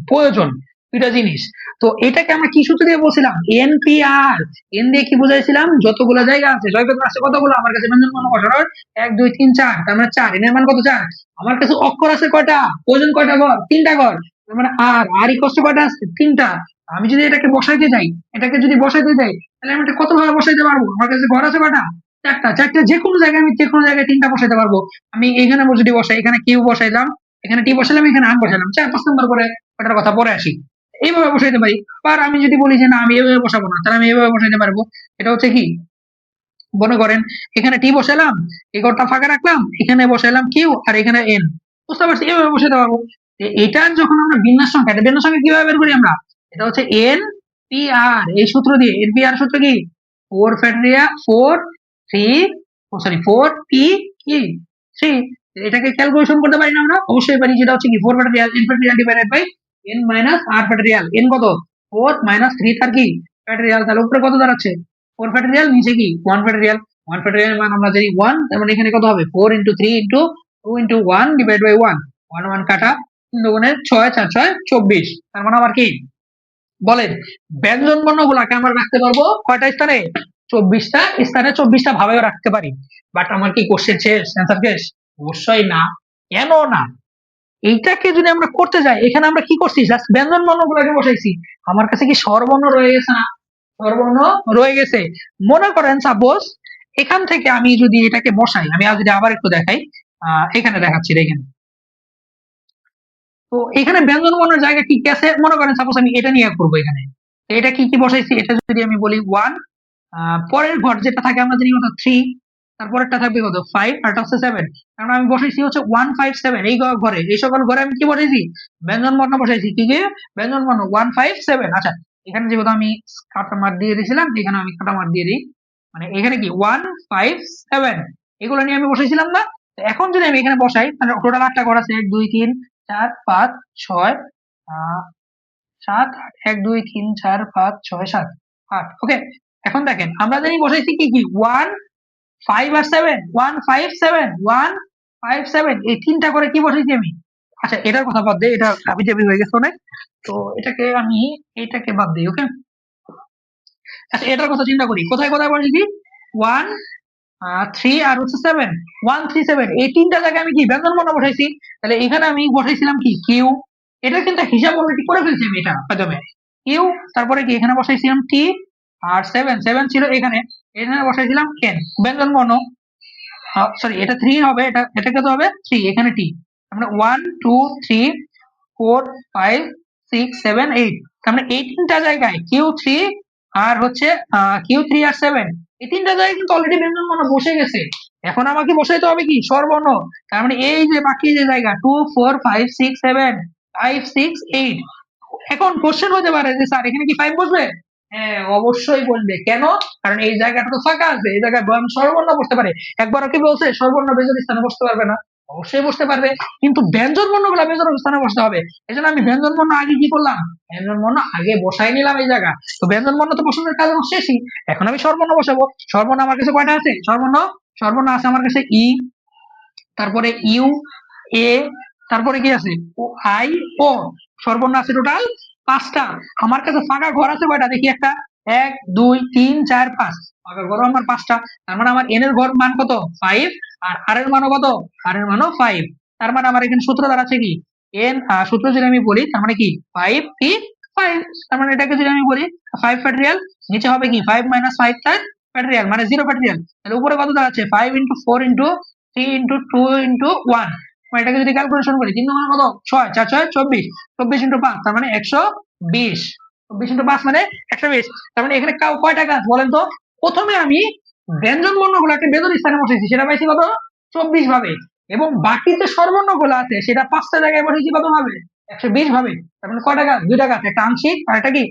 প্রয়োজন, দুইটা জিনিস। তো এটাকে আমরা কি সূত্র দিয়ে বলছিলাম? এনপিআর। এন দিয়ে কি বুঝাইছিলাম? যতগুলা জায়গা আছে, জয়পেপার আছে কতগুলো আমার কাছে? ব্যঞ্জন বর্ণ কয়টা? 1 2 3 4, তার মানে 4। এর মান কত? 4। আমার কাছে অক্ষর আছে কয়টা? প্রয়োজন কয়টা ঘর? তিনটা ঘর। তার মানে আর ইকোয়াস টু কয়টা আছে? তিনটা। আমি যদি এটাকে বসাইতে যাই, এটাকে যদি বসাইতে যাই তাহলে আমি এটা কত ভাবে বসাইতে পারবো? আমার কাছে ঘর আছে কয়টা? চারটা। চারটে যে কোনো জায়গায়, আমি যে কোনো জায়গায় তিনটা বসাইতে পারবো। আমি এখানে যদি বসাই, এখানে কিউ বসাইলাম, এখানে টি বসাইলাম, এখানে আর বসাইলাম, 4 5 নম্বর করে ওটার কথা পরে আসি। এইভাবে বসাইতে পারি। আর আমি যদি বলি যে না আমি এইভাবে বসাবো না, তাহলে আমি এইভাবে বসাইতে পারবো। এটা হচ্ছে কি, মনে করেন এখানে টি বসাইলাম, এই ঘরটা ফাঁকা রাখলাম, এখানে বসাইলাম কিউ আর এখানে এন। বুঝতে পারছি? এভাবে বসাতে পারবো। এটার যখন আমরা বিন্যাস সংখ্যা, এটা বিন্যাস সংখ্যা কিভাবে বের করি আমরা? এটা হচ্ছে এন পি আর, এই সূত্র দিয়ে। এন পি আর সূত্র কি? 4 ফ্যাক্টরিয়া 4 3, সরি 4 পি কি 3। এটাকে ক্যালকুলেশন করতে পারি না আমরা? অবশ্যই পারি। যেটা হচ্ছে কি 4 factorial n factorial divided by n minus r factorial. N কত? 4 মাইনাস 3 তার কি ফ্যাক্টরিয়াল। তাহলে উপরে কত দাঁড়াচ্ছে? 4 ফ্যাক্টরিয়াল, নিচে কি 1 ফ্যাক্টরিয়াল। 1 ফ্যাক্টরিয়াল মান আমরা জানি 1, তার মানে এখানে কত হবে? 4 into 3 into 2 into 1 divide by 1। 1 1 কাটা, 3 দুগুণে 6 4 6 24। তার মানে আবার কি বলেন, ব্যঞ্জন বর্ণগুলাকে আমরা রাখতে পারবো কয়টা স্থানে? 24টা স্থানে, 24টা ভাবেও রাখতে পারি। বাট আমার কি কোশ্চেন শেষ, অ্যান্সার শেষ? অবশ্যই না। কেন না? এইটাকে যদি আমরা করতে যাই, এখানে আমরা কি করছি? জাস্ট ব্যঞ্জন বর্ণগুলোকে বসাইছি। আমার কাছে কি স্বরবর্ণ রয়ে গেছে না? স্বরবর্ণ রয়ে গেছে। মনে করেন সাপোজ এখান থেকে আমি যদি এটাকে বসাই, আমি যদি আবার একটু দেখাই, এখানে দেখাচ্ছি দেখেন। তো এখানে ব্যঞ্জন বর্ণের জায়গা কি কি আছে? মনে করেন সাপোজ আমি এটা নিয়ে করবো এখানে। তো এটা কি কি বসাইছি? এটা যদি আমি বলি 1 পরের ঘর যেটা থাকে আমরা জানি কত 3, তারপরেরটা থাকবে কত 5, আর এটা হচ্ছে 7। কারণ আমি বসাইছি হচ্ছে 157 এই ঘরে, এই সকল ঘরে আমি কি বসাইছি, ব্যঞ্জন বর্ণ বসাইছি। কি কি ব্যঞ্জন বর্ণ 157। আচ্ছা, এখানে যেহেতু আমি কাটা মার্ক দিয়ে দিয়েছিলাম, এখানে আমি কাটা মার্ক দিয়ে দিই, মানে এখানে কি 157 এগুলো নিয়ে আমি বসাইছিলাম না। তো এখন যদি আমি এখানে বসাই তাহলে টোটাল 8টা ঘর আছে, 1 2 3 4 5 6 7 8, 1 2 3 4 5 6 7 8। ওকে, এখন দেখেন আমরা জানি বসাইছি কি কি 1 5 আর 7, 157 157 এই তিনটা করে কি বসাইছি আমি। আচ্ছা, এটার কথা বাদ দেই, এটা হাবিজাবি হয়ে গেছে অনেক। তো এটাকে বাদ দিই। ওকে, আচ্ছা এটার কথা চিন্তা করি, কোথায় কোথায় বসাইছি 1 3 আর হচ্ছে 7, 137 এই তিনটা জায়গায় আমি কি ব্যঞ্জন বর্ণ বসাইছি। তাহলে এখানে আমি বসাইছিলাম কি কিউ, এটা কিন্তু হিসাব অলরেডি করে ফেলছি আমি, এটা প্রথমে কিউ, তারপরে কি এখানে বসাইছিলাম টি, আর 7 7 ছিল এখানে, এখানে বসাইছিলাম এন ব্যঞ্জন বর্ণ। সরি, এটা 3 হবে, এটা কত হবে 3, এখানে টি। আমরা 1 2 3 4 5 6 7 8, আমরা এই তিনটা জায়গায় Q3 আর হচ্ছে Q3 আর 7 এই তিনটা জায়গায় কিন্তু অলরেডি ব্যঞ্জন বর্ণ বসে গেছে। এখন আমাকে বসাইতে হবে কি স্বরবর্ণ। তার মানে এই যে বাকি যে জায়গা 2 4 5 6 7 5 6 8, এখন কোশ্চেন হতে পারে যে স্যার এখানে কি 5 বসবে। হ্যাঁ, অবশ্যই বলবে। কেন? কারণ এই জায়গাটা তো ফাঁকা আছে, এই জায়গায় স্বরবর্ণ বসতে পারে। একবারও কি বলছে স্বরবর্ণ ব্যঞ্জন স্থানে বসতে পারবে না? অবশ্যই বসতে পারবে, কিন্তু ব্যঞ্জন বর্ণগুলো ব্যঞ্জন স্থানে বসতে হবে। এই জন্য আমি ব্যঞ্জন বর্ণ আগে কি করলাম, ব্যঞ্জন বর্ণ আগে বসাই নিলাম এই জায়গা। তো ব্যঞ্জন বর্ণ তো বসানোর কাজ আমার শেষই, এখন আমি স্বরবর্ণ বসাবো। স্বরবর্ণ আমার কাছে কয়টা আছে, স্বরবর্ণ আছে আমার কাছে ই, তারপরে ইউ, এ, তারপরে কি আছে ও, আই, ও। স্বরবর্ণ আছে টোটাল 5টা। আমার কাছে ফাঁকা ঘর আছে কয়টা দেখি, একটা 1 2 3 4 5, ফাঁকা ঘর আমার 5টা। তার মানে আমার এন এর ঘর মান কত 5, আর আর এর মানও কত, আর এর মানও 5। তার মানে আমার এখানে সূত্র দাঁড়াচ্ছে কি এন, সূত্র যদি আমি বলি তার মানে কি 5 পি 5। তার মানে এটাকে যদি আমি বলি 5 ফ্যাক্টরিয়াল, নিচে হবে কি 5 - 5 তার ফ্যাক্টরিয়াল মানে 0 ফ্যাক্টরিয়াল। তাহলে উপরে কত দাঁড়াচ্ছে 5 * 4 * 3 * 2 * 1। এটাকে যদি ক্যালকুলেশন করি 3 কত 6 4 6 24, 24 * 5 তার মানে 120, 24 * 5 মানে 120। তার মানে এখানে কয়টা কাজ বলেন তো। প্রথমে আমি ব্যঞ্জন বর্ণগুলোকে বেজোড় স্থানে বসেছি, সেটা পাইছি কত 24 ভাবে, এবং বাকি যে স্বরবর্ণগুলো আছে সেটা 5টা জায়গায় বসেছি কত ভাবে 120 ভাবে। তার মানে কয়টা কাজ, দুইটা কাজ, একটা আংশিক আর এটা কি,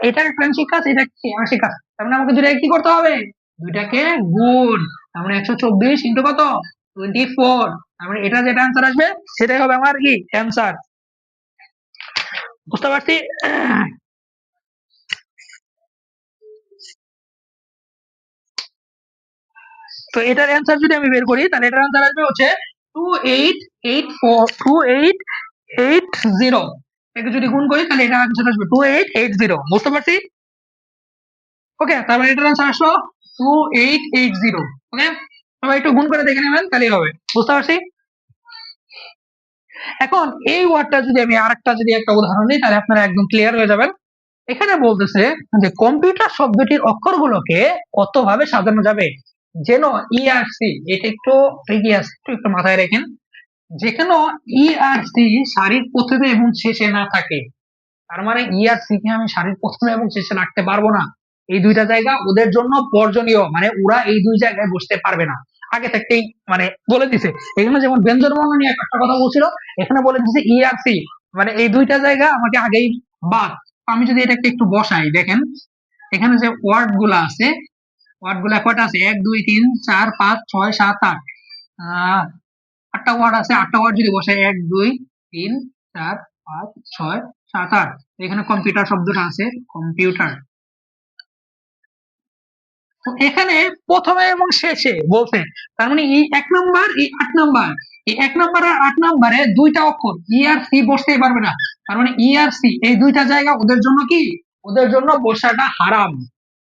এটা একটা আংশিক কাজ, এটা কি আংশিক কাজ। তার মানে আমাকে দুইটাকে কি করতে হবে, দুইটাকে গুণ। তার মানে 124 ইন্টু কত 24। তার মানে এটা যেটা অ্যান্সার আসবে সেটাই হবে আমার কি অ্যান্সার। বুঝতে পারছি। তো এটার অ্যান্সার যদি আমি বের করি তাহলে এটার অ্যান্সার আসবে হচ্ছে 2880। এটাকে যদি গুণ করি তাহলে এটা অ্যান্সার আসবে 2880। বুঝতে পারছি। ওকে, তার মানে এটার অ্যান্সার আসলো 2880। ওকে, সবাই একটু গুণ করে দেখে নেবেন তাহলেই হবে। বুঝতে পারছি। এখন এই ওয়ার্ডটা যদি আমি আরেকটা যদি একটা উদাহরণ দিই তাহলে আপনারা একদম ক্লিয়ার হয়ে যাবেন। এখানে বলতেছে যে কম্পিউটার শব্দটির অক্ষরগুলোকে কতভাবে সাজানো যাবে যেন ইআরসি, এটা একটু একটু মাথায় রাখেন, যেখানে ইআরসি সারির প্রথমে এবং শেষে না থাকে। তার মানে ইআরসি কে আমি সারির প্রথমে এবং শেষে রাখতে পারবো না। এই দুইটা জায়গা ওদের জন্য বর্জনীয়, মানে ওরা এই দুই জায়গায় বসতে পারবে না, আগে থেকেই মানে বলে দিছে। এখানে যেমন ব্যঞ্জন বর্ণ নিয়ে একটা কথা বলছিল, এখানে বলে দিছে ইআরসি মানে এই দুইটা জায়গা আমাকে আগেই বাদ। আমি যদি এটাকে একটু বসাই, দেখেন এখানে যে ওয়ার্ড গুলা আছে, ওয়ার্ড গুলা কয়টা আছে 1 2 3 4 5 6 7 8, 8টা ওয়ার্ড আছে। 8টা ওয়ার্ড যদি বসাই 1 2 3 4 5 6 7 8, এখানে কম্পিউটার শব্দটা আছে, কম্পিউটার। তো এখানে প্রথমে এবং শেষে বলছে, তার মানে এই 1 নাম্বার এই 8 নাম্বার, এই 1 নাম্বার আর 8 নাম্বারে দুইটা অক্ষর ইআরসি বসতেই পারবে না। তার মানে ইআরসি এই দুইটা জায়গা ওদের জন্য কি, ওদের জন্য বসাটা হারাম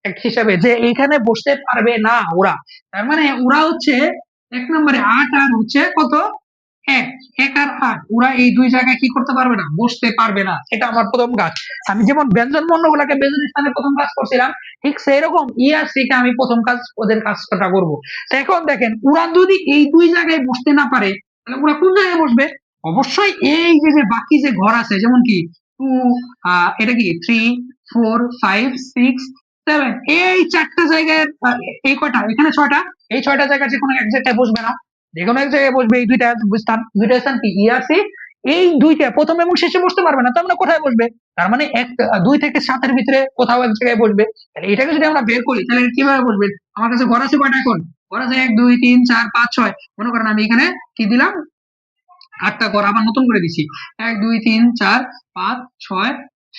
এক হিসাবে, যে এইখানে বসতে পারবে না ওরা। তার মানে ওরা হচ্ছে 1 নম্বরে 8 আর হচ্ছে কত 1, 1 আর 8 ওরা এই দুই জায়গায় কি করতে পারবে না, বসতে পারবে না। এটা আমার প্রথম কাজ। আমি যেমন ব্যঞ্জন বর্ণগুলোকে ব্যঞ্জন স্থানে প্রথম কাজ করছিলাম, ঠিক সেইরকম ইআরসি কে আমি প্রথম কাজ ওদের কাজটা করব। তো এখন দেখেন ওরা যদি এই দুই জায়গায় বসতে না পারে তাহলে ওরা কোন জায়গায় বসবে। অবশ্যই এই যে বাকি যে ঘর আছে, যেমন কি 2, এটা কি 3 4 5 6 7 এই চারটা জায়গায় এই কয়টা এখানে 6টা এই 6টা জায়গা যে কোনো এক জায়গায় বসবে না যে কোনো এক জায়গায় বসবে এই দুইটা স্থান কি ইআরসি এই দুইটা প্রথম এবং শেষে বসতে পারবে না তো আমরা কোথায় বসবে তার মানে 2 থেকে 7 এর ভিতরে কোথাও এক জায়গায় বসবে তাহলে এটাকে যদি আমরা বের করি তাহলে কিভাবে বসবে আমার কাছে ঘর আছে কয়টা এখন ঘর আছে 1 2 3 4 5 6 মনে করেন আমি এখানে কি দিলাম 8টা ঘর আবার নতুন করে দিছি 1 2 3 4 5 6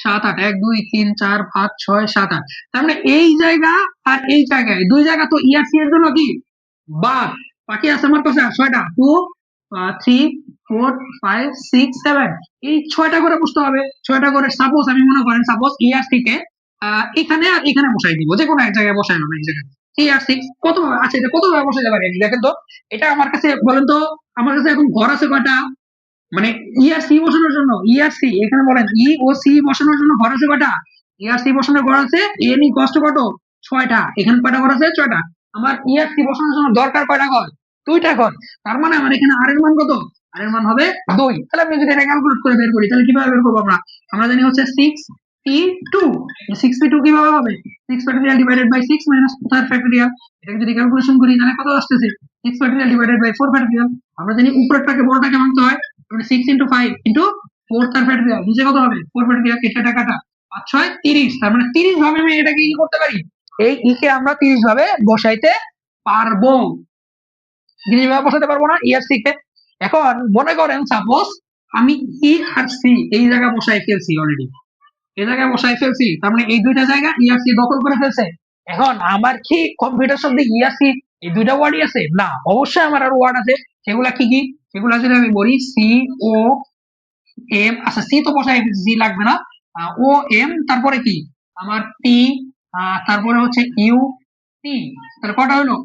7 8 1 2 3 4 5 6 7 8 তার মানে এই জায়গা আর এই জায়গায় দুই জায়গা তো ইআরসি এর জন্য কি বাদ বাকি আছে আমার কাছে 6টা 2 3 4 5 6 7 এই 6টা করে বসতে হবে 6টা করে সাপোজ আমি মনে করেন সাপোজ ইআরসি কে এখানে আর এখানে বসাই দিব যে কোনো এক জায়গায় বসাই নেবো এই জায়গায় ইআরসি কত আছে এটা কত ভাবে বসাতে পারি দেখেন তো এটা আমার কাছে বলেন তো আমার কাছে এখন ঘর আছে কয়টা মানে ইআরসি বসানোর জন্য ইআরসি এখানে বলেন ই ও সি বসানোর জন্য ঘর আছে কয়টা ইআরসি বসানোর ঘর আছে এন ই কষ্ট কত 6টা এখানে কয়টা ঘর আছে 6টা আমার ইআরসি বসানোর জন্য দরকার কয়টা ঘর 2টা ঘর তার মানে আমার এখানে আর এর মান কত আর এর মান হবে 2 তাহলে আমি যদি এটা ক্যালকুলেট করে বের করি তাহলে কিভাবে বের করবো আমরা আমরা জানি হচ্ছে 6p2 6p2 কিভাবে হবে 6 factorial divided by 6 minus 4 factorial এটাকে যদি ক্যালকুলেশন করি তাহলে কত আসতেছে 6 ফ্যাক্টরিয়াল ডিভাইডেড বাই 4 ফ্যাক্টরিয়াল আমরা জানি উপরেরটাকে বড়টাকে ভাঙতে হয় 6 into 5 into 4 তার ফ্যাক্টরিয়াল নিচে কত হবে 4 ফ্যাক্টরিয়াল এটা কাটা 5 6 30 তার মানে 30 ভাবে আমি এটাকে কি করতে পারি এই ই কে আমরা 30 ভাবে বসাইতে পারবো 30 ভাবে বসাতে পারবো না ইআরসি কে এখন মনে করেন সাপোজ আমি ই আর সি এই জায়গা বসাই ফেলছি অলরেডি এই জায়গায় বসাই ফেলছি তার মানে এই দুইটা জায়গা ইআরসি দখল করে ফেলছে এখন আমার কি কম্পিউটার শব্দে ইআরসি এই দুইটা ওয়ার্ডই আছে না অবশ্যই আমার আরো ওয়ার্ড আছে সেগুলা কি কি সেগুলা যদি আমি বলি সি ও এম আচ্ছা সি তো বসাই জি লাগবে না ও এম তারপরে কি আমার টি তারপরে হচ্ছে ইউ টি তাহলে কটা হলো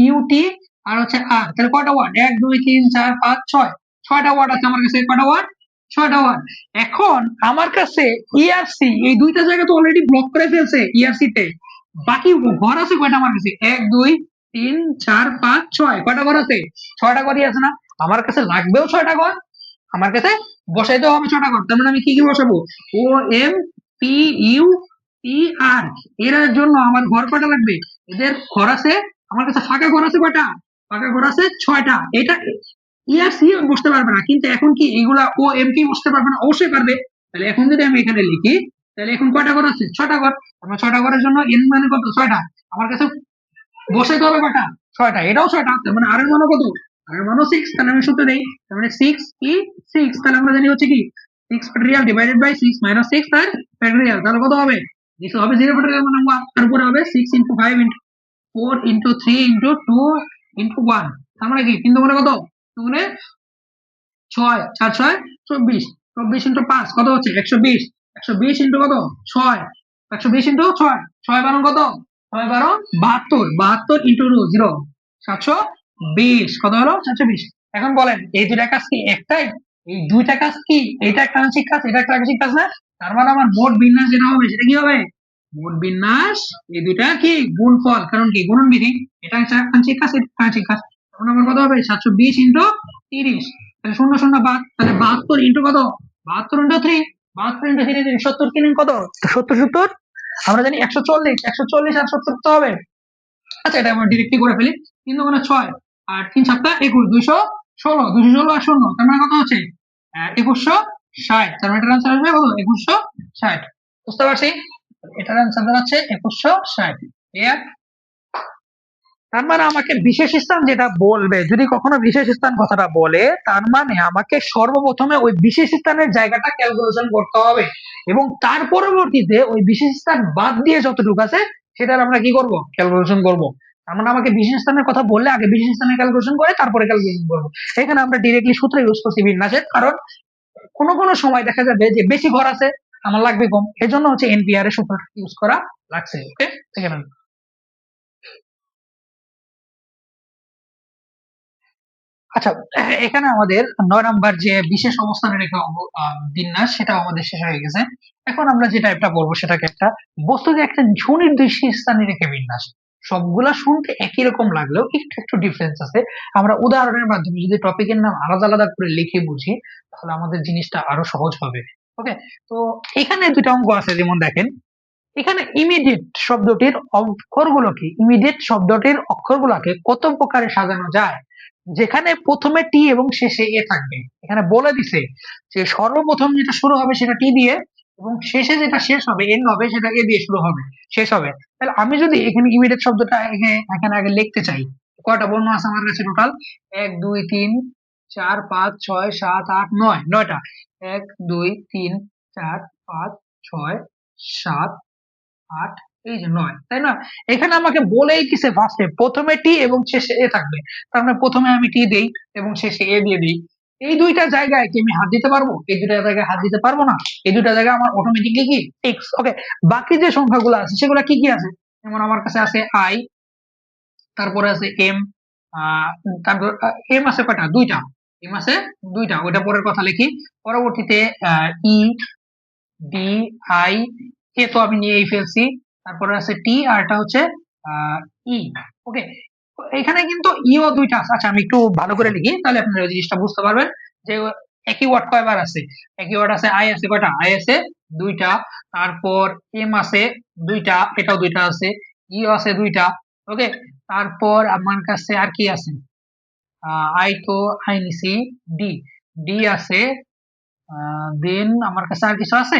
ইউটি আর হচ্ছে আর তাহলে কয়টা ওয়ার্ড 1 2 3 4 5 6 6টা ওয়ার্ড আছে আমার কাছে কয়টা ওয়ার্ড 6টা ওয়ার্ড এখন আমার কাছে ইআরসি এই দুইটা জায়গা তো অলরেডি ব্লক করে ফেলছে ইআরসি তে বাকি ঘর আছে কয়টা আমার কাছে 1 2 3 4 5 6 কয়টা ঘর আছে 6টা ঘরই আছে না আমার কাছে লাগবেও 6টা ঘর আমার কাছে বসাইতে হবে 6টা ঘর তার মানে আমি কি কি বসাবো ও এম পি ইউ টি আর এর জন্য আমার ঘর কয়টা লাগবে এদের ঘর আছে আমার কাছে ফাঁকা ঘর আছে কয়টা ফাঁকা ঘর আছে 6টা এটা ইআরসি বসতে পারবে না কিন্তু এখন কি এগুলা ও এম পি বসতে পারবে না অবশ্যই পারবে তাহলে এখন যদি আমি এখানে লিখি তাহলে এখন কয়টা ঘর আছে 6টা ঘর আমার 6টা ঘরের জন্য এন মানে কত 6টা আমার কাছে বসাইতে হবে কয়টা 6টা এটাও 6টা তার মানে আর এর মানে কত আর এর মানে 6 তাহলে আমি সূত্র দেই তার মানে 6 ই 6 তাহলে আমরা জানি হচ্ছে কি 6 ফ্যাক্টরিয়াল ডিভাইডেড বাই 6 মাইনাস 6 তার ফ্যাক্টরিয়াল তাহলে কত হবে নিচে হবে 0 ফ্যাক্টরিয়াল মানে 1 তারপরে হবে 6 into 5 into 4 into 3 into 2 into 1 তার মানে কি 3 মানে কত 2 মানে 6 4 6 24 24 into 5 কত হচ্ছে 120 120 into কত 6 120 into 6 6 বারো কত 6 বারো 72 72 into 0 720 কত হলো 720 এখন বলেন এই দুইটা কাজ কি একটাই এই দুইটা কাজ কি এটা একটা আংশিক কাজ এটা একটা আংশিক কাজ না তার মানে আমার মোট বিন্যাস যেটা হবে সেটা কি হবে মোট বিন্যাস এই দুইটা কি গুণফল কারণ কি গুণন বিধি এটা একটা আংশিক কাজ এটা আংশিক কাজ তখন আমার কত হবে 720 into 30 তাহলে 0 0 বাদ তাহলে 72 into কত 72 into 3 72 into 3 70 কিনেন কত 70 70 আমরা জানি 140 140 আর 70 তো হবে আচ্ছা এটা আমরা ডিরেক্টলি করে ফেলি 3 দুগুণে 6 আর 3 7 21 216 216 আর 0 তার মানে কত হচ্ছে 2160 তার মানে এটার আনসার আসবে কত 2160 বুঝতে পারছি এটার আনসার দাঁড়াচ্ছে 2160 ক্লিয়ার তার মানে আমাকে বিশেষ স্থান যেটা বলবে যদি কখনো বিশেষ স্থান কথাটা বলে তার মানে আমাকে সর্বপ্রথমে ওই বিশেষ স্থানের জায়গাটা ক্যালকুলেশন করতে হবে এবং তার পরবর্তীতে ওই বিশেষ স্থান বাদ দিয়ে যতটুকু আছে সেটার আমরা কি করব ক্যালকুলেশন করব তার মানে আমাকে বিশেষ স্থানের কথা বললে আগে বিশেষ স্থানের ক্যালকুলেশন করে তারপরে ক্যালকুলেশন করবো এখানে আমরা ডিরেক্টলি সূত্র ইউজ করছি বিন্যাসের কারণ কোনো সময় দেখা যাবে যে বেশি ঘর আছে আমার লাগবে কম এজন্য হচ্ছে এনপিআর এর সূত্রটা ইউজ করা লাগছে ওকে এখানে আচ্ছা এখানে আমাদের 9 নাম্বার যে বিশেষ অবস্থানের রেখা বিন্যাস সেটা আমাদের শেষ হয়ে গেছে এখন আমরা যে টাইপটা বলবো সেটাকে একটা বস্তু যে একটা সুনির্দিষ্ট স্থানে রেখে বিন্যাস সবগুলা শুনতে একই রকম লাগলেও একটু একটু ডিফারেন্স আছে আমরা উদাহরণের মাধ্যমে যদি টপিকের নাম আলাদা আলাদা করে লিখে বুঝি তাহলে আমাদের জিনিসটা আরো সহজ হবে ওকে তো এখানে দুটো অঙ্ক আছে যেমন দেখেন এখানে ইমিডিয়েট শব্দটির অক্ষরগুলোকে কত প্রকারে সাজানো যায়, যেখানে প্রথমে টি এবং শেষে এ থাকবে। এখানে বলে দিছে যে সর্বপ্রথম যেটা শুরু হবে সেটা টি দিয়ে, এবং শেষে যেটা শেষ হবে এন্ড হবে সেটা এ দিয়ে শুরু হবে, শেষ হবে। তাহলে আমি যদি এখানে ইমিডিয়েট শব্দটা এখানে আগে লিখতে চাই, কয়টা বর্ণ আছে আমার কাছে টোটাল? 1 2 3 4 5 6 7 8 9, 9টা। 1 2 3 4 5 6 7 8, এই যে 9, তাই না? এখানে আমাকে বলেই দিছে ফার্স্টে প্রথমে টি এবং শেষে এ থাকবে। তার মানে প্রথমে আমি টি দেই এবং শেষে এ দিয়ে দিই। এই দুইটা জায়গায় কি আমি হাত দিতে পারবো? এই দুইটা জায়গায় হাত দিতে পারবো না। এই দুইটা জায়গায় আমার অটোমেটিকলি কি টিক্স। ওকে, বাকি যে সংখ্যাগুলো আছে সেগুলো কি কি আছে? যেমন আমার কাছে আছে আই, তারপরে আছে এম, তারপর এম আছে কয়টা? দুইটা। এম আছে দুইটা, ওইটা পরের কথা লিখি। পরবর্তীতে ই, ডি, আই, এ তো আমি নিয়েই ফেলছি। তারপরে আছে টি, আর এটা হচ্ছে ই। ওকে, এখানে কিন্তু ইও দুইটা আছে। আচ্ছা আমি একটু ভালো করে লিখি, তাহলে আপনারা জিনিসটা বুঝতে পারবেন যে একই ওয়ার্ড কয়বার আছে। একই ওয়ার্ড আছে, আই আছে কয়টা? আই আছে দুইটা। তারপর এম আছে দুইটা, এটাও দুইটা আছে। ইও আছে দুইটা। ওকে, তারপর আমার কাছে আর কি আছে? আই তো আই নিছি। ডি, ডি আছে। দেন আমার কাছে আর কিছু আছে?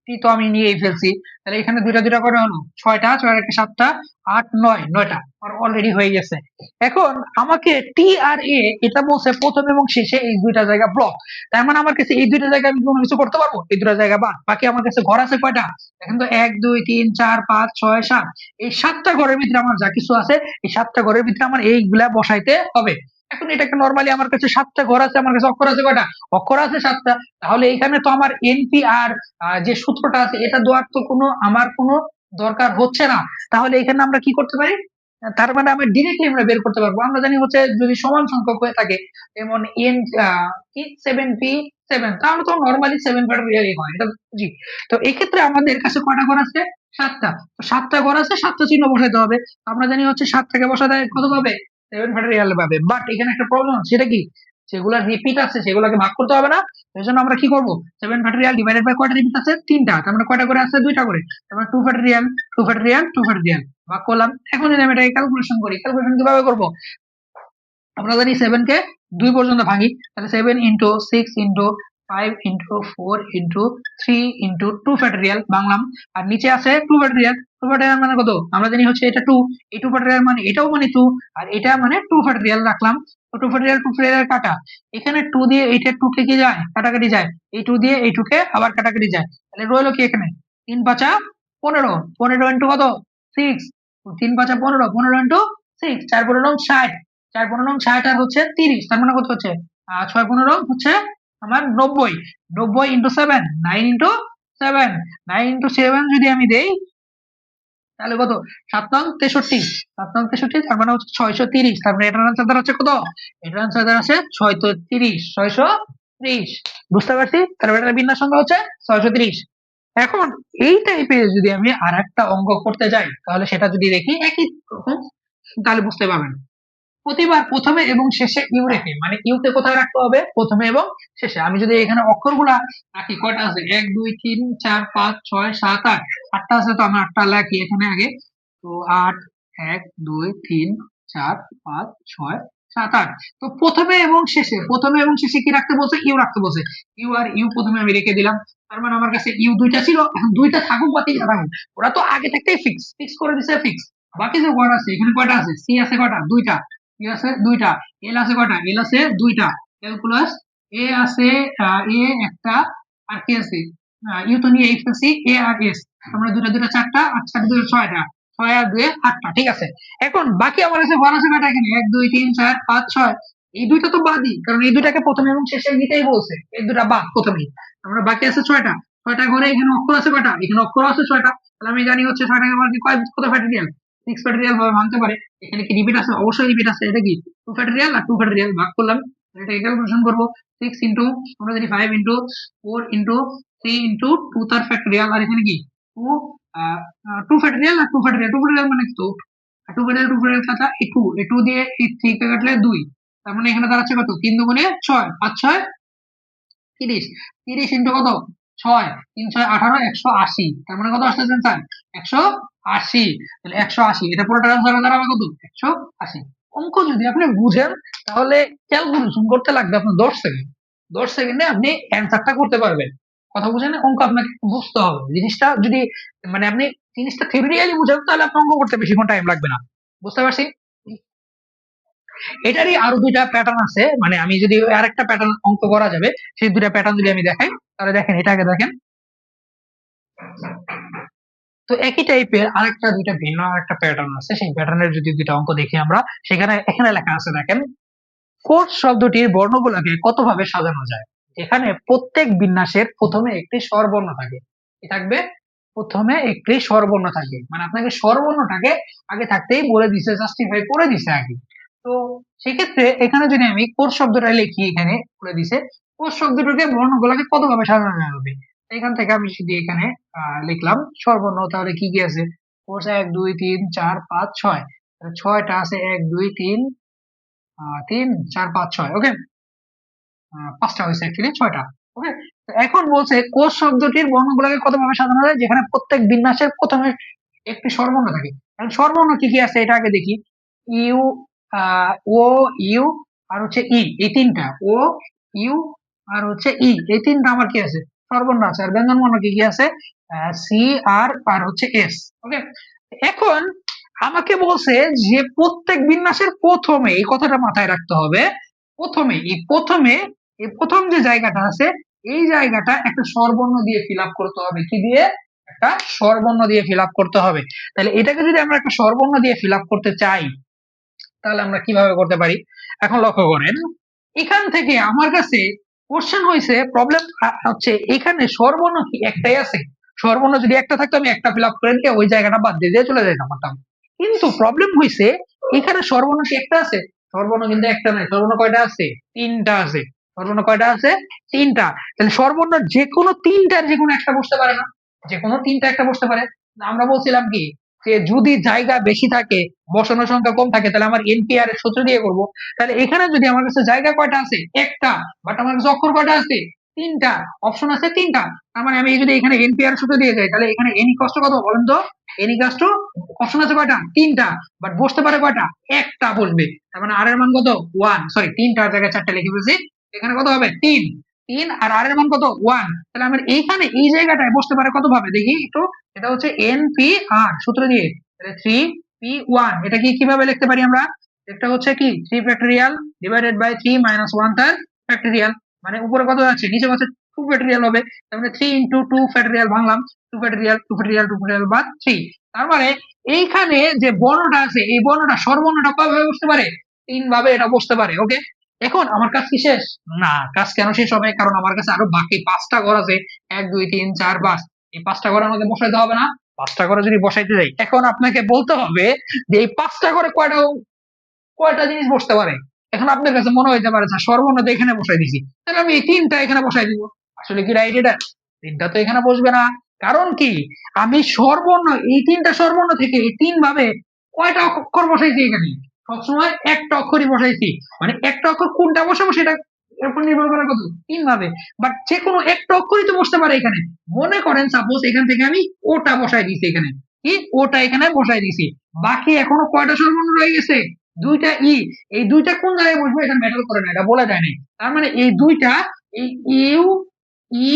টি তো আমি নিয়েই ফেলছি। তাহলে এখানে দুইটা দুইটা করে হলো ছয়টা, ছয় একটা 7টা, 8 9, 9টা অলরেডি হয়ে গেছে। এখন আমাকে টি আর এ এটা বলছে প্রথম এবং শেষে এই দুইটা জায়গা ব্লক। তার মানে আমার কাছে এই দুইটা জায়গায় আমি কোনো কিছু করতে পারবো? এই দুইটা জায়গা বাদ, বাকি আমার কাছে ঘর আছে কয়টা? এখন তো 1 2 3 4 5 6 7, এই 7টা ঘরের ভিতরে আমার যা কিছু আছে এই 7টা ঘরের ভিতরে আমার এইগুলা বসাইতে হবে। এখন এটাকে নরমালি আমার কাছে 7টা ঘর আছে, আমার কাছে অক্ষর আছে কয়টা? অক্ষর আছে 7টা। তাহলে এখানে তো আমার এনপি আর যে সূত্রটা আছে এটা দেওয়ার তো আমার কোনো দরকার হচ্ছে না। তাহলে এখানে আমরা কি করতে পারি? তার মানে আমরা ডিরেক্টলি আমরা বের করতে পারবো। আমরা জানি হচ্ছে যদি সমান সংখ্যক হয়ে থাকে, যেমন এন কি 7p7, তাহলে তো নরমালি 7 ফ্যাক্টরিয়ালই হয়, এটা বুঝি। তো এই ক্ষেত্রে আমাদের কাছে কয়টা ঘর আছে? 7টা। তো 7টা ঘর আছে, 7টা চিহ্ন বসাতে হবে। আমরা জানি হচ্ছে 7 থেকে বসাতে কত পাবে? 7 ফ্যাক্টরিয়াল পাবে। বাট এখানে একটা প্রবলেম, সেটা কি? যেগুলা রিপিট আছে সেগুলোকে ভাগ করতে হবে না। এই জন্য আমরা কি করব? 7 ফ্যাক্টরিয়াল ডিভাইডেড বাই কয়টা রিপিট আছে? 3টা। তার মানে কয়টা করে আছে? 2টা করে। তার মানে 2 ফ্যাক্টরিয়াল 2 ফ্যাক্টরিয়াল 2 ফ্যাক্টরিয়াল ভাগ করলাম। এখন যদি আমি এটাকে ক্যালকুলেশন করি, ক্যালকুলেশন কিভাবে করব? আমরা জানি 7 কে 2 পর্যন্ত ভাঙি, তাহলে 7 into 6 into 5 into 4 into 3 into 2 factorial বাংলাম। আর নিচে আছে 2 ফ্যাক্টরিয়াল। 2 ফ্যাক্টরিয়াল মানে কত? আমরা জানি হচ্ছে এটা 2, এই 2 ফ্যাক্টরিয়াল মানে এটাও মানে 2, আর এটা মানে 2 ফ্যাক্টরিয়াল রাখলাম। তো 2 ফ্যাক্টরিয়াল 2 ফ্যাক্টরিয়াল কাটা। এখানে 2 দিয়ে এইটা 2 কে কি যায়? কাটাকাটি যায়। এই 2 দিয়ে এই 2 কে আবার কাটাকাটি যায়। তাহলে রইলো কি এখানে? 3 5 15, 15 ইন্টু কত? 6, 3 5 15, 15 ইন্টু 6, 4 15 60, 4 15 60 আর হচ্ছে 30, তার মানে কত হচ্ছে? 6 15 হচ্ছে আমার 90, 90 ইন্টু 7, 9 ইন্টু 7, 9 ইন্টু 7 যদি আমি দেই তাহলে কত? 7 নং 63, 7 নং 63, তার মানে হচ্ছে 630। তার মানে এটার আনসার দাঁড়াচ্ছে কত? এটার আনসার দাঁড়াচ্ছে 630, 630। বুঝতে পারছি? তাহলে এটার বিন্যাস সংখ্যা হচ্ছে 630। এখন এই টাইপের যদি আমি আর একটা অঙ্ক করতে যাই, তাহলে সেটা যদি দেখি একই রকম, তাহলে বুঝতে পারবেন। প্রতিবার প্রথমে এবং শেষে ইউ রেখে, মানে ইউ কে কোথায় রাখতে হবে? প্রথমে এবং শেষে। আমি যদি এখানে অক্ষরগুলা রাখি, কয়টা আছে? 1 2 3 4 5 6 7 8, 8টা আছে, তো আমি 8টা রাখি এখানে আগে। তো 8, 1 2 3 4 5 6 7 8। তো প্রথমে এবং শেষে, প্রথমে এবং শেষে কি রাখতে বলছে? ইউ রাখতে বলছে। ইউ আর ইউ প্রথমে আমি রেখে দিলাম। তার মানে আমার কাছে ইউ দুইটা ছিল, এখন দুইটা থাকুক বা তিনটা থাকুক, ওরা তো আগে থাকতেই ফিক্স ফিক্স করে দিছে, ফিক্স। বাকি যে ওয়ার্ড আছে এখানে কয়টা আছে? সি আছে কয়টা? দুইটা। ই আছে দুইটা। এল আছে কয়টা? এল আছে দুইটা। ক্যালকুলাস এ আছে এ একটা, আর কি আছে? ইউ তো নিয়ে ফেলছি, এ আর এস। আমরা দুইটা দুইটা 4টা, আর 4 দুইটা 6টা, 6 আর 2 8টা, ঠিক আছে। এখন বাকি আমার কাছে ঘর আছে কয়টা এখানে? 1 2 3 4 5 6। এই দুইটা তো বাদই, কারণ এই দুইটাকে প্রথমে এবং শেষে নিতেই বলছে, এই দুটা বাদ প্রথমেই। আমরা বাকি আছে 6টা। 6টা ঘরে এখানে অক্ষর আছে কয়টা? এখানে অক্ষর আছে 6টা। তাহলে আমি জানি হচ্ছে 6টা কত ফ্যাক্টরিয়াল? 6 ফ্যাক্টরিয়াল ভাবে ভাঙতে পারে। এখানে কি রিপিট আছে? অবশ্যই রিপিট আছে। এটা কি 2 ফ্যাক্টরিয়াল আর 2 ফ্যাক্টরিয়াল ভাগ করলাম। এটা ক্যালকুলেশন করব। 6 ইনটু, আমরা জানি 5 ইনটু 4 ইনটু 3 ইনটু 2 তার ফ্যাক্টরিয়াল, আর এখানে কি 2 2 ফ্যাক্টরিয়াল আর 2 ফ্যাক্টরিয়াল। 2 ফ্যাক্টরিয়াল মানে তো 2 ফ্যাক্টরিয়াল 2 ফ্যাক্টরিয়াল কাটা, এই 2 এই 2 দিয়ে এই 3 কে কাটলে 2। তার মানে এখানে দাঁড়াচ্ছে কত? 3 দুগুণে 6, 5 6 30। 30 ইনটু কত? 6 3 6 18 180, তার মানে কত আসতেছে স্যার 180। তাহলে 180 এটা পুরোটা দাঁড়াবে কত 180। অঙ্ক যদি আপনি বুঝেন তাহলে ক্যালকুলেশন করতে লাগবে আপনার 10 সেকেন্ড, 10 সেকেন্ডে আপনি অ্যান্সারটা করতে পারবেন। কথা বুঝেন, অঙ্ক আপনাকে বুঝতে হবে জিনিসটা। যদি মানে আপনি জিনিসটা থিওরিটিক্যালি বুঝেন তাহলে আপনার অঙ্ক করতে বেশিক্ষণ টাইম লাগবে না। বুঝতে পারছি? এটারই আরো দুইটা প্যাটার্ন আছে, মানে আমি যদি আরেকটা প্যাটার্ন অঙ্ক করা যাবে সেই দুইটা প্যাটার্ন যদি আমি দেখাই তাহলে দেখেন, এটাকে দেখেন। তো একই টাইপের আরেকটা দুইটা ভিন্ন আরেকটা প্যাটার্ন আছে, সেই প্যাটার্নের যদি দুইটা অঙ্ক দেখি আমরা, সেখানে এখানে লেখা আছে দেখেন, কোর্স শব্দটির বর্ণগুলোকে কতভাবে সাজানো যায়। এখানে প্রত্যেক বিন্যাসের প্রথমে একটি স্বরবর্ণ থাকে। কি থাকবে? প্রথমে একটি স্বরবর্ণ থাকে, মানে আপনাকে স্বরবর্ণটাকে আগে থাকতেই বলে দিছে, জাস্টিফাই করে দিছে আগে। তো সেক্ষেত্রে এখানে যদি আমি কোর্স শব্দটা লিখি, এখানে বলে দিছে কোর্স শব্দটাকে বর্ণগুলোকে কতভাবে সাজানো যাবে। এখান থেকে আমি যদি এখানে লিখলাম স্বরবর্ণ, তাহলে কি কি আছে? কোর্স 1 2 3 4 5 6, ছয়টা আছে 1 2 3 3 4 5 6, ওকে। পাঁচটা হয়েছে অ্যাকচুয়ালি, 6টা, ওকে। এখন বলছে কোষ শব্দটির বর্ণগুলোকে কতভাবে সাজানো যায়, যেখানে প্রত্যেক বিন্যাসের প্রথমে একটি স্বরবর্ণ থাকে। এখন স্বরবর্ণ কি কি আছে এটা আগে দেখি। ইউ, ও, ইউ আর হচ্ছে ই, এই তিনটা। ও, ইউ আর হচ্ছে ই, এই তিনটা আমার কি আছে? স্বরবর্ণ আছে। আর ব্যঞ্জন বর্ণ কি কি আছে? সি, আর হচ্ছে এস, ওকে। এখন আমাকে বলছে যে প্রত্যেক বিন্যাসের প্রথমে, এই কথাটা মাথায় রাখতে হবে, প্রথমে এই প্রথম যে জায়গাটা আছে এই জায়গাটা একটা স্বরবর্ণ দিয়ে ফিল আপ করতে হবে। কি দিয়ে? একটা স্বরবর্ণ দিয়ে ফিল আপ করতে হবে। তাহলে এটাকে যদি আমরা একটা স্বরবর্ণ দিয়ে ফিল আপ করতে চাই তাহলে আমরা কিভাবে করতে পারি? এখন লক্ষ্য করেন, এখান থেকে আমার কাছে কোশ্চেন হয়েছে, প্রবলেম হচ্ছে এখানে স্বরবর্ণ কি একটাই আছে? স্বরবর্ণ যদি একটা থাকতো আমি একটা ফিল আপ করে দিয়ে ওই জায়গাটা বাদ দিয়ে দিয়ে চলে যেতাম পারতাম। কিন্তু প্রবলেম হয়েছে এখানে স্বরবর্ণ কি একটা আছে? স্বরবর্ণ কিন্তু একটা নাই, স্বরবর্ণ কয়টা আছে? তিনটা আছে। স্বরবর্ণ কয়টা আছে? তিনটা। তাহলে স্বরবর্ণ যে কোনো তিনটার যে কোনো একটা বসতে পারে না? যে কোনো তিনটা একটা বসতে পারে। আমরা বলছিলাম কি, যে যদি জায়গা বেশি থাকে, বসানোর সংখ্যা কম থাকে, তাহলে আমার এনপিআর এর সূত্র দিয়ে করব। তাহলে এখানে যদি আমার কাছে জায়গা কয়টা আছে? একটা। বাট আমার কাছে অক্ষর কয়টা আছে? তিনটা। অপশন আছে তিনটা। তার মানে আমি যদি এখানে এনপিআর সূত্র দিয়ে যাই তাহলে এখানে এন ইকুয়ালস টু কত বলেন তো? এন ইকুয়ালস টু, অপশন আছে কয়টা? তিনটা। বাট বসতে পারে কয়টা? একটা বসবে। তার মানে আর এর মান কত? 1, সরি 3টার জায়গায় 4টা লিখে ফেলছি। এখানে কত হবে? 3। 3 আর আর এর মান কত? 1। তাহলে আমার এইখানে এই জায়গাটায় বসতে পারে কত ভাবে দেখি একটু। এটা হচ্ছে এনপিআর সূত্র দিয়ে। তাহলে 3p1, এটা কি কিভাবে লিখতে পারি আমরা? এটা হচ্ছে কি 3 ফ্যাক্টরিয়াল ডিভাইডেড বাই 3 মাইনাস 1 তার ফ্যাক্টরিয়াল। মানে উপরে কত আছে নিচে কত? 2 ফ্যাক্টরিয়াল হবে। তার মানে 3 ইনটু 2 ফ্যাক্টরিয়াল ভাঙলাম, 2 ফ্যাক্টরিয়াল 2 ফ্যাক্টরিয়াল 2 ফ্যাক্টরিয়াল বাদ 3। তার মানে এইখানে যে বর্ণটা আছে এই বর্ণটা স্বরবর্ণটা কয়ভাবে বসতে পারে? 3 ভাবে এটা বসতে পারে, ওকে। এখন আমার কাজ কি শেষ? না, কাজ কেন শেষ হবে? কারণ আমার কাছে আরো বাকি 5টা ঘর আছে, 1 2 3 4 5। এই 5টা ঘর আমাকে বসাইতে হবে না? 5টা ঘরে যদি বসাইতে যাই, এখন আপনাকে বলতে হবে যে এই 5টা ঘরে কয়টা কয়টা জিনিস বসতে পারে। এখন আপনার কাছে মনে হইতে পারে স্বরবর্ণ তো এখানে বসাই দিছি, তাহলে আমি এই 3টা এখানে বসাই দিব। আসলে কি রাইট এটা? 3টা তো এখানে বসবে না। কারণ কি, আমি স্বরবর্ণ এই 3টা স্বরবর্ণ থেকে এই 3 ভাবে কয়টা অক্ষর বসাইছি এখানে? সবসময় একটা অক্ষরই বসাইছি। মানে একটা অক্ষর কোনটা বসাবো সেটা এর উপর নির্ভর করে কত? 3 ভাবে। বাট যে কোনো একটা অক্ষরই তো বসতে পারে এখানে। মনে করেন সাপোজ এখান থেকে আমি ওটা বসাই দিছি এখানে, কি ওটা এখানে বসাই দিছি। বাকি এখনো কয়টা স্বরবর্ণ রয়ে গেছে? 2টা ই। এই 2টা কোন জায়গায় বসবে এটা ম্যাটার করে না, এটা বলা যায় নাই। তার মানে এই 2টা, এই ইউ, ই,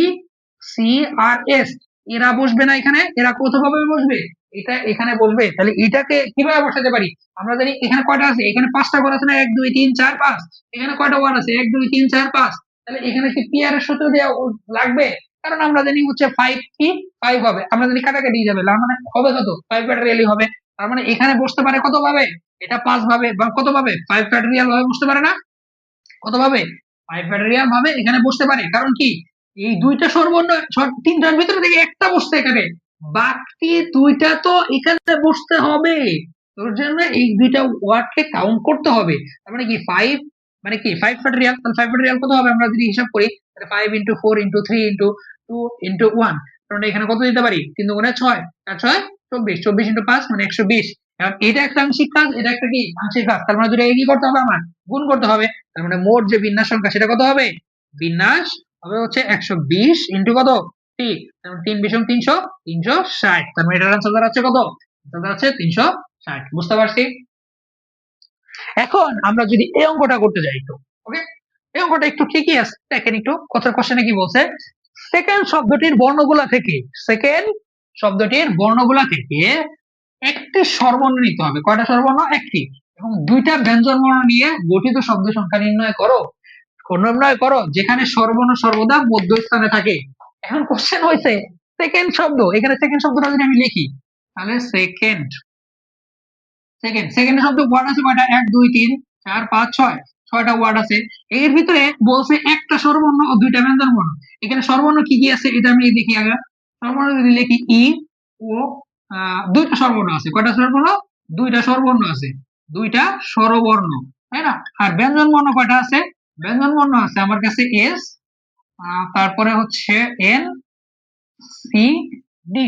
সি আর এস, এরা বসবে না এখানে, এরা কোথাভাবে বসবে? এটা এখানে বসবে। তাহলে এটাকে কিভাবে বসাতে পারি? আমরা জানি এখানে কয়টা আছে? এখানে 5টা ঘর আছে না, 1 2 3 4 5। এখানে কয়টা ওয়ান আছে? 1 2 3 4 5। তাহলে এখানে কি পি আর এর সূত্র দেওয়া লাগবে? কারণ আমরা জানি হচ্ছে 5 কি 5 হবে, আমরা জানি কাটাকাটি যাবে, তার মানে হবে কত? 5 ফ্যাক্টরিয়ালি হবে। তার মানে এখানে বসতে পারে কত ভাবে? এটা 5 ভাবে, বা কত ভাবে? 5 ফ্যাক্টরিয়াল ভাবে বসতে পারে না? কত ভাবে? 5 ফ্যাক্টরিয়াল ভাবে এখানে বসতে পারে। কারণ কি, এই 2টা সর্বর্ণ 3টার ভিতরে থেকে একটা বসতে এখানে, বাকি 2টা তো এখানে বসতে হবে। তোর জন্য এই 2টা ওয়ার্ডকে কাউন্ট করতে হবে। তার মানে কি 5, মানে কি 5 ফ্যাক্টরিয়াল, তাহলে 5 ফ্যাক্টরিয়াল কত হবে আমরা যদি হিসাব করি? তাহলে 5 ইনটু 4 ইনটু 3 ইনটু 2 ইনটু 1। কারণ এখানে কত দিতে পারি? 3 দুগুণে 6, আর 6 24, 24 ইনটু 5 মানে 120। এখন এটা একটা আংশিক কাজ, এটা একটা কি আংশিক কাজ। তার মানে দুটো কি করতে হবে আমার? গুণ করতে হবে। তার মানে মোট যে বিন্যাস সংখ্যা সেটা কত হবে? বিন্যাস হবে হচ্ছে 120 ইনটু কত? টি, 3 20 360, তার মানে এটার আনসার দাঁড়াচ্ছে কত? দাঁড়াচ্ছে 360। বুঝতে পারছি? এখন আমরা যদি এই অঙ্কটা করতে যাই একটু, ওকে, এই অঙ্কটা একটু ঠিকই আছে, দেখেন একটু কথার কোশ্চেনে কি বলছে, সেকেন্ড শব্দটির বর্ণগুলা থেকে, সেকেন্ড শব্দটির বর্ণগুলা থেকে একটি স্বরবর্ণ নিতে হবে। কয়টা স্বরবর্ণ? একটি। এবং দুইটা ব্যঞ্জন বর্ণ নিয়ে গঠিত শব্দ সংখ্যা নির্ণয় করো, নির্ণয় করো যেখানে স্বরবর্ণ সর্বদা মধ্যস্থানে থাকে। এখন কোশ্চেন হয়েছে সেকেন্ড শব্দ, এখানে সেকেন্ড শব্দটা যদি আমি লিখি তাহলে সেকেন্ড, সেকেন্ড শব্দ ওয়ার্ড আছে কয়টা? 1 2 3 4 5 6, 6টা ওয়ার্ড আছে। এর ভিতরে বলছে একটা স্বরবর্ণ ও দুইটা ব্যঞ্জন বর্ণ। এখানে স্বরবর্ণ কি কি আছে এটা আমি দেখি আগে। স্বরবর্ণ যদি লিখি ই ও, দুইটা স্বরবর্ণ আছে। কয়টা স্বরবর্ণ? দুইটা স্বরবর্ণ আছে, দুইটা স্বরবর্ণ, তাই না? আর ব্যঞ্জন বর্ণ কয়টা আছে? ব্যঞ্জন বর্ণ আছে আমার কাছে এস, তারপরে হচ্ছে এন, সি, ডি।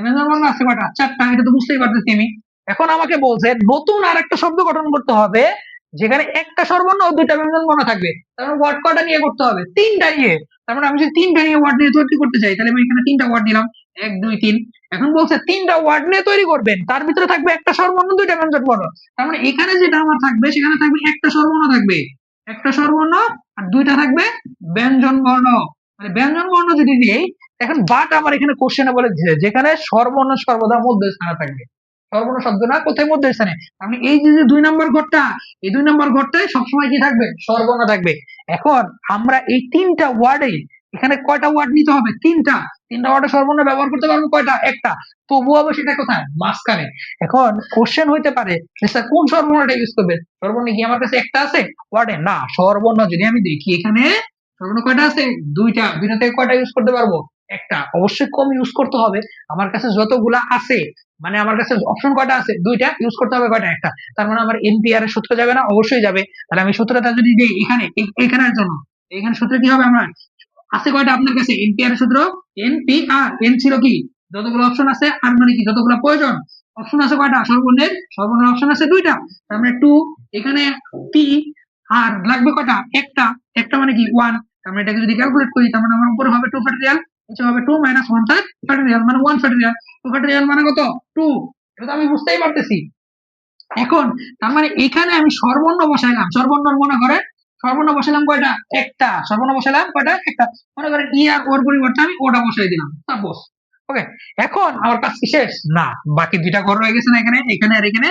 ব্যঞ্জন বর্ণ আছে কয়টা? 4টা। এটা তো বুঝতেই পারতেছি আমি। এখন আমাকে বলছে নতুন আর একটা শব্দ গঠন করতে হবে যেখানে একটা স্বরবর্ণ ও দুইটা ব্যঞ্জন বর্ণ থাকবে। তার মানে ওয়ার্ড কয়টা নিয়ে করতে হবে? 3টা নিয়ে। তার মানে আমি যদি 3টা নিয়ে ওয়ার্ড নিয়ে তৈরি করতে চাই তাহলে আমি এখানে 3টা ওয়ার্ড নিলাম, 1 2 3। এখন বলছে 3টা ওয়ার্ড নিয়ে তৈরি করবেন, তার ভিতরে থাকবে একটা স্বরবর্ণ দুইটা ব্যঞ্জন বর্ণ। তার মানে এখানে যেটা আমার থাকবে সেখানে থাকবে একটা স্বরবর্ণ থাকবে, একটা স্বরবর্ণ, আর দুইটা থাকবে ব্যঞ্জন বর্ণ। মানে ব্যঞ্জন বর্ণ যদি দিই, এখন বাট আমার এখানে কোশ্চেনে বলে দিয়েছে যেখানে স্বরবর্ণ সর্বদা মধ্যস্থানে থাকবে, স্বরবর্ণ শব্দ না কোথায়? মধ্যস্থানে। আমি এই যে 2 নম্বর ঘরটা, এই 2 নম্বর ঘরটায় সবসময় কি থাকবে? স্বরবর্ণ থাকবে। এখন আমরা এই 3টা ওয়ার্ডে এখানে কয়টা ওয়ার্ড নিতে হবে? 3টা। 3টা ওয়ার্ডে স্বরবর্ণ ব্যবহার করতে পারবো কয়টা? একটা। তবুও আবার সেটা কোথায়? মাঝখানে। এখন কোশ্চেন হইতে পারে যে স্যার কোন স্বরবর্ণটা ইউজ করবে? স্বরবর্ণ কি আমার কাছে একটা আছে ওয়ার্ডে? না, স্বরবর্ণ যদি আমি দেখি এখানে স্বরবর্ণ কয়টা আছে? দুইটা। দুইটা থেকে কয়টা ইউজ করতে পারবো? একটা। অবশ্যই কম ইউজ করতে হবে। আমার কাছে যতগুলা আছে, মানে আমার কাছে অপশন কয়টা আছে? দুইটা। ইউজ করতে হবে কয়টা? একটা। তার মানে আমার এনপিআর এর সূত্র যাবে না? অবশ্যই যাবে। তাহলে আমি সূত্রটা যদি দিই এখানে, এখানের জন্য, এখানে সূত্র কি হবে? আমার আছে কয়টা আপনার কাছে? এনপিআর এর সূত্র এনপিআর, এন ছিল কি? যতগুলো অপশন আছে, আর মানে কি? যতগুলো প্রয়োজন। অপশন আছে কয়টা? সর্বর্ণের অপশন আছে দুইটা। তার মানে 2, এখানে পি, আর লাগবে কয়টা? একটা। একটা মানে কি? 1। তার মানে এটাকে যদি ক্যালকুলেট করি তার মানে আমার উপরে হবে 2 ফ্যাক্টরিয়াল, নিচে হবে 2 মাইনাস 1 ফ্যাক্টরিয়াল, মানে 1 ফ্যাক্টরিয়াল। 2 ফ্যাক্টরিয়াল মানে কত? 2। এটা তো আমি বুঝতেই পারতেছি। এখন তার মানে এখানে আমি স্বরবর্ণ বসাইলাম, স্বরবর্ণ মনে করে স্বরবর্ণ বসাইলাম কয়টা? একটা। স্বরবর্ণ বসাইলাম কয়টা? একটা। মনে করেন ই আর ওর পরিবর্তে আমি ওটা বসাই দিলাম, সাপোজ। ওকে, এখন আমার কাজ কি শেষ? না, বাকি দুইটা ঘর রয়ে গেছে না? এখানে, এখানে আর এখানে।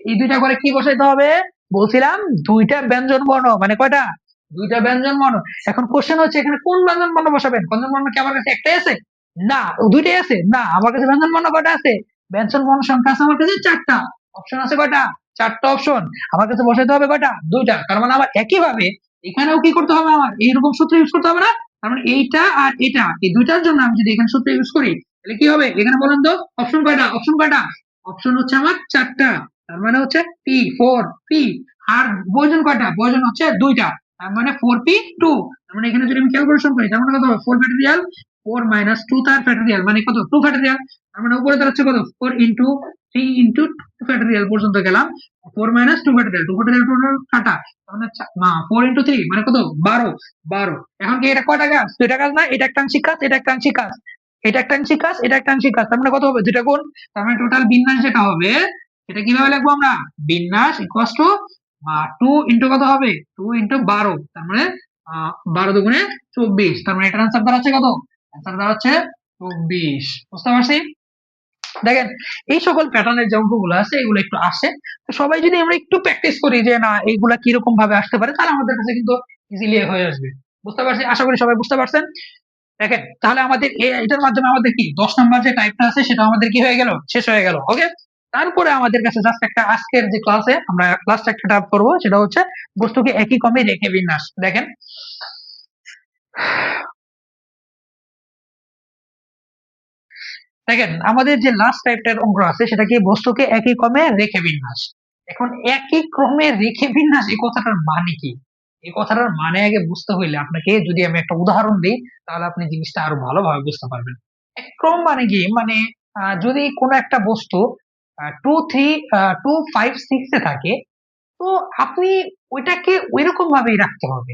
এই দুইটা ঘরে কি বসাইতে হবে? বলছিলাম দুইটা ব্যঞ্জন বর্ণ, মানে কয়টা? দুইটা ব্যঞ্জন বর্ণ। এখন কোশ্চেন হচ্ছে এখানে কোন ব্যঞ্জন বর্ণ বসাবেন? ব্যঞ্জন বর্ণ কি আমার কাছে একটাই আছে? না। দুইটাই আছে? না, আমার কাছে ব্যঞ্জন বর্ণ কয়টা আছে? ব্যঞ্জন বর্ণ সংখ্যা আছে আমার কাছে 4টা। অপশন আছে কয়টা? 4টা অপশন। আমার কাছে বসাইতে হবে কয়টা? দুইটা। তার মানে আমার একইভাবে এখানেও কি করতে হবে? আমার এইরকম সূত্র ইউজ করতে হবে না? তার মানে এইটা আর এটা, এই দুইটার জন্য আমি যদি এখানে সূত্র ইউজ করি তাহলে কি হবে? এখানে বলেন তো অপশন কয়টা? অপশন কয়টা? অপশন হচ্ছে আমার 4টা। তার মানে হচ্ছে পি, 4 পি। আর প্রয়োজন কয়টা? প্রয়োজন হচ্ছে দুইটা। তার মানে 4 পি 2। তার মানে এখানে যদি আমি ক্যালকুলেশন করি তার মানে কত হবে? 4 ফ্যাক্টরিয়াল, 4 মাইনাস 2 তার ফ্যাক্টরিয়াল, মানে কত? 2 ফ্যাক্টরিয়াল। তার মানে উপরে দাঁড়াচ্ছে কত? 4 ইন্টু 3 ইন্টু 2 ফ্যাক্টরিয়াল পর্যন্ত গেলাম। 4 মাইনাস 2 ফ্যাক্টরিয়াল, 2 ফ্যাক্টরিয়াল টোটাল কাটা। তার মানে 4 ইন্টু 3 মানে কত? 12। 12। এখন কি এটা কয়টা কাজ? দুইটা কাজ না? এটা একটা আংশিক কাজ, এটা একটা আংশিক কাজ। এটা একটা আংশিক কাজ, এটা একটা আংশিক কাজ। তার মানে কত হবে? দুইটা গুণ। তার মানে টোটাল বিন্যাস যেটা হবে সেটা কিভাবে লিখবো আমরা? বিন্যাস ইকুয়ালস টু 2 ইন্টু কত হবে? 2 ইন্টু 12। তার মানে 12 দুগুণে 24। তার মানে এটার আনসার দাঁড়াচ্ছে কত? আনসার দাঁড়াচ্ছে 24। বুঝতে পারছি? দেখেন, এই সকল প্যাটার্নের যে অঙ্কগুলো আছে এগুলো একটু আসে। তো সবাই যদি আমরা একটু প্র্যাকটিস করি যে না এইগুলা কিরকম ভাবে আসতে পারে তাহলে আমাদের কাছে কিন্তু ইজিলি হয়ে আসবে। বুঝতে পারছি? আশা করি সবাই বুঝতে পারছেন। দেখেন তাহলে আমাদের এটার মাধ্যমে আমাদের কি 10 নম্বর যে টাইপটা আছে সেটা আমাদের কি হয়ে গেল? শেষ হয়ে গেল। ওকে, তারপরে আমাদের কাছে জাস্ট একটা আজকের যে ক্লাসে আমরা লাস্ট একটা টাইপ করবো সেটা হচ্ছে বস্তুকে একই ক্রমে রেখে বিন্যাস। দেখেন, দেখেন আমাদের যে লাস্ট টাইপটার অঙ্ক আছে সেটা কি বস্তুকে একই ক্রমে রেখে বিন্যাস। এখন একই ক্রমে রেখে বিন্যাস এই কথাটার মানে কি? এই কথাটার মানে আগে বুঝতে হইলে আপনাকে যদি আমি একটা উদাহরণ দিই তাহলে আপনি জিনিসটা আরো ভালোভাবে বুঝতে পারবেন। এক ক্রম মানে কি? মানে যদি কোনো একটা বস্তু 2 3 2 5 6 এ থাকে, তো আপনি ওইটাকে ওইরকম ভাবেই রাখতে হবে,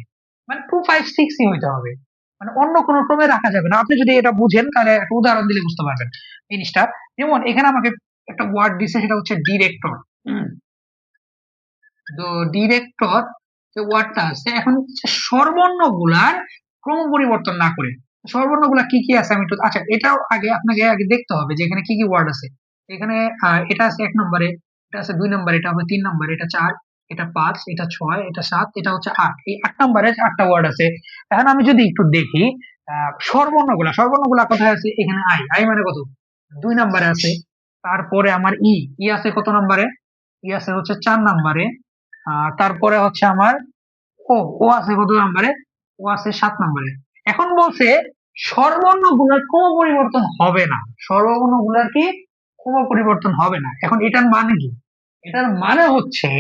মানে 2 5 6 ই হইতে হবে। মানে অন্য কোনো ক্রমে রাখা যাবে না। আপনি যদি এটা বুঝেন তাহলে একটা উদাহরণ দিলে বুঝতে পারবেন জিনিসটা। যেমন এখানে আমাকে একটা ওয়ার্ড দিছে, সেটা হচ্ছে ডিরেক্টর। তো ডিরেক্টর যে ওয়ার্ডটা আছে, এখন স্বরবর্ণগুলার ক্রম পরিবর্তন না করে স্বরবর্ণগুলা কি কি আছে আমি একটু, আচ্ছা এটাও আপনাকে আগে দেখতে হবে যে এখানে কি কি ওয়ার্ড আছে। এখানে এটা আছে 1 নম্বরে, এটা আছে 2 নম্বরে, এটা হবে 3 নম্বরে, এটা 4, এটা 5, এটা 6, এটা 7, এটা হচ্ছে 8। এই 8 নম্বরে 8টা ওয়ার্ড আছে। এখন আমি যদি একটু দেখি স্বরবর্ণগুলা কোথায় আছে, এখানে আই, আই মানে কত, 2 নম্বরে আছে। তারপরে আমার ই, ই আছে কত নম্বরে, ই আছে হচ্ছে 4 নম্বরে। তারপরে হচ্ছে আমার ও, ও আছে কত নাম্বারে, ও আছে 7 নম্বরে। এখন বলছে স্বরবর্ণ গুলার ক্রম পরিবর্তন হবে না, স্বরবর্ণ গুলার কি ক্রম পরিবর্তন হবে না। এখন এটার মানে কি, এটার মানে হচ্ছে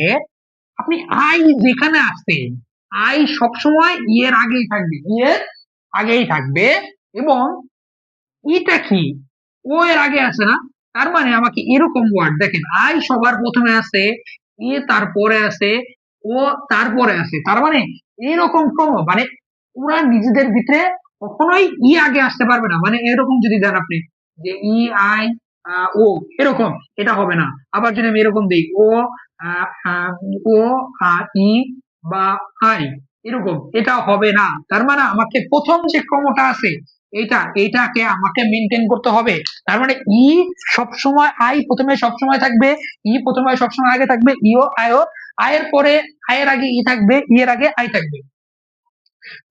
আপনি আই যেখানে আছে, আই সবসময় ই এর আগেই থাকবে, ই এর আগেই থাকবে। এবং ইটা কি, ও এর আগে আছে না, তার মানে আমাকে এরকম ওয়ার্ড দেখেন, আই সবার প্রথমে আছে, এ তারপরে আছে, ও তারপরে আছে, তার মানে এরকম ক্রম, মানে ওরা নিজেদের ভিতরে কখনোই ই আগে আসতে পারবে না। মানে এরকম যদি দেন আপনি যে ই আই ও এরকম, এটা হবে না। আবার যদি আমি এরকম দিই ও আহ, আহ, ও ই বা আই, এরকম এটা হবে না। তার মানে আমাকে প্রথম যে ক্রমটা আছে এইটাকে আমাকে মেনটেন করতে হবে। তার মানে ই সবসময়, আই প্রথমে সবসময় থাকবে, ই প্রথমে সবসময় আগে থাকবে, ইও আইও, আয়ের পরে, আয়ের আগে ই থাকবে, ই এর আগে আই থাকবে।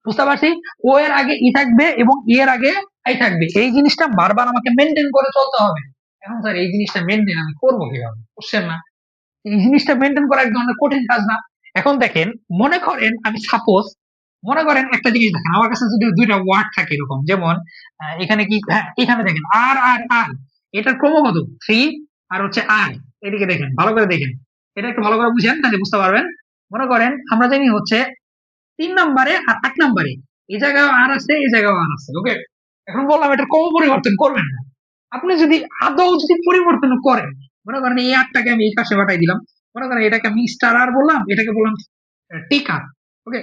বুঝতে পারছি, ও এর আগে ই থাকবে এবং ই এর আগে আই থাকবে। এই জিনিসটা বারবার আমাকে মেনটেন করে চলতে হবে। এখন স্যার এই জিনিসটা মেনটেন আমি করবো কিভাবে, বুঝছেন না? এই জিনিসটা মেনটেন করা এক ধরনের কঠিন কাজ না? এখন দেখেন, মনে করেন আমি সাপোজ, মনে করেন একটা জিনিস দেখেন, আমার কাছে যদি দুইটা ওয়ার্ড থাকে এরকম, যেমন এখানে কি, হ্যাঁ এখানে দেখেন আর আর আর, এটার ক্রমগত 3 আর হচ্ছে আর, এদিকে দেখেন ভালো করে দেখেন, এটা একটু ভালো করে বুঝেন তাহলে বুঝতে পারবেন। মনে করেন আমরা জানি হচ্ছে 3 নম্বরে আর 8 নম্বরে এই জায়গায় আর আছে, এই জায়গায় আর আছে, ওকে। এখন বললাম এটা ক্রম পরিবর্তন করবেন না। আপনি যদি আদৌ যদি পরিবর্তন করেন, মনে করেন এই আটটাকে আমি এই পাশে পাঠাই দিলাম, মনে করেন এটাকে আমি স্টার আর বললাম, এটাকে বললাম টিকা, ওকে।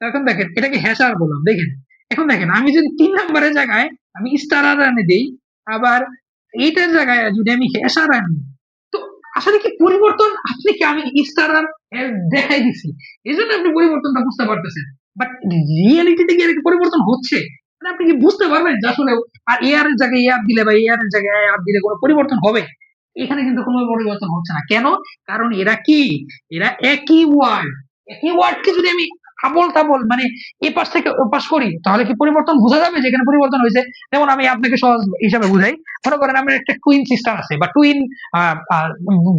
এখন দেখেন এটাকে হ্যাশ আর বললাম, দেখেন এখন দেখেন আমি যদি 3 নম্বরের জায়গায় আমি স্টার আর আনে দিই, আবার এইটার জায়গায় যদি আমি হ্যাশ আর আনি, তো আসলে কি পরিবর্তন, আপনি কি, আমি স্টার আর দেখাই দিছি এই জন্য আপনি পরিবর্তনটা বুঝতে পারতেছেন, বাট রিয়েলিটিতে কি এর পরিবর্তন হচ্ছে, মানে আপনি কি বুঝতে পারবেন যে আসলে আর এআর এর জায়গায় এআর দিলে বা এআর এর জায়গায় এআর দিলে কোনো পরিবর্তন হবে? এখানে কিন্তু কোনো পরিবর্তন হচ্ছে না। কেন? কারণ এরা কি, এরা একই ওয়ার্ড, একই ওয়ার্ডকে যদি আমি আবল তাবল মানে এ পাশ থেকে ও পাশ করি, তাহলে কি পরিবর্তন বোঝা যাবে যে এখানে পরিবর্তন হয়েছে? যেমন আমি আপনাকে সহজ হিসাবে বুঝাই, মনে করেন আমার একটা টুইন সিস্টার আছে বা টুইন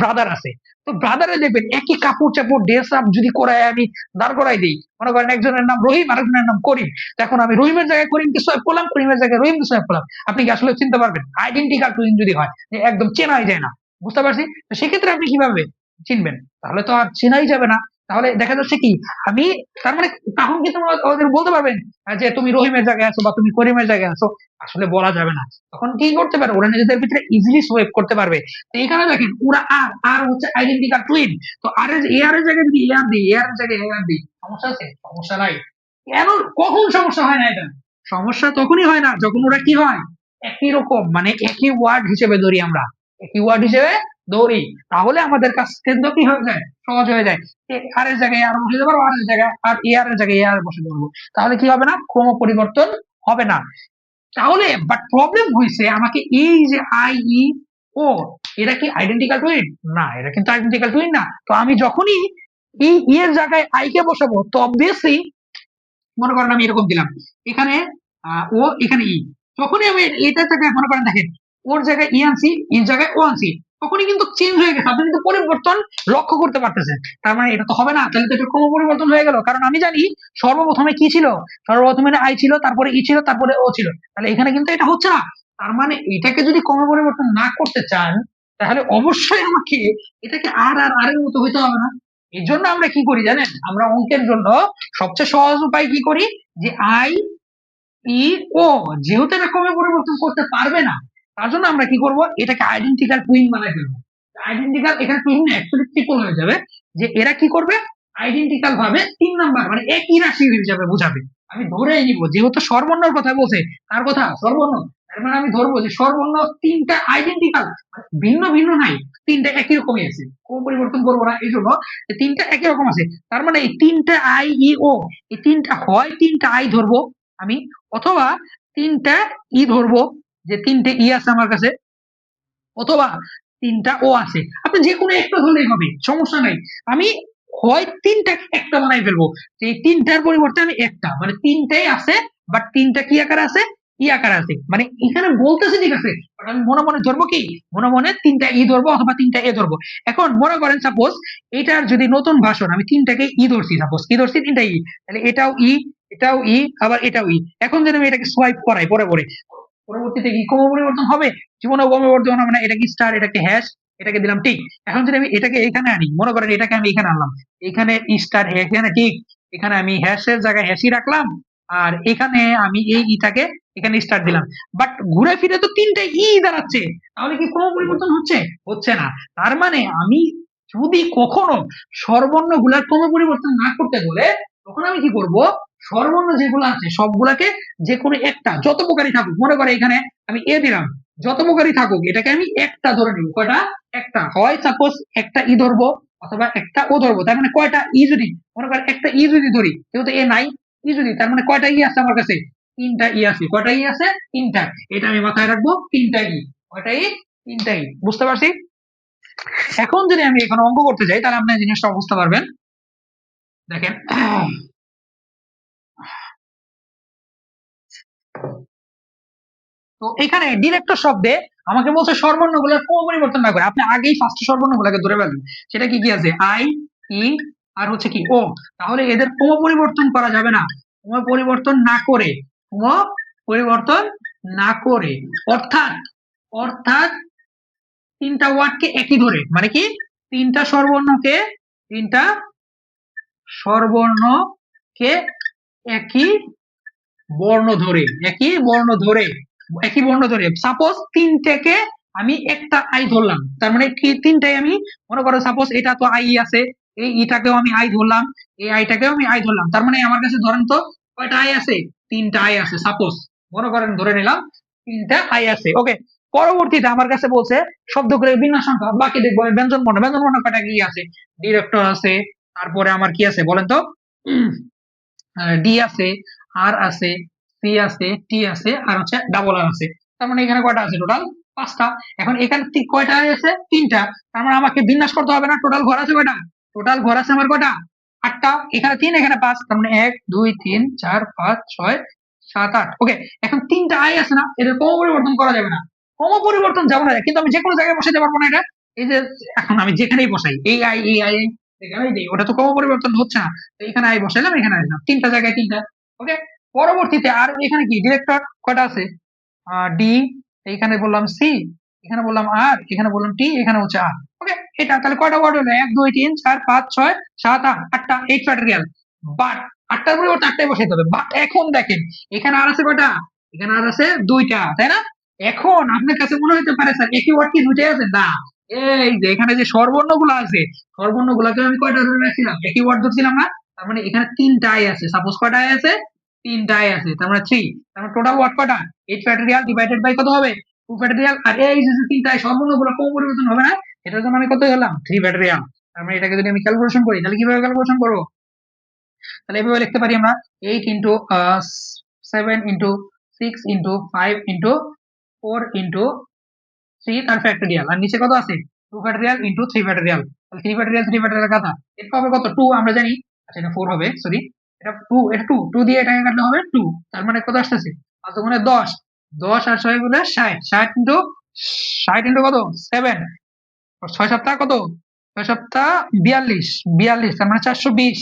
ব্রাদার আছে। তো ব্রাদারে দেখবেন একই কাপড় চাপড় ড্রেস আপ যদি করায় আমি দাঁড় করাই দিই, মনে করেন একজনের নাম রহিম আরেকজনের নাম করিম, তো এখন আমি রহিমের জায়গায় করিমকে সোয়াইপ করলাম, করিমের জায়গায় রহিমকে সোয়াইপ করলাম, আপনি কি আসলে চিনতে পারবেন? আইডেন্টিক্যাল টুইন যদি হয়, যে একদম চেনাই যায় না, বুঝতে পারছি। তো সেক্ষেত্রে আপনি কিভাবে চিনবেন? তাহলে তো আর চেনাই যাবে না। তাহলে দেখা যাচ্ছে কি, আমি, তার মানে তখন কিন্তু ওদের বলতে পারবেন যে তুমি রহিমের জায়গায় আছো বা তুমি করিমের জায়গায় আছো, আসলে বলা যাবে না। তখন কি করতে পারে, ওরা নিজেদের ভিতরে ইজিলি সোয়েপ করতে পারবে। তো এখানে দেখেন ওরা আর আর হচ্ছে আইডেন্টিক্যাল টুইন, তো আর এর, এ আর এর জায়গায় যদি এ আর দিই, এ আর এর জায়গায় এ আর দিই, সমস্যা আছে? সমস্যা নাই। কেন, কখন সমস্যা হয় না এটা? সমস্যা তখনই হয় না যখন ওরা কি হয়, একই রকম, মানে একই ওয়ার্ড হিসেবে ধরি আমরা, একই ওয়ার্ড হিসেবে ধরি, তাহলে আমাদের কাছ কিন্তু কি হয়ে যায়, সহজ হয়ে যায়। আর এর জায়গায় আর বসে দেবো, আর এর জায়গায় আর এ আর এর জায়গায় এ আর বসে দেবো, তাহলে কি হবে না, ক্রম পরিবর্তন হবে না। তাহলে বাট প্রবলেম হয়েছে আমাকে, এই যে আই ই ও, এরা কি আইডেন্টিক্যাল টুইন? না, এরা কিন্তু আইডেন্টিক্যাল টুইন না। তো আমি যখনই এই ই এর জায়গায় আই কে বসাবো, তো অবভিয়াসলি মনে করেন আমি এরকম দিলাম, এখানে ও, এখানে ই, তখনই আমি এটা থেকে মনে করেন দেখেন, ওর জায়গায় ই আনছি, এর জায়গায় ও আনছি, তখনই কিন্তু চেঞ্জ হয়ে গেছে, আপনি কিন্তু পরিবর্তন লক্ষ্য করতে পারতেছেন। তার মানে এটা তো হবে না, তাহলে তো এটা ক্রম পরিবর্তন হয়ে গেল, কারণ আমি জানি সর্বপ্রথমে কি ছিল, সর্বপ্রথমে আই ছিল, তারপরে ই ছিল, তারপরে ও ছিল, তাহলে এখানে কিন্তু এটা হচ্ছে না। তার মানে এটাকে যদি ক্রম পরিবর্তন না করতে চান, তাহলে অবশ্যই আমাকে এটাকে আর আর আর এর মতো হইতে হবে না। এর জন্য আমরা কি করি জানেন, আমরা অঙ্কের জন্য সবচেয়ে সহজ উপায় কি করি, যে আই ই ও, যেহেতু এটা ক্রমে পরিবর্তন করতে পারবে না, তার জন্য আমরা কি করব, এটাকে আইডেন্টিক্যাল টুইন বানাই ফেলবো। আইডেন্টিক্যাল, এখানে টুইন অ্যাকচুয়ালি ট্রিপল হয়ে যাবে, যে এরা কি করবে, আইডেন্টিক্যাল ভাবে 3 নাম্বার মানে একই রাশি হিসাবে বোঝাবে। আমি ধরেই নিব যেহেতু সর্বর্ণর কথা বলছে, কার কথা? সর্বর্ণ। তার মানে আমি ধরবো যে সর্বর্ণ 3টা আইডেন্টিক্যাল, ভিন্ন ভিন্ন নাই, 3টা একই রকমই আছে, কোনো পরিবর্তন করবো না, এই জন্য 3টা একই রকম আছে। তার মানে এই 3টা আই ই ও, এই 3টা হয় 3টা আই ধরবো আমি, অথবা 3টা ই ধরবো, যে 3টে ই আছে আমার কাছে, অথবা 3টা ও আছে। আপনি যে কোনো একটা ধরলেই হবে, সমস্যা নাই। আমি হয় 3টা একটা বানাই ফেলবো, যে এই 3টার পরিবর্তে আমি একটা, মানে 3টাই আছে, বাট 3টা কি আকার আছে? ই আকার আছে। মানে এখানে বলতেছে ঠিক আছে, বাট আমি মনে মনে ধরবো কি? মনে মনে 3টা ই ধরবো অথবা 3টা এ ধরবো। এখন মনে করেন সাপোজ এটার যদি নতুন ভাষণ, আমি 3টাকে ই ধরছি, সাপোজ কি ধরছি? 3টা ই, তাহলে এটাও ই, এটাও ই, আবার এটাও ই। এখন যদি আমি এটাকে সোয়াইপ করাই পরে পরে, পরবর্তীতে কি ক্রম পরিবর্তন হবে? জীবনে ক্রম পরিবর্তন হবে না। এটাকে স্টার, এটাকে হ্যাশ, এটাকে দিলাম টিক। এখন যদি আমি এটাকে এখানে আনি, মনে করেন এটাকে আমি এখানে আনলাম, এখানে স্টার, এখানে টিক, এখানে আমি হ্যাশের জায়গায় হ্যাশই রাখলাম, আর এখানে আমি এই ইটাকে এখানে স্টার দিলাম, বাট ঘুরে ফিরে তো 3টা ই দাঁড়াচ্ছে, তাহলে কি ক্রম পরিবর্তন হচ্ছে? হচ্ছে না। তার মানে আমি যদি কখনো স্বরবর্ণ গুলার ক্রম পরিবর্তন না করতে বলে, তখন আমি কি করব? স্বরবর্ণ যেগুলো আছে সবগুলাকে যে কোনো একটা, যত প্রকারই থাকুক, মনে করে এখানে আমি এ দিলাম, যত প্রকারই থাকুক এটাকে আমি একটা ধরে নিব। কয়টা? একটা। হয় সাপোজ একটা ই ধরবো অথবা একটা ও ধরবো। তার মানে কয়টা ই যদি, মনে করেন একটা ই যদি ধরি, যেহেতু এ নাই, ই যদি, তার মানে কয়টা ই আছে আমার কাছে? 3টা ই আছে। কয়টা ই আছে? 3টা। এটা আমি মাথায় রাখবো, 3টা ই। কয়টা ই? 3টা ই। বুঝতে পারছি? এখন যদি আমি এখানে অঙ্ক করতে যাই, তাহলে আপনি জিনিসটা বুঝতে পারবেন। দেখেন, তো এখানে ডিরেক্টর শব্দে আমাকে বলছে স্বরবর্ণগুলোর ক্রম পরিবর্তন না করে, আপনি আগেই ফার্স্ট স্বরবর্ণগুলোকে ধরে ফেলবেন। সেটা কি কি আছে? আই, ই, আর হচ্ছে কি ও। তাহলে এদের ক্রম পরিবর্তন করা যাবে না। ক্রম পরিবর্তন না করে, ক্রম পরিবর্তন না করে, অর্থাৎ, অর্থাৎ 3টা ওয়ার্ডকে একই ধরে, মানে কি? 3টা স্বরবর্ণকে, 3টা স্বরবর্ণকে একই বর্ণ ধরে, একই বর্ণ ধরে, একই বর্ণ ধরে, সাপোজ 3টাকে আমি একটা আই ধরলাম, তার মানে কি? 3টাই আমি, মনে করো সাপোজ এটা তো আই আছে, এই ইটাকেও আমি আই ধরলাম, এই আইটাকেও আমি আই ধরলাম, তার মানে আমার কাছে ধরেন তো কয়টা আই আছে? 3টা আই আছে। সাপোজ মনে করেন ধরে নিলাম 3টা আই আছে। ওকে, পরবর্তীতে আমার কাছে বলছে শব্দগুলোর বিন্যাস সংখ্যা, বাকি দেখবো আমি ব্যঞ্জন বর্ণ। ব্যঞ্জন বর্ণ কয়টা কি আছে? ডিরেক্টর আছে, তারপরে আমার কি আছে বলেন তো? ডি আছে, আর আছে, সি আছে, টি আছে, আর হচ্ছে ডাবল আর আছে। তার মানে এখানে কয়টা আছে? টোটাল 5টা। এখন এখানে কয়টা আছে? 3টা। তার মানে আমাকে বিন্যাস করতে হবে না। টোটাল ঘর আছে কয়টা? টোটাল ঘর আছে আমার কয়টা? 8টা। এখানে 3, এখানে 5, তার মানে 1 2 3 4 5 6 7 8। ওকে, এখন 3টা আই আছে না, এদের ক্রম পরিবর্তন করা যাবে না। ক্রম পরিবর্তন যাবে না, কিন্তু আমি যে কোনো জায়গায় বসাতে পারবো না এটা। এই যে এখন আমি যেখানেই বসাই, এই আই, এই আই, এখানেই দিই, ওটা তো ক্রম পরিবর্তন হচ্ছে না। তো এখানে আই বসাইলাম, এখানে আসলাম, 3টা জায়গায় 3টা। ওকে, পরবর্তীতে আর এখানে কি ডিরেক্টর কয়টা আছে? ডি, এইখানে বললাম সি, এখানে বললাম আর, এখানে বললাম টি, এখানে হচ্ছে আর। ওকে, এটা তাহলে কয়টা ওয়ার্ড হলো? 1 2 3 4 5 6 7 8, 8টা। 8 ফ্যাক্টরিয়াল। বাট 8টার পরিবর্তে 8টাই বসাইতে হবে। বাট এখন দেখেন এখানে আর আছে কয়টা? এখানে আর আছে 2টা, তাই না? এখন আপনার কাছে মনে হতে পারে স্যার একই ওয়ার্ড কি 2টাই আছে? না, এই যে এখানে যে স্বরবর্ণ গুলো আছে, স্বরবর্ণ গুলাকে আমি কয়টা ধরে রাখছিলাম? একই ওয়ার্ড ধরছিলাম না? তার মানে এখানে 3টাই আছে। সাপোজ কয়টাই আছে? 3টাই আছে, তার মানে 3। তার মানে টোটাল ওয়ার্ড কয়টা? 8 ফ্যাক্টরিয়াল ডিভাইডেড বাই কত হবে? 2 ফ্যাক্টরিয়াল। আর এই যে 3টাই স্বরবর্ণ গুলো কোনো পরিবর্তন হবে না, এটার জন্য আমি কত হলাম? 3 ফ্যাক্টরিয়াল। তার মানে এটাকে যদি আমি ক্যালকুলেশন করি, তাহলে কিভাবে ক্যালকুলেশন করবো? তাহলে এভাবে লিখতে পারি আমরা 8 into 7 into 6 into 5 into 4 into 3 তার ফ্যাক্টরিয়াল, আর নিচে কত আছে? 2 ফ্যাক্টরিয়াল ইন্টু 3 ফ্যাক্টরিয়াল। তাহলে 3 ফ্যাক্টরিয়াল, 3 ফ্যাক্টরিয়াল কথা এটা হবে কত? 2 আমরা জানি। আচ্ছা এটা 4 হবে, সরি, এটা 2, এটা 2, 2 দিয়ে এটাকে কাটলে হবে 2। তার মানে কত আসতেছে? আচ্ছা মানে 10, 10 আর 6 গুলো 60, 60 ইন্টু 60 ইন্টু কত? 7, 6 সপ্তাহ কত? 6 সপ্তাহ 42, 42, তার মানে 420,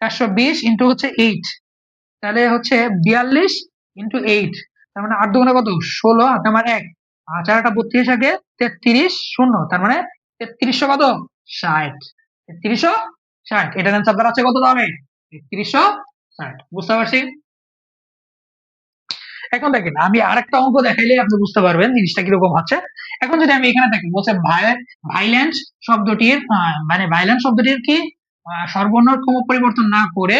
420 ইন্টু হচ্ছে 8, তাহলে হচ্ছে 42 ইন্টু 8, তার মানে 8 দুগুণে কত? 16, আর আমার 1, আর 4টা 32, আগে 33 শূন্য, তার মানে 3300 কত? 60, 3360। এটার অ্যান্সার দাঁড়াচ্ছে কত দামে? 3360। বুঝতে পারছি? এখন দেখেন আমি আরেকটা অঙ্ক দেখাইলে আপনি বুঝতে পারবেন জিনিসটা কিরকম হচ্ছে। এখন যদি আমি এখানে দেখি বলছে ভাইলেন্স শব্দটির মানে ভাইলেন্স শব্দটির কি সর্বর্ণ ক্রম পরিবর্তন না করে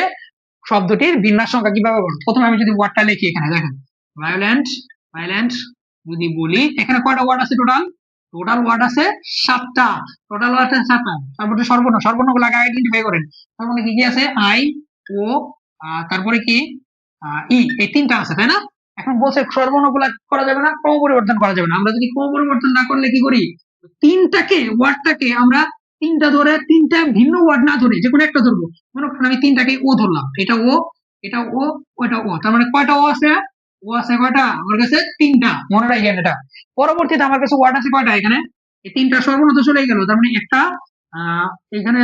শব্দটির বিন্যাস সংখ্যা কিভাবে করবো? প্রথমে আমি যদি ওয়ার্ডটা লিখি এখানে দেখেন, ভায়োলেন্ট, ভায়োলেন্ট যদি বলি, এখানে কয়টা ওয়ার্ড আছে টোটাল? টোটাল ওয়ার্ড আছে 7টা। টোটাল ওয়ার্ড আছে 7টা। তারপরে স্বরবর্ণ, স্বরবর্ণগুলো আগে আইডেন্টিফাই করেন। তার মানে কি কি আছে? আই, ও, তারপরে কি ই, এই 3টা আছে, তাই না? এখন বলছে স্বরবর্ণগুলো করা যাবে না, ক্রম পরিবর্তন করা যাবে না। আমরা যদি ক্রম পরিবর্তন না করলে কি করি? তিনটাকে ওয়ার্ডটাকে আমরা 3টা ধরে, 3টা ভিন্ন ওয়ার্ড না ধরে যে কোনো একটা ধরবো। মনে করেন আমি 3টাকে ও ধরলাম, এটা ও, এটা ও, ওটা ও। তার মানে কয়টা ও আছে? ও আছে কয়টা? আমার কাছে 3টা। মনে রাখেন এটা। পরবর্তীতে আমার কাছে ওয়ার্ড আছে কয়টা? এখানে এই 3টা সর্বনাম তো চলে গেল। তার মানে একটা, এখানে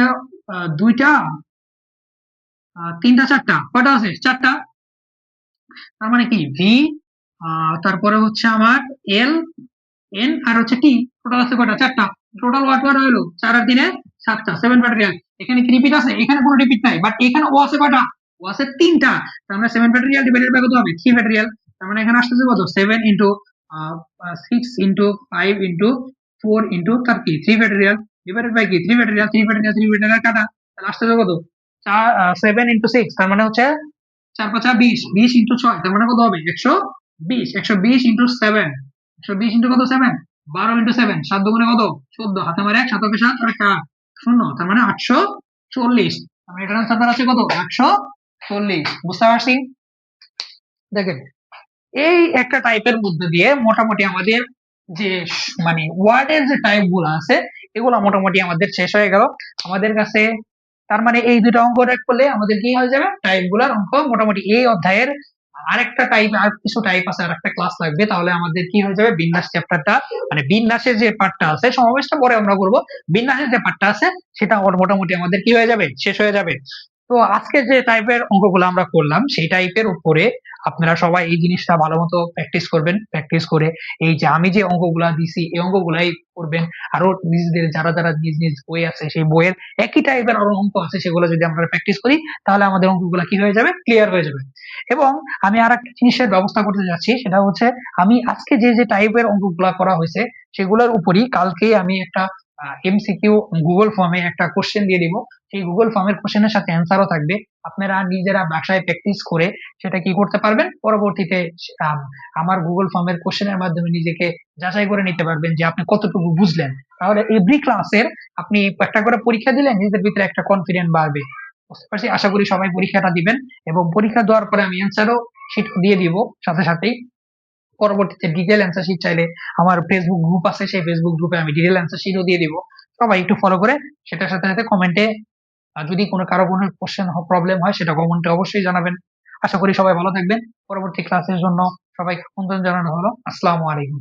2টা, 3টা, 4টা। কয়টা আছে? 4টা। তার মানে কি ভি, তারপরে হচ্ছে আমার এল, এন, আর হচ্ছে টি। টোটাল আছে কয়টা? 4টা। টোটাল ওয়াট কয়টা হলো? 4 আর 3 7টা, 7 ফ্যাক্টরিয়াল। এখানে কি রিপিট আছে? এখানে কোনো রিপিট নাই, বাট এখানে ও আছে কয়টা? ও আছে 3টা। তার মানে 7 ফ্যাক্টরিয়াল ডিভাইডেড বাই কত হবে? 3 ফ্যাক্টরিয়াল। তার মানে এখানে আসতেছে কত? 7 into 6 into 5 into 4 into 30, 3 factorial divided by কি? 3 ফ্যাক্টরিয়াল, 3 ফ্যাক্টরিয়াল, 3 ফ্যাক্টরিয়াল কাটা। তাহলে আসতেছে কত? 7 ইনটু 6, তার মানে হচ্ছে 4 5 20, 20 ইনটু 6, তার মানে কত হবে? 120, 120 ইনটু 7, 120 ইনটু কত? 7, 12 ইনটু 7, 7 দুগুণে কত? 14, হাতে মারে 1, 7 কে 7 আর একটা 0, তার মানে 840। মানে এটার আনসার আছে কত? 840। বুঝতে পারছি? দেখেন, এই একটা টাইপের মধ্যে দিয়ে মোটামুটি আমাদের যে মানে ওয়ার্ডের যে টাইপ গুলো আছে এগুলো মোটামুটি আমাদের শেষ হয়ে গেল আমাদের কাছে। তার মানে এই দুটো অঙ্ক রেড করলে আমাদের কি হয়ে যাবে? টাইপ গুলার অঙ্ক মোটামুটি এই অধ্যায়ের আরেকটা টাইপ, আর কিছু টাইপ আছে, আর একটা ক্লাস লাগবে, তাহলে আমাদের কি হয়ে যাবে? বিন্যাস চ্যাপ্টারটা, মানে বিন্যাসের যে পার্টটা আছে, সমাবেশটা পরে আমরা করবো, বিন্যাসের যে পার্টটা আছে সেটা মোটামুটি আমাদের কি হয়ে যাবে? শেষ হয়ে যাবে। তো আজকে যে টাইপের অঙ্কগুলো আমরা করলাম সেই টাইপের উপরে আপনারা সবাই এই জিনিসটা ভালো মতো প্র্যাকটিস করবেন। প্র্যাকটিস করে এই যে আমি যে অঙ্কগুলা দিছি এই অঙ্কগুলাই করবেন। আরো নিজেদের যারা যারা নিজ নিজ বই আছে সেই বইয়ের একই টাইপের আরো অঙ্ক আছে, সেগুলো যদি আমরা প্র্যাকটিস করি তাহলে আমাদের অঙ্কগুলা কি হয়ে যাবে? ক্লিয়ার হয়ে যাবে। এবং আমি আর একটা জিনিসের ব্যবস্থা করতে যাচ্ছি, সেটা হচ্ছে আমি আজকে যে যে টাইপের অঙ্কগুলা করা হয়েছে সেগুলোর উপরই কালকে আমি একটা এমসিকিউ গুগল ফর্মে একটা কোশ্চেন দিয়ে দিব। সেই গুগল ফর্মের কোশ্চেনের সাথে অ্যান্সারও থাকবে। আপনারা নিজেরা বাসায় প্র্যাকটিস করে সেটা কি করতে পারবেন? পরবর্তীতে আম, আমার গুগল ফর্মের কোশ্চেনের মাধ্যমে নিজেকে যাচাই করে নিতে পারবেন যে আপনি কতটুকু বুঝলেন। তাহলে এভরি ক্লাসের আপনি একটা করে পরীক্ষা দিলে নিজেদের ভিতরে একটা কনফিডেন্ট বাড়বে। বুঝতে পারছি? আশা করি সবাই পরীক্ষাটা দিবেন, এবং পরীক্ষা দেওয়ার পরে আমি অ্যান্সারও শিট দিয়ে দিব সাথে সাথেই। পরবর্তীতে ডিটেল অ্যান্সার শিট চাইলে আমার ফেসবুক গ্রুপ আছে, সেই ফেসবুক গ্রুপে আমি ডিটেল অ্যান্সার শিটও দিয়ে দিব। সবাই একটু ফলো করে সেটার সাথে সাথে কমেন্টে যদি কারো কোনো কোশ্চেন প্রবলেম হয় সেটা কমেন্টে অবশ্যই জানাবেন। আশা করি সবাই ভালো থাকবেন। পরবর্তী ক্লাসের জন্য সবাইকে আমন্ত্রণ জানানো হলো। আসসালামু আলাইকুম।